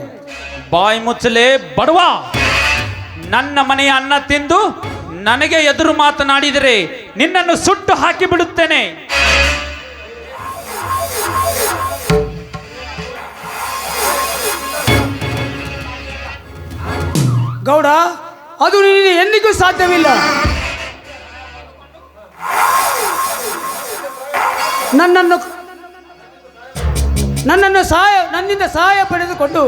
ಬಾಯಿ ಮುಚ್ಚಲೇ ಬಡವ. ನನ್ನ ಮನೆಯ ಅನ್ನ ತಿಂದು ನನಗೆ ಎದುರು ಮಾತನಾಡಿದರೆ ನಿನ್ನನ್ನು ಸುಟ್ಟು ಹಾಕಿ ಬಿಡುತ್ತೇನೆ. ಗೌಡ, ಅದು ನೀನು ಎಂದಿಗೂ ಸಾಧ್ಯವಿಲ್ಲ. ನನ್ನನ್ನು ನನ್ನಿಂದ ಸಹಾಯ ಪಡೆದುಕೊಂಡು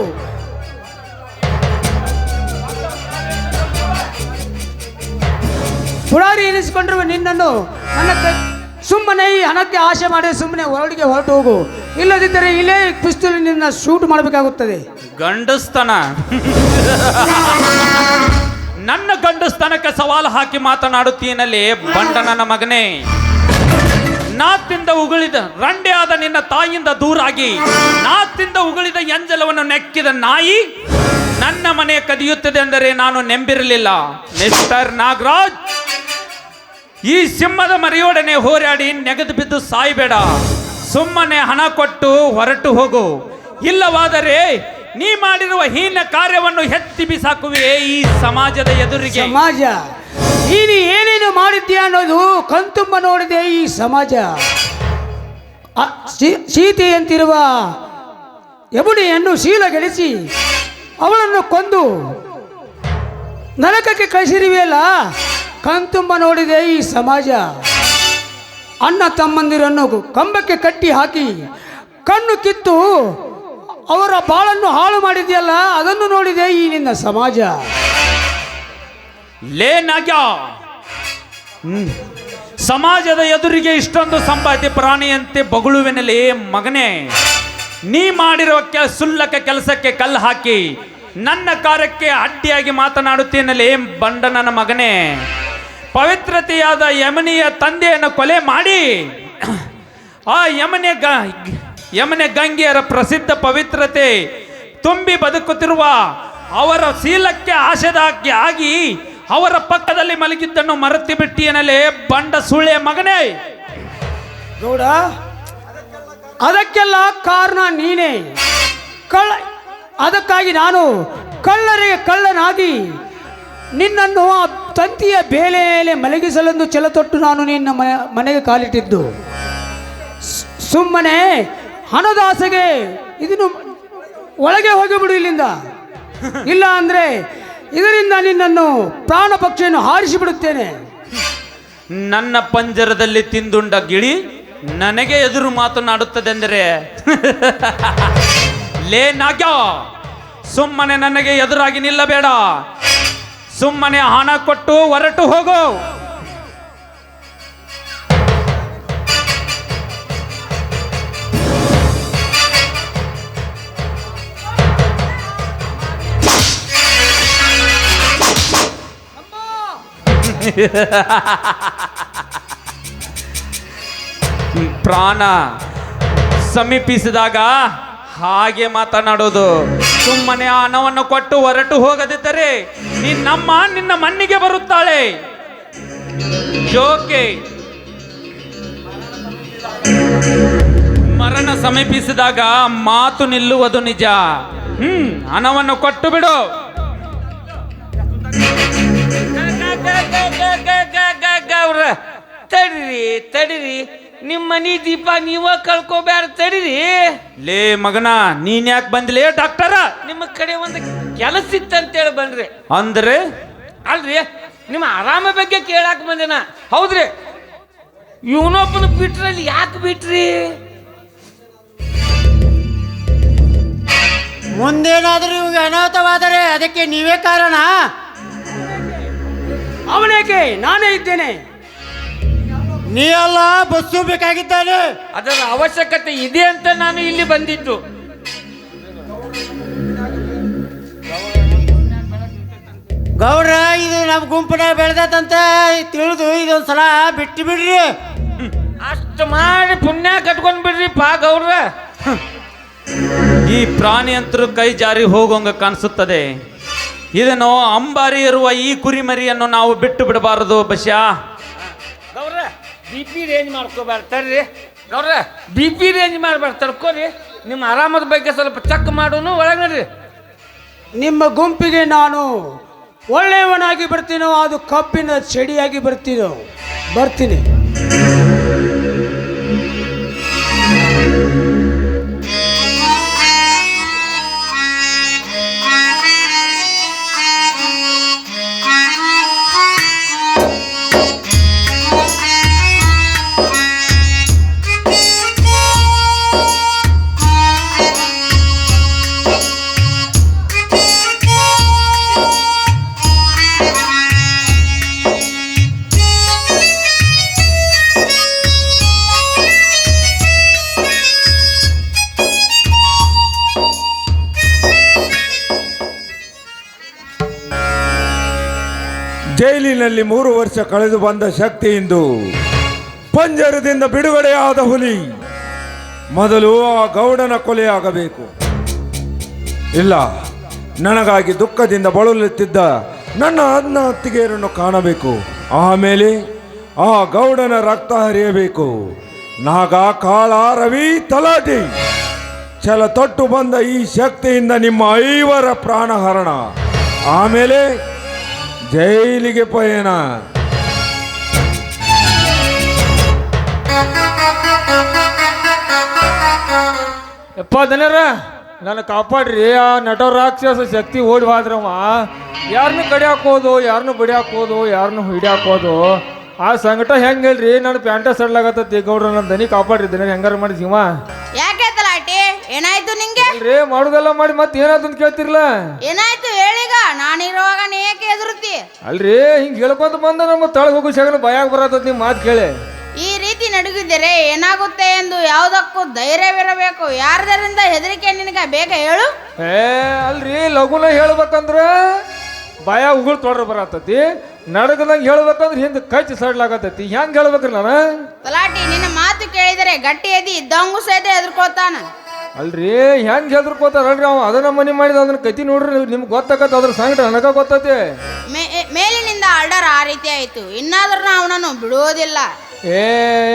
ಪುರಾರಿ ಎನಿಸಿಕೊಂಡಿರುವ ನಿನ್ನನ್ನು ಸುಮ್ಮನೆ ಈ ಹಣಕ್ಕೆ ಆಶೆ ಮಾಡಿ ಸುಮ್ಮನೆ ಹೊರಡಿಗೆ ಹೊರಟು ಹೋಗು. ಇಲ್ಲದಿದ್ದರೆ ಇಲ್ಲೇ ಪಿಸ್ತೂಲ್ ನಿನ್ನ ಶೂಟ್ ಮಾಡಬೇಕಾಗುತ್ತದೆ. ಗಂಡಸ್ತನ ನನ್ನ ಗಂಡಸ್ತನಕ್ಕೆ ಸವಾಲು ಹಾಕಿ ಮಾತನಾಡುತ್ತೀನಲ್ಲಿ ಬಂಡ ನನ್ನ ಮಗನೇ. ನಾತಿಂದ ಉಗುಳಿದ ರಂಡೆ ಆದ ನಿನ್ನ ತಾಯಿಯಿಂದ ದೂರಾಗಿ ನಾತಿಂದ ಉಗುಳಿದ ಎಂಜಲವನ್ನು ನೆಕ್ಕಿದ ನಾಯಿ ನನ್ನ ಮನೆ ಕದಿಯುತ್ತದೆ ಅಂದರೆ ನಾನು ನೆಂಬಿರಲಿಲ್ಲ. ಮಿಸ್ಟರ್ ನಾಗರಾಜ್, ಈ ಸಿಂಹದ ಮರಿಯೊಡನೆ ಹೋರಾಡಿ ನೆಗೆದು ಬಿದ್ದು ಸಾಯಬೇಡ. ಸುಮ್ಮನೆ ಹಣ ಕೊಟ್ಟು ಹೊರಟು ಹೋಗು. ಇಲ್ಲವಾದರೆ ನೀ ಮಾಡಿರುವ ಹೀನ ಕಾರ್ಯವನ್ನು ಎತ್ತಿ ಬಿಸಾಕುವೆ ಈ ಸಮಾಜದ ಎದುರಿಗೆ. ಸಮಾಜ, ನೀನು ಏನೇನು ಮಾಡಿದ್ಯಾ ಅನ್ನೋದು ಕಣ್ತುಂಬ ನೋಡಿದೆ ಈ ಸಮಾಜ. ಸೀತೆಯಂತಿರುವ ಯಮುನೆಯನ್ನು ಶೀಲಗೆಡಿಸಿ ಅವಳನ್ನು ಕೊಂದು ನರಕಕ್ಕೆ ಕಳಿಸಿರುವೆಯಲ್ಲ, ಕಣ್ತುಂಬ ನೋಡಿದೆ ಈ ಸಮಾಜ. ಅಣ್ಣ ತಮ್ಮಂದಿರನ್ನು ಕಂಬಕ್ಕೆ ಕಟ್ಟಿ ಹಾಕಿ ಕಣ್ಣು ಕಿತ್ತು ಅವರ ಬಾಳನ್ನು ಹಾಳು ಮಾಡಿದೆಯಲ್ಲ, ಅದನ್ನು ನೋಡಿದೆ ಈ ನಿನ್ನ ಸಮಾಜ. ಲೇ ನಾಗ್ಯ, ಸಮಾಜದ ಎದುರಿಗೆ ಇಷ್ಟೊಂದು ಸಂಪಾದ್ಯ ಪ್ರಾಣಿಯಂತೆ ಬೊಗಳುವೆನಲೇ ಮಗನೇ. ನೀ ಮಾಡಿರುವ ಸುಲ್ಲಕ ಕೆಲಸಕ್ಕೆ ಕಲ್ಲು ಹಾಕಿ ನನ್ನ ಕಾರ್ಯಕ್ಕೆ ಅಡ್ಡಿಯಾಗಿ ಮಾತನಾಡುತ್ತೇನಲೇ ಬಂಡ ನನ್ನ ಮಗನೇ. ಪವಿತ್ರತೆಯಾದ ಯಮನಿಯ ತಂದೆಯನ್ನು ಕೊಲೆ ಮಾಡಿ ಆ ಯಮನೆ ಗಂಗೆಯರ ಪ್ರಸಿದ್ಧ ಪವಿತ್ರತೆ ತುಂಬಿ ಬದುಕುತ್ತಿರುವ ಅವರ ಶೀಲಕ್ಕೆ ಆಶೆದಾಗಿ ಆಗಿ ಅವರ ಪಕ್ಕದಲ್ಲಿ ಮಲಗಿದ್ದನ್ನು ಮರೆತು ಬಿಟ್ಟಿಯನಲೇ ಬಂಡ ಸುಳ್ಳೆ ಮಗನೇ. ಗೌಡ, ಅದಕ್ಕೆಲ್ಲ ಕಾರಣ ನೀನೇ. ಅದಕ್ಕಾಗಿ ನಾನು ಕಳ್ಳರಿಗೆ ಕಳ್ಳನಾಗಿ ನಿನ್ನನ್ನು ಆ ತಂತಿಯ ಬೇಲೆಯಲ್ಲಿ ಮಲಗಿಸಲೆಂದು ಛಲತೊಟ್ಟು ನಾನು ನಿನ್ನ ಮನೆಗೆ ಕಾಲಿಟ್ಟಿದ್ದು. ಸುಮ್ಮನೆ ಹಣದಾಸೆಗೆ ಇದನ್ನು ಒಳಗೆ ಹೋಗಿಬಿಡು ಇಲ್ಲಿಂದ. ಇಲ್ಲ ಅಂದರೆ ಇದರಿಂದ ನಿನ್ನನ್ನು ಪ್ರಾಣ ಪಕ್ಷಿಯನ್ನು ಹಾರಿಸಿಬಿಡುತ್ತೇನೆ. ನನ್ನ ಪಂಜರದಲ್ಲಿ ತಿಂದುಂಡ ಗಿಳಿ ನನಗೆ ಎದುರು ಮಾತನಾಡುತ್ತದೆಂದರೆ ಲೇ ನಾಗ್ಯ, ಸುಮ್ಮನೆ ನನಗೆ ಎದುರಾಗಿ ನಿಲ್ಲಬೇಡ. ಸುಮ್ಮನೆ ಹಣ ಕೊಟ್ಟು ಹೊರಟು ಹೋಗು. ಪ್ರಾಣ ಸಮೀಪಿಸಿದಾಗ ಹಾಗೆ ಮಾತನಾಡೋದು. ಸುಮ್ಮನೆ ಆ ಹಣವನ್ನು ಕೊಟ್ಟು ಹೊರಟು ಹೋಗದಿದ್ದರೆ ನಿನ್ನ ಮಣ್ಣಿಗೆ ಬರುತ್ತಾಳೆ. ಜೋಕೆ ಮರಣ ಸಮೀಪಿಸಿದಾಗ ಮಾತು ನಿಲ್ಲುವುದು ನಿಜ. ಹಣವನ್ನು ಕೊಟ್ಟು ಬಿಡು. ತಡಿರಿ, ನಿಮ್ಮ ಮನಿ ದೀಪ ನೀವ ಕಳ್ಕೋಬ್ಯಾರ, ತಡಿರಿ. ಲೇ ಮಗನ, ನೀನ್ ಯಾಕೆ ಬಂದಿಲೇ ಡಾಕ್ಟರ? ನಿಮ್ಮ ಕಡೆ ಒಂದು ಕೆಲಸ ಇತ್ತಂತೇಳಿ ಬನ್ರಿ. ಅಂದ್ರೆ ಅಲ್ರಿ, ನಿಮ್ಮ ಆರಾಮ ಬಗ್ಗೆ ಕೇಳಾಕ ಬಂದೇನ. ಹೌದ್ರಿ, ಇವನೊಬ್ಬನ ಬಿಟ್ರಲ್ಲಿ ಯಾಕೆ ಬಿಟ್ರಿ? ಮುಂದೇನಾದ್ರೂ ಇವಾಗ ಅನಾಹುತವಾದರೆ ಅದಕ್ಕೆ ನೀವೇ ಕಾರಣ. ಅವನೇಕೆ? ನಾನೇ ಇದ್ದೇನೆ. ನೀ ಅಲ್ಲ, ಬಸ್ಸು ಬೇಕಾಗಿದ್ದಾನೆ. ಅದರ ಅವಶ್ಯಕತೆ ಇದೆ ಅಂತ ನಾನು ಇಲ್ಲಿ ಬಂದಿದ್ದು. ಗೌಡ್ರ, ಇದು ನಮ್ಮ ಗುಂಪಿನ ಬೆಳೆದಂತ ತಿಳಿದು ಇದೊಂದ್ಸಲ ಬಿಟ್ಟು ಬಿಡ್ರಿ. ಅಷ್ಟು ಮಾಡಿ ಪುಣ್ಯ ಕಟ್ಕೊಂಡ್ ಬಿಡ್ರಿ ಪಾ ಗೌಡ್ರ. ಈ ಪ್ರಾಣಿ ಅಂತರೂ ಕೈ ಜಾರಿ ಹೋಗೋಂಗ ಕಾಣಿಸುತ್ತದೆ. ಇದನ್ನು ಅಂಬಾರಿ ಇರುವ ಈ ಕುರಿಮರಿಯನ್ನು ನಾವು ಬಿಟ್ಟು ಬಿಡಬಾರದು ಬಶ್ಯಾ. ಗೌಡ್ರ, BP ರೇಂಜ್ ಮಾಡ್ಕೋಬಾರ್ತಾರ್ರಿ. ಗೌಡ್ರ, BP ರೇಂಜ್ ಮಾಡ್ಬಾರ್ದು, ತಡ್ಕೋರಿ. ನಿಮ್ಮ ಆರಾಮದ ಬಗ್ಗೆ ಸ್ವಲ್ಪ ಚೆಕ್ ಮಾಡೋನು ಒಳಗೆ ನೋಡ್ರಿ. ನಿಮ್ಮ ಗುಂಪಿಗೆ ನಾನು ಒಳ್ಳೆಯವನಾಗಿ ಬರ್ತೀನೋ ಅದು ಕಬ್ಬಿನ ಚಡಿಯಾಗಿ ಬರ್ತೀನಿ. ಜೈಲಿನಲ್ಲಿ 3 ವರ್ಷ ಕಳೆದು ಬಂದ ಶಕ್ತಿಯಿಂದ ಪಂಜರದಿಂದ ಬಿಡುಗಡೆಯಾದ ಹುಲಿ ಮೊದಲು ಆ ಗೌಡನ ಕೊಲೆಯಾಗಬೇಕು. ಇಲ್ಲ, ನನಗಾಗಿ ದುಃಖದಿಂದ ಬಳಲುತ್ತಿದ್ದ ನನ್ನ ಅನ್ನ ಅತ್ತಿಗೆಯರನ್ನು ಕಾಣಬೇಕು. ಆಮೇಲೆ ಆ ಗೌಡನ ರಕ್ತ ಹರಿಯಬೇಕು. ನಾಗ, ಕಾಳ, ರವಿ, ತಲಾಟಿ ಛಲ ತೊಟ್ಟು ಬಂದ ಈ ಶಕ್ತಿಯಿಂದ ನಿಮ್ಮ 5 ಪ್ರಾಣಹರಣ. ಆಮೇಲೆ ಜೈಲಿಗೆ ಪಯಣ. ಯಪ್ಪ ಜನರ ನನ್ನ ಕಾಪಾಡ್ರಿ. ಆ ನಟ ರಾಕ್ಷಸ ಶಕ್ತಿ ಓಡಿ ಹೋದ್ರವ ಯಾರನ್ನು ಕಡಿಯಾಕೋದು, ಯಾರನ್ನು ಬಡಿಯಾಕೋದು, ಯಾರನ್ನು ಹಿಡಿಯಾಕೋದು. ಆ ಸಂಕಟ ಹೆಂಗೆ ಹೇಳ್ರಿ? ನಾನು ಪ್ಯಾಂಟ ಸಡ್ಲಾಗತ್ತತಿ. ಗೌಡ್ರ ನನ್ನ ದನಿ ಕಾಪಾಡ್ರಿ. ದನ ಹೆಂಗಾರ ಮಾಡಿ ಜೀವ. ಯಾಕೆ ತಲಾಟಿ, ಏನಾಯ್ತು ನಿಂಗೆ? ಅಲ್ರಿ ಮಾಡೋದೆಲ್ಲ ಮಾಡಿ ಮತ್ತೆ ಏನಾಯ್ತು ಅಂತ ಕೇಳ್ತಿರ್ಲ. ಏನಾಯ್ತು ಹೇಳೀಗ? ನಾನಿರುವಾಗ ನೀ ಏಕೆ ಎದುರುತ್ತಿ? ಅಲ್ರಿ ಹಿಂಗೆ ಹೇಳ್ಕೊಂತ ಬಂದ ನಮ್ಮ ತಳಗ ಹೋಗೋ ಶಗನ ಭಯಾಗ ಬರತ್ತ ನಿಮ್ಮ ಮಾತು ಕೇಳಿ. ಈ ರೀತಿ ನಡುಗಿದ್ದರೆ ಏನಾಗುತ್ತೆ ಎಂದು ಯಾವುದಕ್ಕೂ ಧೈರ್ಯವಿರಬೇಕು. ಯಾರದರಿಂದ ಹೆದರಿಕೆ ನಿನಗೆ ಬೇಗ ಹೇಳು. ಅಲ್ರಿ ಲಘುನ ಹೇಳ್ಬೇಕಂದ್ರ ಭಯ ಉಗುಳ್ ತೊಡ್ರ ಬರತ್ತತಿ. ನಡಗದಂಗೆ ಹೇಳ್ಬೇಕಂದ್ರೆ ಹಿಂದೆ ಕಚ್ಚಿ ಸಡ್ಲಾಗತ್ತತಿ. ಹೆಂಗೆ ಹೇಳ್ಬೇಕ್ರಿ ನಾನು? ತಲಾಟಿ, ನಿನ್ನ ಮಾತು ಕೇಳಿದರೆ ಗಟ್ಟಿ ಎದಿ ಇದ್ದಂಗೂ ಸಹಿತ ಎದುರ್ಕೋತಾನ. ಅಲ್ರಿ ಹೆಂಗೆ ಹೆದರ್ಕೋತಾರಲ್ರಿ ಅವ. ಅದನ್ನ ಮನೆ ಮಾಡಿದ ಅದನ್ನ ಕತಿ ನೋಡ್ರಿ ನಿಮ್ಗೆ ಗೊತ್ತಾಗತ್ತ. ಅದ್ರ ಸಂಕಟ ನನಗ ಗೊತ್ತೈತಿ. ಮೇಲಿನಿಂದ ಆರ್ಡರ್ ಆ ರೀತಿ ಆಯ್ತು. ಇನ್ನಾದ್ರೂ ಅವನನ್ನು ಬಿಡುವುದಿಲ್ಲ.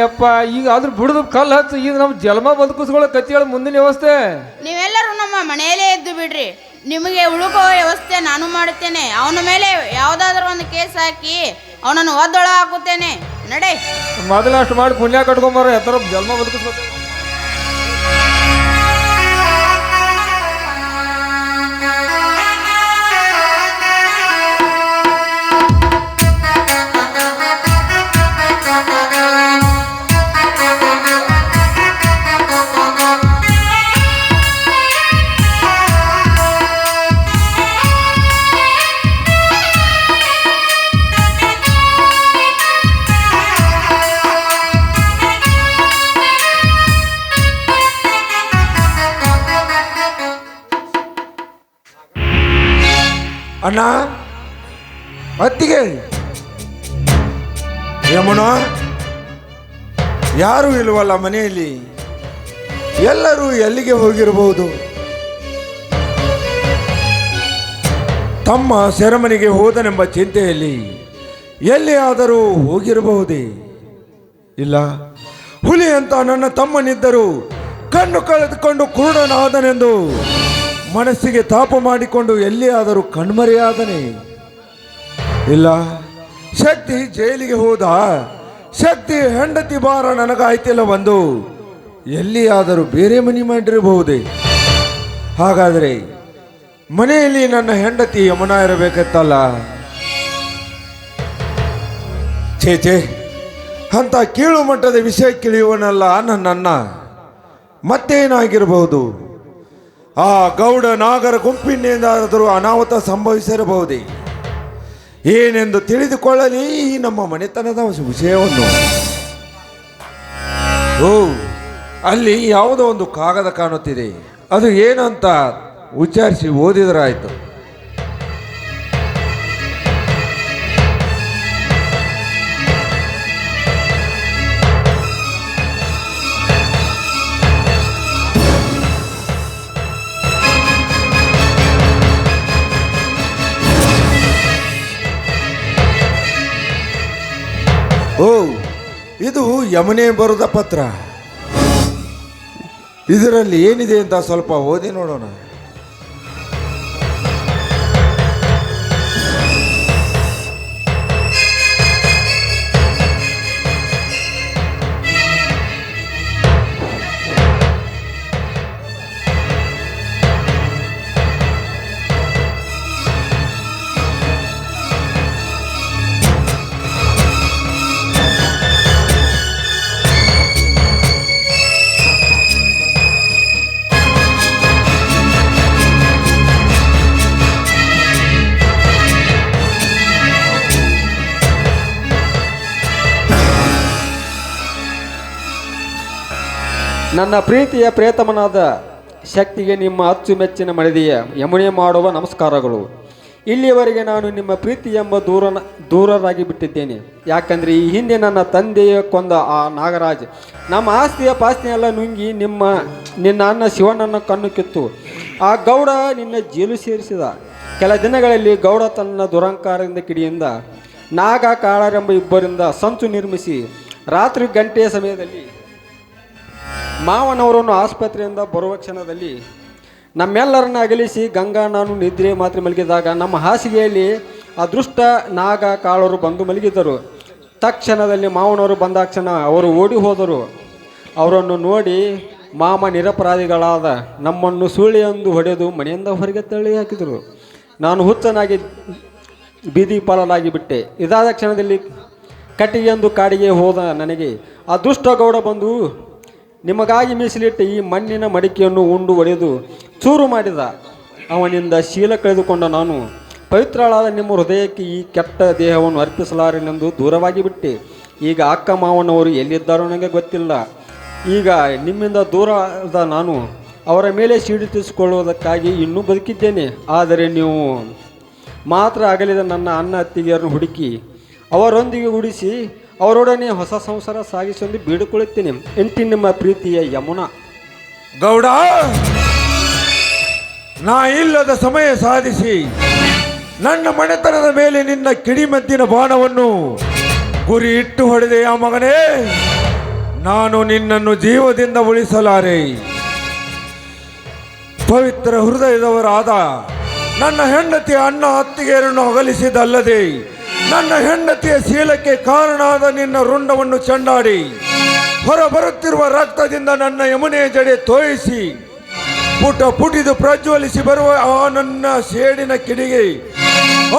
ಯಪ್ಪ, ಈಗ ಆದ್ರೂ ಬಿಡುದು ಕಲ್ಲು ಹಚ್ಚ. ಈಗ ನಮ್ಮ ಜನ್ಮ ಬದುಕಿಸ್ಕೊಳ್ಳೋ ಕತ್ತಿಗಳ ಮುಂದಿನ ವ್ಯವಸ್ಥೆ. ನೀವೆಲ್ಲರೂ ನಮ್ಮ ಮನೆಯಲ್ಲೇ ಎದ್ದು ಬಿಡ್ರಿ. ನಿಮಗೆ ಉಳುಕೋ ವ್ಯವಸ್ಥೆ ನಾನು ಮಾಡುತ್ತೇನೆ. ಅವನ ಮೇಲೆ ಯಾವುದಾದ್ರೂ ಒಂದು ಕೇಸ್ ಹಾಕಿ ಅವನನ್ನು ಒದ್ದೊಳ ಹಾಕುತ್ತೇನೆ. ನಡೆ. ಮೊದಲ ಅಷ್ಟು ಮಾಡಿ ಪುಣ್ಯ ಕಟ್ಕೊಂಬಾರ. ಎತ್ತರ ಜನ್ಮ ಬದುಕಿಸ್ಬೇಕು. ಅಣ್ಣ, ಅತ್ತಿಗೆ, ಯಮುನ, ಯಾರೂ ಇಲ್ವಲ್ಲ ಮನೆಯಲ್ಲಿ? ಎಲ್ಲರೂ ಎಲ್ಲಿಗೆ ಹೋಗಿರಬಹುದು? ತಮ್ಮ ಸೆರೆಮನೆಗೆ ಹೋದನೆಂಬ ಚಿಂತೆಯಲ್ಲಿ ಎಲ್ಲಿಯಾದರೂ ಹೋಗಿರಬಹುದೇ? ಇಲ್ಲ, ಹುಲಿ ಅಂತ ನನ್ನ ತಮ್ಮನಿದ್ದರೂ ಕಣ್ಣು ಕಳೆದುಕೊಂಡು ಕುರುಡನಾದನೆಂದು ಮನಸ್ಸಿಗೆ ತಾಪ ಮಾಡಿಕೊಂಡು ಎಲ್ಲಿಯಾದರೂ ಕಣ್ಮರೆಯಾದನೆ? ಇಲ್ಲ, ಶಕ್ತಿ ಜೈಲಿಗೆ ಹೋದ. ಶಕ್ತಿ ಹೆಂಡತಿ ಭಾರ ನನಗಾಯ್ತಿಲ್ಲ ಒಂದು ಎಲ್ಲಿಯಾದರೂ ಬೇರೆ ಮನೆ ಮಾಡಿರಬಹುದೇ? ಹಾಗಾದರೆ ಮನೆಯಲ್ಲಿ ನನ್ನ ಹೆಂಡತಿ ಯಮುನಾ ಇರಬೇಕತ್ತಲ್ಲ. ಛೇ, ಅಂತ ಕೀಳು ಮಟ್ಟದ ವಿಷಯ ತಿಳಿಯುವನಲ್ಲ ನನ್ನನ್ನ. ಮತ್ತೇನಾಗಿರಬಹುದು? ಆ ಗೌಡ ನಾಗರ ಗುಂಪಿನಿಂದಾದರೂ ಅನಾಹುತ ಸಂಭವಿಸಿರಬಹುದೇ? ಏನೆಂದು ತಿಳಿದುಕೊಳ್ಳಲಿ ಈ ನಮ್ಮ ಮನೆತನದ ವಿಷಯವನ್ನು. ಓ, ಅಲ್ಲಿ ಯಾವುದೋ ಒಂದು ಕಾಗದ ಕಾಣುತ್ತಿದೆ. ಅದು ಏನಂತ ಉಚ್ಚಾರಿಸಿ ಓದಿದರಾಯ್ತು. ಓ, ಇದು ಯಮುನೆ ಬರೆದ ಪತ್ರ. ಇದರಲ್ಲಿ ಏನಿದೆ ಅಂತ ಸ್ವಲ್ಪ ಓದಿ ನೋಡೋಣ. ನನ್ನ ಪ್ರೀತಿಯ ಪ್ರೇತಮನಾದ ಶಕ್ತಿಗೆ ನಿಮ್ಮ ಅಚ್ಚುಮೆಚ್ಚಿನ ಮಡದಿಯ ಯಮುನೆ ಮಾಡುವ ನಮಸ್ಕಾರಗಳು. ಇಲ್ಲಿಯವರೆಗೆ ನಾನು ನಿಮ್ಮ ಪ್ರೀತಿ ಎಂಬ ದೂರರಾಗಿ ಬಿಟ್ಟಿದ್ದೇನೆ. ಯಾಕಂದರೆ ಈ ಹಿಂದೆ ನನ್ನ ತಂದೆಯ ಕೊಂದ ಆ ನಾಗರಾಜ್ ನಮ್ಮ ಆಸ್ತಿಯ ಪಾಸ್ತಿಯೆಲ್ಲ ನುಂಗಿ ನಿನ್ನ ಅಣ್ಣ ಶಿವಣ್ಣನ ಕಣ್ಣು ಕಿತ್ತು ಆ ಗೌಡ ನಿನ್ನ ಜೇಲು ಸೇರಿಸಿದ. ಕೆಲ ದಿನಗಳಲ್ಲಿ ಗೌಡ ತನ್ನ ದುರಂಕಾರದಿಂದ ಕಿಡಿಯಿಂದ ನಾಗ ಕಾಳರೆಂಬ ಇಬ್ಬರಿಂದ ಸಂಚು ನಿರ್ಮಿಸಿ ರಾತ್ರಿ ಗಂಟೆಯ ಸಮಯದಲ್ಲಿ ಮಾವನವರನ್ನು ಆಸ್ಪತ್ರೆಯಿಂದ ಬರುವ ಕ್ಷಣದಲ್ಲಿ ನಮ್ಮೆಲ್ಲರನ್ನ ಅಗಲಿಸಿ ಗಂಗಾ ನಾನು ನಿದ್ರೆ ಮಾತ್ರ ಮಲಗಿದಾಗ ನಮ್ಮ ಹಾಸಿಗೆಯಲ್ಲಿ ಅದೃಷ್ಟ ನಾಗ ಕಾಳರು ಬಂದು ಮಲಗಿದ್ದರು. ತಕ್ಷಣದಲ್ಲಿ ಮಾವನವರು ಬಂದಾಕ್ಷಣ ಅವರು ಓಡಿ ಹೋದರು. ಅವರನ್ನು ನೋಡಿ ಮಾಮ ನಿರಪರಾಧಿಗಳಾದ ನಮ್ಮನ್ನು ಸುಳ್ಳಿಯೊಂದು ಹೊಡೆದು ಮನೆಯಿಂದ ಹೊರಗೆ ತಳ್ಳಿ ಹಾಕಿದರು. ನಾನು ಹುಚ್ಚನಾಗಿ ಬೀದಿ ಪಾಲಾಗಿ ಬಿಟ್ಟೆ. ಇದಾದ ಕ್ಷಣದಲ್ಲಿ ಕಟ್ಟಿಗೆಯೊಂದು ಕಾಡಿಗೆ ಹೋದ ನನಗೆ ಆ ದುಷ್ಟ ಗೌಡ ಬಂದು ನಿಮಗಾಗಿ ಮೀಸಲಿಟ್ಟ ಈ ಮಣ್ಣಿನ ಮಡಿಕೆಯನ್ನು ಉಂಡು ಒಡೆದು ಚೂರು ಮಾಡಿದ. ಅವನಿಂದ ಶೀಲ ಕಳೆದುಕೊಂಡ ನಾನು ಪವಿತ್ರಳಾದ ನಿಮ್ಮ ಹೃದಯಕ್ಕೆ ಈ ಕೆಟ್ಟ ದೇಹವನ್ನು ಅರ್ಪಿಸಲಾರೆನೆಂದು ದೂರವಾಗಿ ಬಿಟ್ಟೆ. ಈಗ ಅಕ್ಕ ಮಾವನವರು ಎಲ್ಲಿದ್ದಾರೋ ನನಗೆ ಗೊತ್ತಿಲ್ಲ. ಈಗ ನಿಮ್ಮಿಂದ ದೂರದ ನಾನು ಅವರ ಮೇಲೆ ಸಿಡಿತಿಸಿಕೊಳ್ಳುವುದಕ್ಕಾಗಿ ಇನ್ನೂ ಬದುಕಿದ್ದೇನೆ. ಆದರೆ ನೀವು ಮಾತ್ರ ಅಗಲಿದ ನನ್ನ ಅಣ್ಣ ಅತ್ತಿಗೆಯರನ್ನು ಹುಡುಕಿ ಅವರೊಂದಿಗೆ ಉಡಿಸಿ ಅವರೊಡನೆ ಹೊಸ ಸಂಸಾರ ಸಾಗಿಸೆಂದು ಬೇಡಿಕೊಳ್ಳುತ್ತೇನೆ. ಎಂಟಿ ನಿಮ್ಮ ಪ್ರೀತಿಯ ಯಮುನಾ. ಗೌಡ, ನಾ ಇಲ್ಲದ ಸಮಯ ಸಾಧಿಸಿ ನನ್ನ ಮನೆತನದ ಮೇಲೆ ನಿನ್ನ ಕಿಡಿಮದ್ದಿನ ಬಾಣವನ್ನು ಗುರಿ ಇಟ್ಟು ಹೊಡೆದೆ. ಆ ಮಗನೇ, ನಾನು ನಿನ್ನನ್ನು ಜೀವದಿಂದ ಉಳಿಸಲಾರೆ. ಪವಿತ್ರ ಹೃದಯದವರಾದ ನನ್ನ ಹೆಂಡತಿಯ ಅಣ್ಣ ಅತ್ತಿಗೆಯರನ್ನು ಅಗಲಿಸಿದಲ್ಲದೆ ನನ್ನ ಹೆಂಡತಿಯ ಶೀಲಕ್ಕೆ ಕಾರಣವಾದ ನಿನ್ನ ರುಂಡವನ್ನು ಚಂಡಾಡಿ ಹೊರಬರುತ್ತಿರುವ ರಕ್ತದಿಂದ ನನ್ನ ಯಮುನೆ ಜಡೆ ತೋಯಿಸಿ ಪುಟಿದು ಪ್ರಜ್ವಲಿಸಿ ಬರುವ ಆ ನನ್ನ ಸೇಡಿನ ಕಿಡಿಗೆ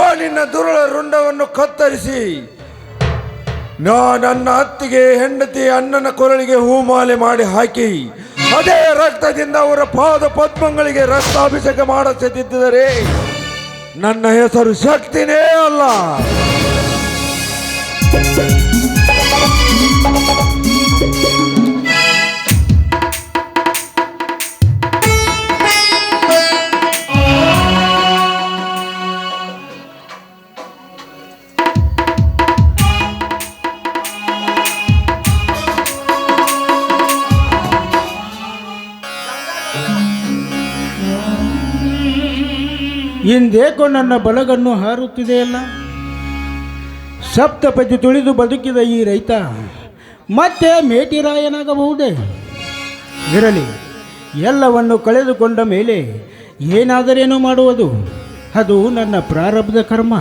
ಆ ನಿನ್ನ ದುರುಳ ರುಂಡವನ್ನು ಕತ್ತರಿಸಿ ನನ್ನ ಅತ್ತಿಗೆ ಹೆಂಡತಿ ಅಣ್ಣನ ಕೊರಳಿಗೆ ಹೂಮಾಲೆ ಮಾಡಿ ಹಾಕಿ ಅದೇ ರಕ್ತದಿಂದ ಅವರ ಪಾದ ಪದ್ಮಗಳಿಗೆ ರಕ್ತಾಭಿಷೇಕ ಮಾಡಿಸದಿದ್ದರೆ ನನ್ನ ಹೆಸರು ಶಕ್ತಿನೇ ಅಲ್ಲ. ಇಂದೇಕೋ ನನ್ನ ಬಲಗನ್ನು ಹಾರುತ್ತಿದೆಯಲ್ಲ. ಸಪ್ತಪದಿ ತುಳಿದು ಬದುಕಿದ ಈ ರೈತ ಮತ್ತೆ ಮೇಟಿರಾಯನಾಗಬಹುದೇ? ಇರಲಿ, ಎಲ್ಲವನ್ನು ಕಳೆದುಕೊಂಡ ಮೇಲೆ ಏನಾದರೇನು ಮಾಡುವುದು, ಅದು ನನ್ನ ಪ್ರಾರಬ್ಧ ಕರ್ಮ.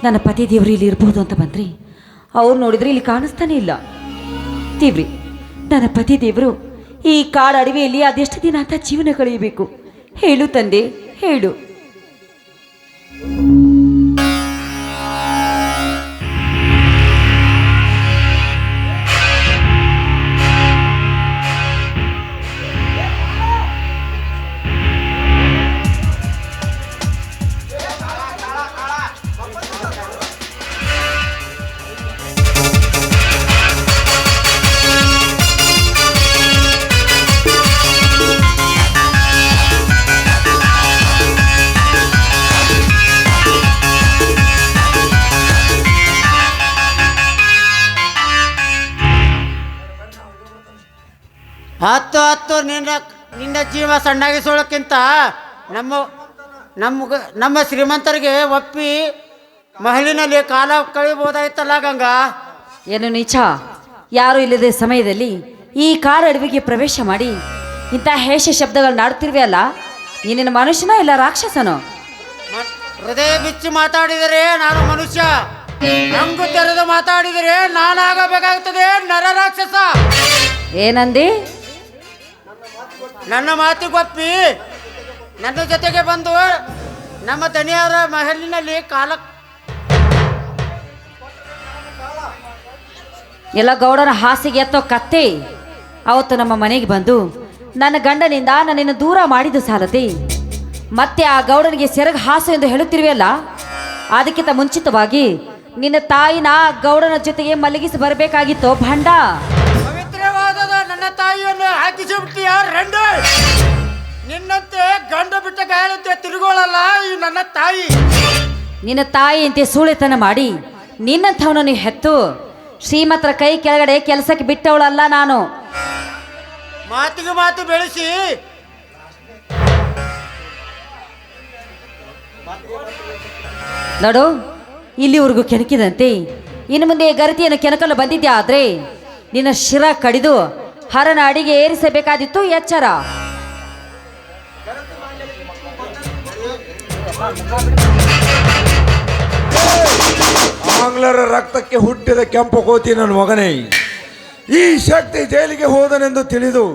ನನ್ನ ಪತಿ ದೇವರು ಇಲ್ಲಿ ಇರ್ಬೋದು ಅಂತ ಬಂದ್ರಿ, ಅವ್ರು ನೋಡಿದ್ರೆ ಇಲ್ಲಿ ಕಾಣಿಸ್ತಾನೆ ಇಲ್ಲ. ದೇವ್ರಿ, ನನ್ನ ಪತಿ ದೇವರು ಈ ಕಾಡು ಅಡವಿಯಲ್ಲಿ ಅದೆಷ್ಟು ದಿನ ಅಂತ ಜೀವನ ಕಳೆಯಬೇಕು? ಹೇಳು ತಂದೆ, ಹೇಳು. ಹತ್ತು ನಿನ್ನ ಜೀವ ಸಣ್ಣಾಗಿಸೋಳಕ್ಕಿಂತ ನಮ್ಮ ಶ್ರೀಮಂತರಿಗೆ ಒಪ್ಪಿ ಮಹಲಿನಲ್ಲಿ ಕಾಲ ಕಳಿಬೋದಾಯ್ತಲ್ಲ ಗಂಗಾ. ಏನು ನೀಚ, ಯಾರು ಇಲ್ಲದ ಸಮಯದಲ್ಲಿ ಈ ಕಾಡು ಅಡವಿಗೆ ಪ್ರವೇಶ ಮಾಡಿ ಇಂಥ ಹೇಷ ಶಬ್ದಗಳನ್ನ ಆಡ್ತಿರ್ವಿಯಲ್ಲ, ನೀನಿನ ಮನುಷ್ಯನ ಇಲ್ಲ ರಾಕ್ಷಸನೋ? ಹೃದಯ ಬಿಚ್ಚಿ ಮಾತಾಡಿದರೆ ನಾನು ಮನುಷ್ಯ, ನಂಗು ತೆರೆದು ಮಾತಾಡಿದರೆ ನಾನಾಗಬೇಕಾಗುತ್ತದೆ ನರರಾಕ್ಷಸ. ಏನಂದಿ? ನನ್ನ ಮಾತಿಗೊಪ್ಪಿ ನನ್ನ ಜೊತೆಗೆ ಬಂದು ನಮ್ಮ ದಣಿಯವರ ಮಹಲಿನಲ್ಲಿ ಎಲ್ಲ ಗೌಡನ ಹಾಸಿಗೆ ಎತ್ತೋ ಕತ್ತೆ ಅವತ್ತು ನಮ್ಮ ಮನೆಗೆ ಬಂದು ನನ್ನ ಗಂಡನಿಂದ ನನ್ನನ್ನು ದೂರ ಮಾಡಿದ್ದು ಸಾಲದೆ ಮತ್ತೆ ಆ ಗೌಡನಿಗೆ ಸೆರಗ ಹಾಸು ಎಂದು ಹೇಳುತ್ತಿರುವೆಯಲ್ಲ, ಅದಕ್ಕಿಂತ ಮುಂಚಿತವಾಗಿ ನಿನ್ನ ತಾಯಿನ ಗೌಡನ ಜೊತೆಗೆ ಮಲಗಿಸಿ ಬರಬೇಕಾಗಿತ್ತು ಭಂಡ. ಪವಿತ್ರವಾದ ನನ್ನ ತಾಯಿಯನ್ನು ಹಾಕಿಸಿಬಿಟ್ಟಿಯ ರಂಡು. ನಿನ್ನಂತೆ ಗಂಡ ಬಿಟ್ಟ ಗಾಯನಂತೆ ತಿರುಗೋಳಲ್ಲ ಈ ನನ್ನ ತಾಯಿ. ನಿನ್ನ ತಾಯಿಯಂತೆ ಸೂಳೆತನ ಮಾಡಿ ನಿನ್ನಂಥವನನ್ನು ಹೆತ್ತು ಶ್ರೀಮಂತರ ಕೈ ಕೆಳಗಡೆ ಕೆಲಸಕ್ಕೆ ಬಿಟ್ಟವಳಲ್ಲ ನಾನು. ಮಾತಿಗೆ ಮಾತು ಬೆಳೆಸಿ ನೋಡು, ಇಲ್ಲಿವರೆಗೂ ಕೆಣಕಿದಂತೆ ಇನ್ನು ಮುಂದೆ ಗರತಿಯನ್ನು ಕೆಣಕಲು ಬಂದಿದ್ದೆ ಆದ್ರೆ ನಿನ್ನ ಶಿರ ಕಡಿದು ಹರನ ಅಡಿಗೆ ಏರಿಸಬೇಕಾದಿತ್ತು, ಎಚ್ಚರ. ಆಂಗ್ಲರ ರಕ್ತಕ್ಕೆ ಹುಟ್ಟಿದ ಕೆಂಪು ಕೋತಿ ನನ್ನ ಮಗನೇ, ಈ ಶಕ್ತಿ ಜೈಲಿಗೆ ಹೋದನೆಂದು ತಿಳಿದು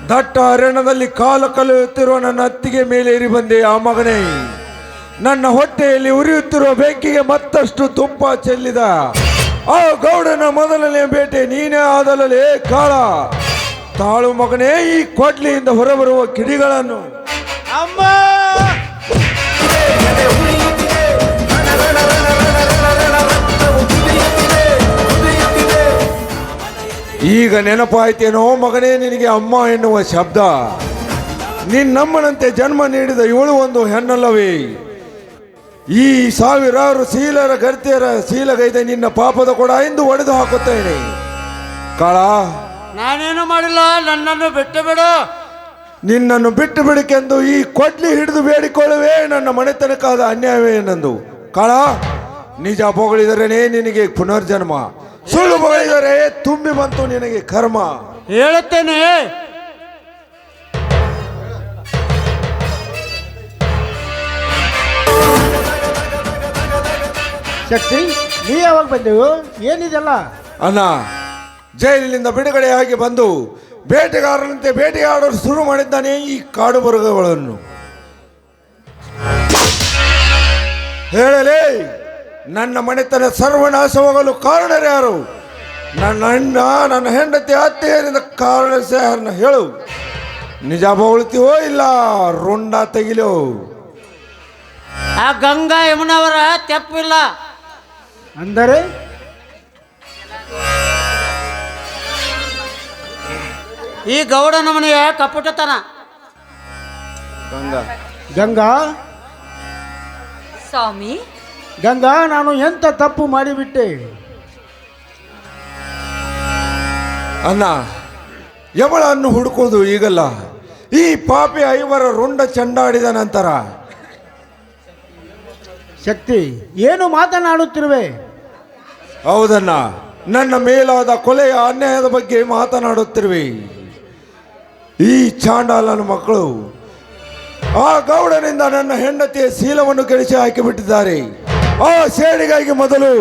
ದಟ್ಟ ಅರಣ್ಯದಲ್ಲಿ ಕಾಲು ಕಲಿಯುತ್ತಿರುವ ನನ್ನ ಅತ್ತಿಗೆ ಮೇಲೆ ಏರಿ ಬಂದೆ. ಆ ಮಗನೇ, ನನ್ನ ಹೊಟ್ಟೆಯಲ್ಲಿ ಉರಿಯುತ್ತಿರುವ ಬೆಂಕಿಗೆ ಮತ್ತಷ್ಟು ತುಪ್ಪ ಚೆಲ್ಲಿದ ಆ ಗೌಡನ ಮೊದಲನೇ ಬೇಟೆ ನೀನೇ ಆದಲೇ ಕಾಳ. ತಾಳು ಮಗನೇ, ಈ ಕೊಡ್ಲಿಯಿಂದ ಹೊರಬರುವ ಕಿಡಿಗಳನ್ನು. ಅಮ್ಮ ಈಗ ನೆನಪಾಯ್ತೇನೋ ಮಗನೇ ನಿನಗೆ ಅಮ್ಮ ಎನ್ನುವ ಶಬ್ದ? ನಿನ್ನಮ್ಮನಂತೆ ಜನ್ಮ ನೀಡಿದ ಇವಳು ಒಂದು ಹೆಣ್ಣಲ್ಲವೇ? ಈ ಸಾವಿರಾರು ಶೀಲರ ಗರ್ತಿಯರ ಶೀಲಗೈದ ನಿನ್ನ ಪಾಪದ ಕೊಡ ಎಂದು ಒಡೆದು ಹಾಕುತ್ತೇನೆ. ಕಾಳ, ನಾನೇನು ಮಾಡಿಲ್ಲ, ನನ್ನನ್ನು ಬಿಟ್ಟು ಬಿಡು. ನಿನ್ನನ್ನು ಬಿಟ್ಟು ಬಿಡಕೆಂದು ಈ ಕೊಡ್ಲಿ ಹಿಡಿದು ಬೇಡಿಕೊಳ್ಳುವೆ ನನ್ನ ಮನೆತನಕ್ಕಾದ ಅನ್ಯಾಯವೇ ಎನ್ನಂದು. ಕಾಳ, ನಿಜ ಹೊಗಳಿದರೇನೆ ನಿನಗೆ ಪುನರ್ಜನ್ಮ, ಸುಳ್ಳು ಹೊಗಳಿದರೆ ತುಂಬಿ ಬಂತು ನಿನಗೆ ಕರ್ಮ. ಹೇಳುತ್ತೇನೆ. ಶಕ್ತಿ, ನೀ ಯಾವಾಗ ಬಂದೆವು? ಏನಿದೆಲ್ಲ? ಅಣ್ಣ, ಜೈಲಿನಿಂದ ಬಿಡುಗಡೆಯಾಗಿ ಬಂದು ಬೇಟೆಗಾರನಂತೆ ಬೇಟೆಯಾಡಲು ಶುರು ಮಾಡಿದ್ದಾನೆ ಈ ಕಾಡು ಮೃಗಗಳನ್ನು. ಹೇಳಲೇ, ನನ್ನ ಮನೆತನ ಸರ್ವನಾಶವಾಗಲು ಕಾರಣರ್ಯಾರು? ನನ್ನ ಅಣ್ಣ, ನನ್ನ ಹೆಂಡತಿ, ಅತ್ತೆಯರಿಂದ ಕಾರಣ ಹೇಳು. ನಿಜ ಬೋಳ್ತೀವೋ ಇಲ್ಲ ರುಂಡ ತೆಗಿಲೋ? ಆ ಗಂಗಾ ಯಮುನವರ ತೆಪ್ಪಿಲ್ಲ. ಅಂದರೆ ಈ ಗೌಡನ ಮನೆಯ ಕಪಟತನ. ಗಂಗಾ, ಸ್ವಾಮಿ, ಗಂಗಾ, ನಾನು ಎಂತ ತಪ್ಪು ಮಾಡಿಬಿಟ್ಟೆ? ಅಣ್ಣ, ಯಮಳನ್ನು ಹುಡುಕೋದು ಈಗಲ್ಲ, ಈ ಪಾಪಿ ಐವರ ರುಂಡ ಚಂಡಾಡಿದ ನಂತರ. ಶಕ್ತಿ, ಏನು ಮಾತನಾಡುತ್ತಿರುವೆ? ಹೌದಣ್ಣ, ನನ್ನ ಮೇಲಾದ ಕೊಲೆಯ ಅನ್ಯಾಯದ ಬಗ್ಗೆ ಮಾತನಾಡುತ್ತಿರುವೆ. ಈ ಚಾಂಡಾಲನ ಮಕ್ಕಳು ಆ ಗೌಡನಿಂದ ನನ್ನ ಹೆಂಡತಿಯ ಶೀಲವನ್ನು ಕೆಡಿಸಿ ಹಾಕಿಬಿಟ್ಟಿದ್ದಾರೆ. ಆ ಸೇಡಿಗಾಗಿ ಮೊದಲು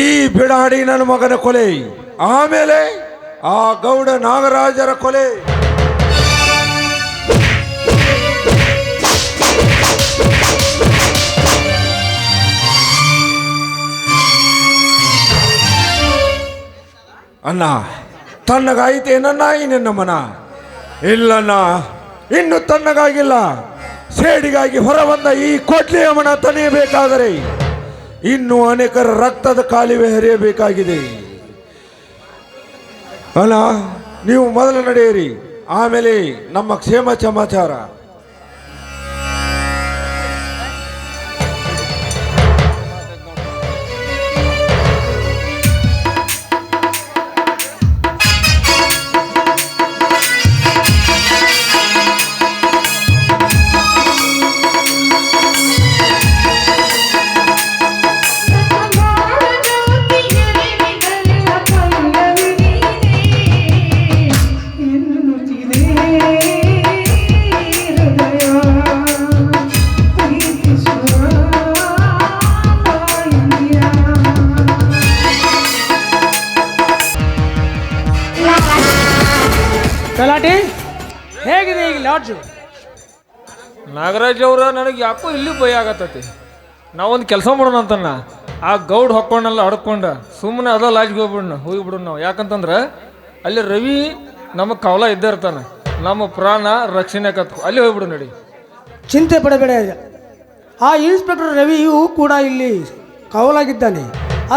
ಈ ಬಿಡಾಡಿ ನನ್ನ ಮಗನ ಕೊಲೆ, ಆಮೇಲೆ ಆ ಗೌಡ ನಾಗರಾಜರ ಕೊಲೆ. ಅಣ್ಣ, ತಣ್ಣಗಾಯಿತೆ ನನ್ನ ಈ ನಿನ್ನ ಮನ? ಇಲ್ಲಣ್ಣ, ಇನ್ನು ತಣ್ಣಗಾಗಿಲ್ಲ. ಸೇಡಿಗಾಗಿ ಹೊರಬಂದ ಈ ಕೊಡ್ಲಿಯ ಮನ ತನೆಯಬೇಕಾದರೆ ಇನ್ನು ಅನೇಕರ ರಕ್ತದ ಕಾಲುವೆ ಹರಿಯಬೇಕಾಗಿದೆ. ಅಣ್ಣ, ನೀವು ಮೊದಲು ನಡೆಯಿರಿ, ಆಮೇಲೆ ನಮ್ಮ ಕ್ಷೇಮ ಸಮಾಚಾರ. Thank you. ತಲಾಟಿ ಹೇಗಿದೆ ಈಗ ಲಾಡ್ಜು? ನಾಗರಾಜ್ ಅವ್ರ ನನಗೆ ಯಾಕೋ ಇಲ್ಲಿ ಭಯ ಆಗತ್ತತಿ. ನಾವೊಂದು ಕೆಲಸ ಮಾಡೋಣ ಅಂತಣ್ಣ, ಆ ಗೌಡ್ ಹೊಕ್ಕೊಂಡೆಲ್ಲ ಹಡ್ಕೊಂಡ ಸುಮ್ಮನೆ ಅದ ಲಾಡ್ಜ್ಗೆ ಹೋಗ್ಬಿಡೋಣ ನಾವು. ಯಾಕಂತಂದ್ರೆ ಅಲ್ಲಿ ರವಿ ನಮ್ಮ ಕವಲ ಇದ್ದೇ ಇರ್ತಾನೆ, ನಮ್ಮ ಪ್ರಾಣ ರಕ್ಷಣೆ ಕತ್ ಅಲ್ಲಿ ಹೋಗ್ಬಿಡು ನಡಿ. ಚಿಂತೆ ಪಡಬೇಡ. ಆ ಇನ್ಸ್ಪೆಕ್ಟರ್ ರವಿಯು ಕೂಡ ಇಲ್ಲಿ ಕವಲಾಗಿದ್ದಾನೆ.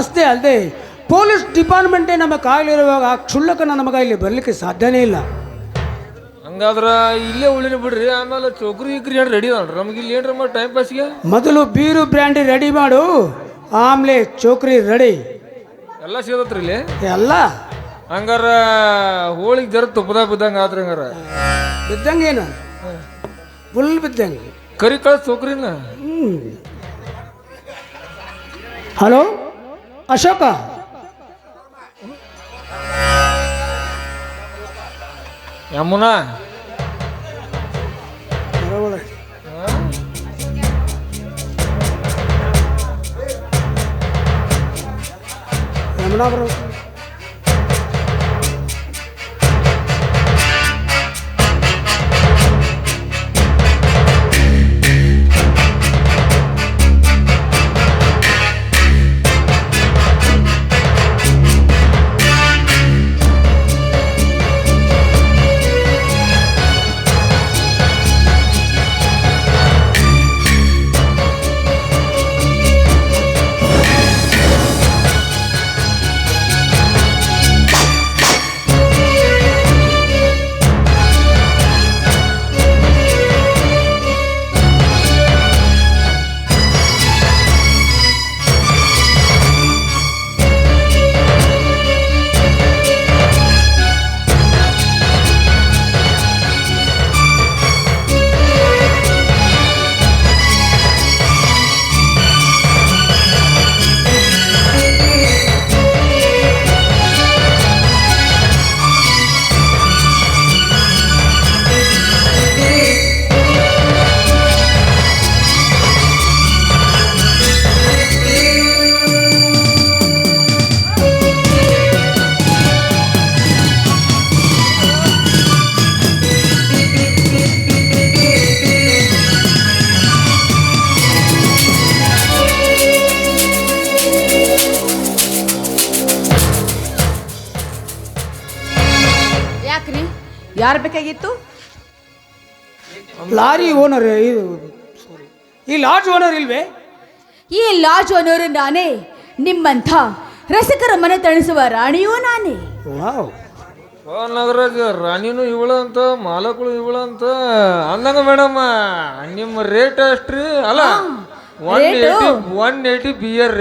ಅಷ್ಟೇ ಅಲ್ಲದೆ ಪೊಲೀಸ್ ಡಿಪಾರ್ಟ್ಮೆಂಟೇ ನಮ್ಮ ಕಾಯಲಿರುವಾಗ ಆ ಕ್ಷುಲ್ಲಕನ ನಮಗ ಇಲ್ಲಿ ಬರಲಿಕ್ಕೆ ಸಾಧ್ಯನೇ ಇಲ್ಲ. ಹಂಗಾದ್ರೆ ಇಲ್ಲೇ ಉಳಿನ ಬಿಡ್ರಿ. ಆಮೇಲೆ ಚೋಕ್ರಿ ಗಿಕ್ರಿ ಏನು ರೆಡಿ ಮಾಡ್ರಿ ನಮ್ಗೆ ಇಲ್ಲಿ ಏನ್ರ ಮಾಡಿ ಟೈಮ್ ಪಾಸ್ಗೆ. ಮೊದಲು ಬೀರು ಬ್ರ್ಯಾಂಡಿ ರೆಡಿ ಮಾಡು, ಆಮೇಲೆ ಚೋಕ್ರಿ ರೆಡಿ. ಎಲ್ಲ ಸಿಗತ್ರಿ ಇಲ್ಲಿ ಎಲ್ಲ. ಹಂಗಾರ ಹೋಳಿಗೆ ಜರ ತುಪ್ಪದಾಗ ಬಿದ್ದಂಗೆ ಆತ್ರಿ. ಹಂಗಾರ ಬಿದ್ದಂಗೇನು? ಫುಲ್ ಬಿದ್ದಂಗೆ. ಕರಿ ಕಳ್ಸ ಚೋಕ್ರಿನ. ಹಲೋ ಅಶೋಕ, ಯಮುನಾ ಯಮುನಾ ಬರೋ. ಯಾರು ಬೇಕಾಗಿತ್ತು? Lorry owner. ಇದು ಈ ಲಾಡ್ಜ್ ಓನರ್ ಇಲ್ವೇ? ಈ ಲಾಡ್ಜ್ ಓನರ್ ನಾನೇ. ನಿಮ್ಮಂಥ ರಸಿಕರ ಮನೆ ತಣಿಸುವ ರಾಣಿಯೂ ನಾನೇ. ವಾವ್. ನಗರಾಜ್ ರಾಣಿನೂ ಇವಳ ಅಂತ, ಮಾಲಕಳು ಇವಳ ಅಂತ ಅಂದಂಗ ಮೇಡಮ್. ನಿಮ್ಮ ರೇಟ್ ಅಷ್ಟ್ರಿ? ಅಲ್ಲ 180 ಬಿಯರ್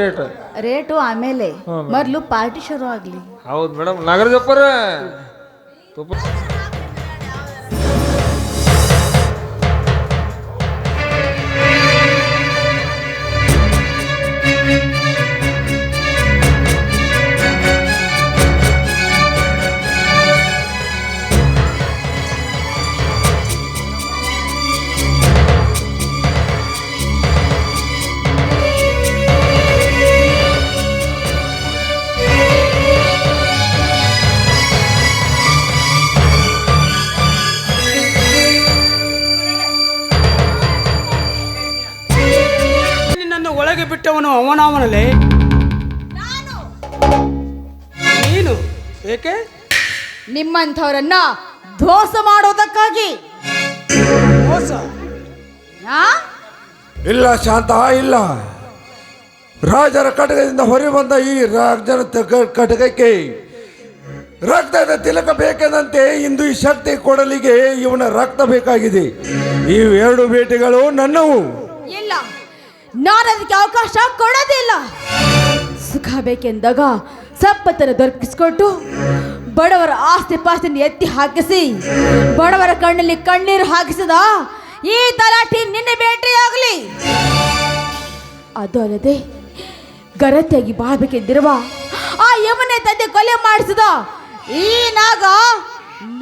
ರೇಟು ಆಮೇಲೆ ಮೊದಲು ಪಾರ್ಟಿ ಶುರು ಆಗ್ಲಿ. ಹೌದು ಮೇಡಮ್. ನಾಗರಾಜಪ್ಪರ ಒಳಗೆ ಬಿಟ್ಟವನು ಅವನವನಲ್ಲೇ. ನೀನು ಏಕೆ? ನಿಮ್ಮಂಥವರನ್ನ ಧ್ವಂಸ ಮಾಡೋದಕ್ಕಾಗಿ. ಮೋಸ? ಇಲ್ಲ ಶಾಂತ, ಇಲ್ಲ. ರಾಜರ ಕಟಕದಿಂದ ಹೊರ ಬಂದ ಈ ರಾಜನ ಕಟಕಕ್ಕೆ ರಕ್ತದ ತಿಲಕ ಬೇಕೆಂದಂತೆ ಇಂದು ಈ ಶಕ್ತಿ ಕೊಡಲಿಗೆ ಇವನ ರಕ್ತ ಬೇಕಾಗಿದೆ. ಈ ಎರಡು ಬೇಟೆಗಳು ನನ್ನವು. ಇಲ್ಲ, ನಾನು ಅದಕ್ಕೆ ಅವಕಾಶ ಕೊಡೋದಿಲ್ಲ. ಸುಖ ಬೇಕೆಂದಾಗ ಸಂಪತ್ತನ್ನು ದೊರಕಿಸಿಕೊಟ್ಟು ಬಡವರ ಆಸ್ತಿ ಪಾಸ್ತಿನ ಎತ್ತಿ ಹಾಕಿಸಿ ಬಡವರ ಕಣ್ಣಲ್ಲಿ ಕಣ್ಣೀರು ಹಾಕಿಸಿದ ಈ ತಲಾಟಿ ನಿನ್ನೆ ಬೇಟೆಯಾಗಲಿ. ಅದು ಅಲ್ಲದೆ ಗರತಿಯಾಗಿ ಬಾಳ್ಬೇಕೆಂದಿರುವ ಆ ಯಮನೆ ತಂದೆ ಕೊಲೆ ಮಾಡಿಸಿದ ಈ ನಾಗ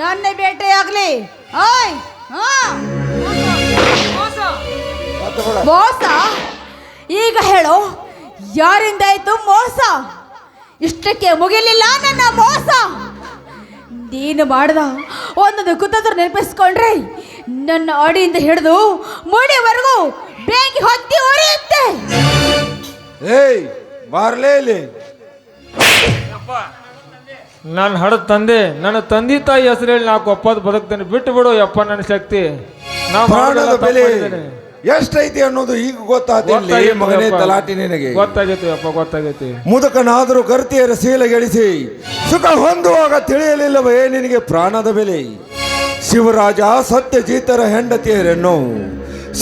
ನನ್ನ ಬೇಟೆಯಾಗಲಿ. ಓಯ್ ಹಾ. ಮೋಸ ಈಗ ಹೇಳು, ಯಾರಿಂದ ಆಯ್ತು ಮೋಸ? ಇಷ್ಟಕ್ಕೆ ಮುಗಿಲಿಲ್ಲ ನನ್ನ ಮೋಸ. ನೀನು ಮಾಡ್ದ ಒಂದೊಂದು ಕುತಂತ್ರ ನೆನಪಿಸ್ಕೊಂಡ್ರೆ ನನ್ನ ಅಡಿಯಿಂದ ಹಿಡಿದು ಮುಡಿವರೆಗೂ ಬೆಂಕಿ ಹೊತ್ತಿ ಉರಿಯುತ್ತೆ. ಏಯ್ ಬಾರ್ಲೇ ಇಲ್ಲಿ. ನಾನು ಹಡದ ತಂದೆ, ನನ್ನ ತಂದೆ ತಾಯಿ ಹೆಸರೇಳಿ ನಾ ಒಪ್ಪದ ಬದುಕ್ತೇನೆ. ಬಿಟ್ಟು ಬಿಡು ಯಪ್ಪ ನನ್ನ ಶಕ್ತಿ. ನಾ ಪ್ರಾಣದ ಬೆಲೆ ಎಷ್ಟೈತಿ ಅನ್ನೋದು ಈಗ ಗೊತ್ತಾಗ್ತಿಲ್ಲ ಮಗನೇ. ತಲಾಟಿ ನಿನಗೆ ಗೊತ್ತಾಗೈತಿ ಅಪ್ಪ, ಗೊತ್ತಾಗೈತಿ. ಮುದುಕನಾದರೂ ಗರ್ತಿಯರ ಶೀಲಗೆಡಿಸಿ ಸುಖ ಹೊಂದುವಾಗ ತಿಳಿಯಲಿಲ್ಲವೇ ನಿನಗೆ ಪ್ರಾಣದ ಬೆಲೆ? ಶಿವರಾಜ ಸತ್ಯಜೀತರ ಹೆಂಡತಿಯರನ್ನು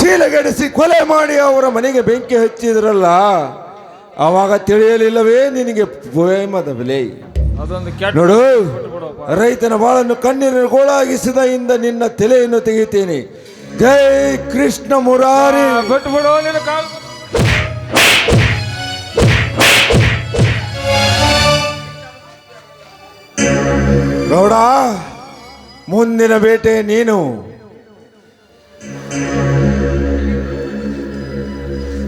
ಶೀಲಗೆಡಿಸಿ ಕೊಲೆ ಮಾಡಿ ಅವರ ಮನೆಗೆ ಬೆಂಕಿ ಹಚ್ಚಿದ್ರಲ್ಲ, ಆವಾಗ ತಿಳಿಯಲಿಲ್ಲವೇ ನಿನಗೆ ಪ್ರೇಮದ ಬೆಲೆ? ಅದೊಂದು ಕೆಟ್ಟ ನೋಡು, ರೈತನ ಬಾಳನ್ನು ಕಣ್ಣೀರಿನ ಗೋಳಾಗಿಸಿದ ಇಂದ ನಿನ್ನ ತಲೆಯನ್ನು ತೆಗಿತೇನೆ. ಜೈ ಕೃಷ್ಣ ಮುರಾರಿ. ಬಿಟ್ಟು ಬಿಡು ನಿನ್ನ ಕಾಲ್. ಗೌಡ, ಮುಂದಿನ ಬೇಟೆ ನೀನು.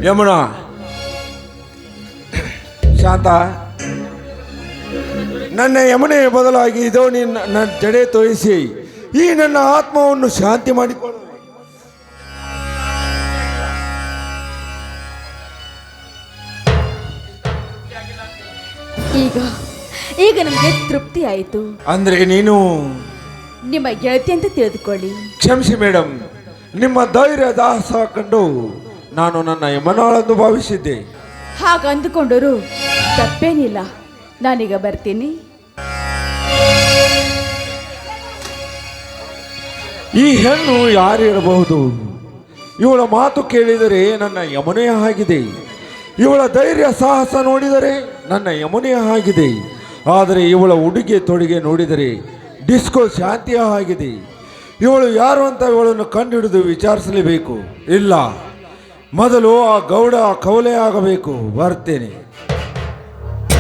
ಯಮುನಾ, ಶಾಂತ, ನನ್ನ ಯಮುನೆ ಬದಲಾಗಿ ಇದೋ ನನ್ನ ಜಡೆ ತೋರಿಸಿ ಈ ನನ್ನ ಆತ್ಮವನ್ನು ಶಾಂತಿ ಮಾಡಿಕೊಳ್ಳು. ಈಗ ನಮಗೆ ತೃಪ್ತಿ ಆಯಿತು. ಅಂದ್ರೆ ನೀನು ನಿಮ್ಮ ಗೆಳತಿ ಅಂತ ತಿಳಿದುಕೊಳ್ಳಿ. ಕ್ಷಮಿಸಿ ಮೇಡಮ್, ನಿಮ್ಮ ಧೈರ್ಯ ದಾಸ ಕಂಡು ನಾನು ನನ್ನ ಯಮನಾಳೆಂದು ಭಾವಿಸಿದ್ದೆ. ಹಾಗ ಅಂದುಕೊಂಡರು ತಪ್ಪೇನಿಲ್ಲ. ನಾನೀಗ ಬರ್ತೀನಿ. ಈ ಹೆಣ್ಣು ಯಾರಿರಬಹುದು? ಇವಳ ಮಾತು ಕೇಳಿದರೆ ನನ್ನ ಯಮುನೆಯ ಆಗಿದೆ, ಇವಳ ಧೈರ್ಯ ಸಾಹಸ ನೋಡಿದರೆ ನನ್ನ ಯಮುನೆಯ ಆಗಿದೆ. ಆದರೆ ಇವಳ ಉಡುಗೆ ತೊಡುಗೆ ನೋಡಿದರೆ ಡಿಸ್ಕೋ ಶಾಂತಿಯ ಆಗಿದೆ. ಇವಳು ಯಾರು ಅಂತ ಇವಳನ್ನು ಕಂಡುಹಿಡಿದು ವಿಚಾರಿಸಲೇಬೇಕು. ಇಲ್ಲ, ಮೊದಲು ಆ ಗೌಡ ಕವಲೆ ಆಗಬೇಕು. ಬರ್ತೇನೆ.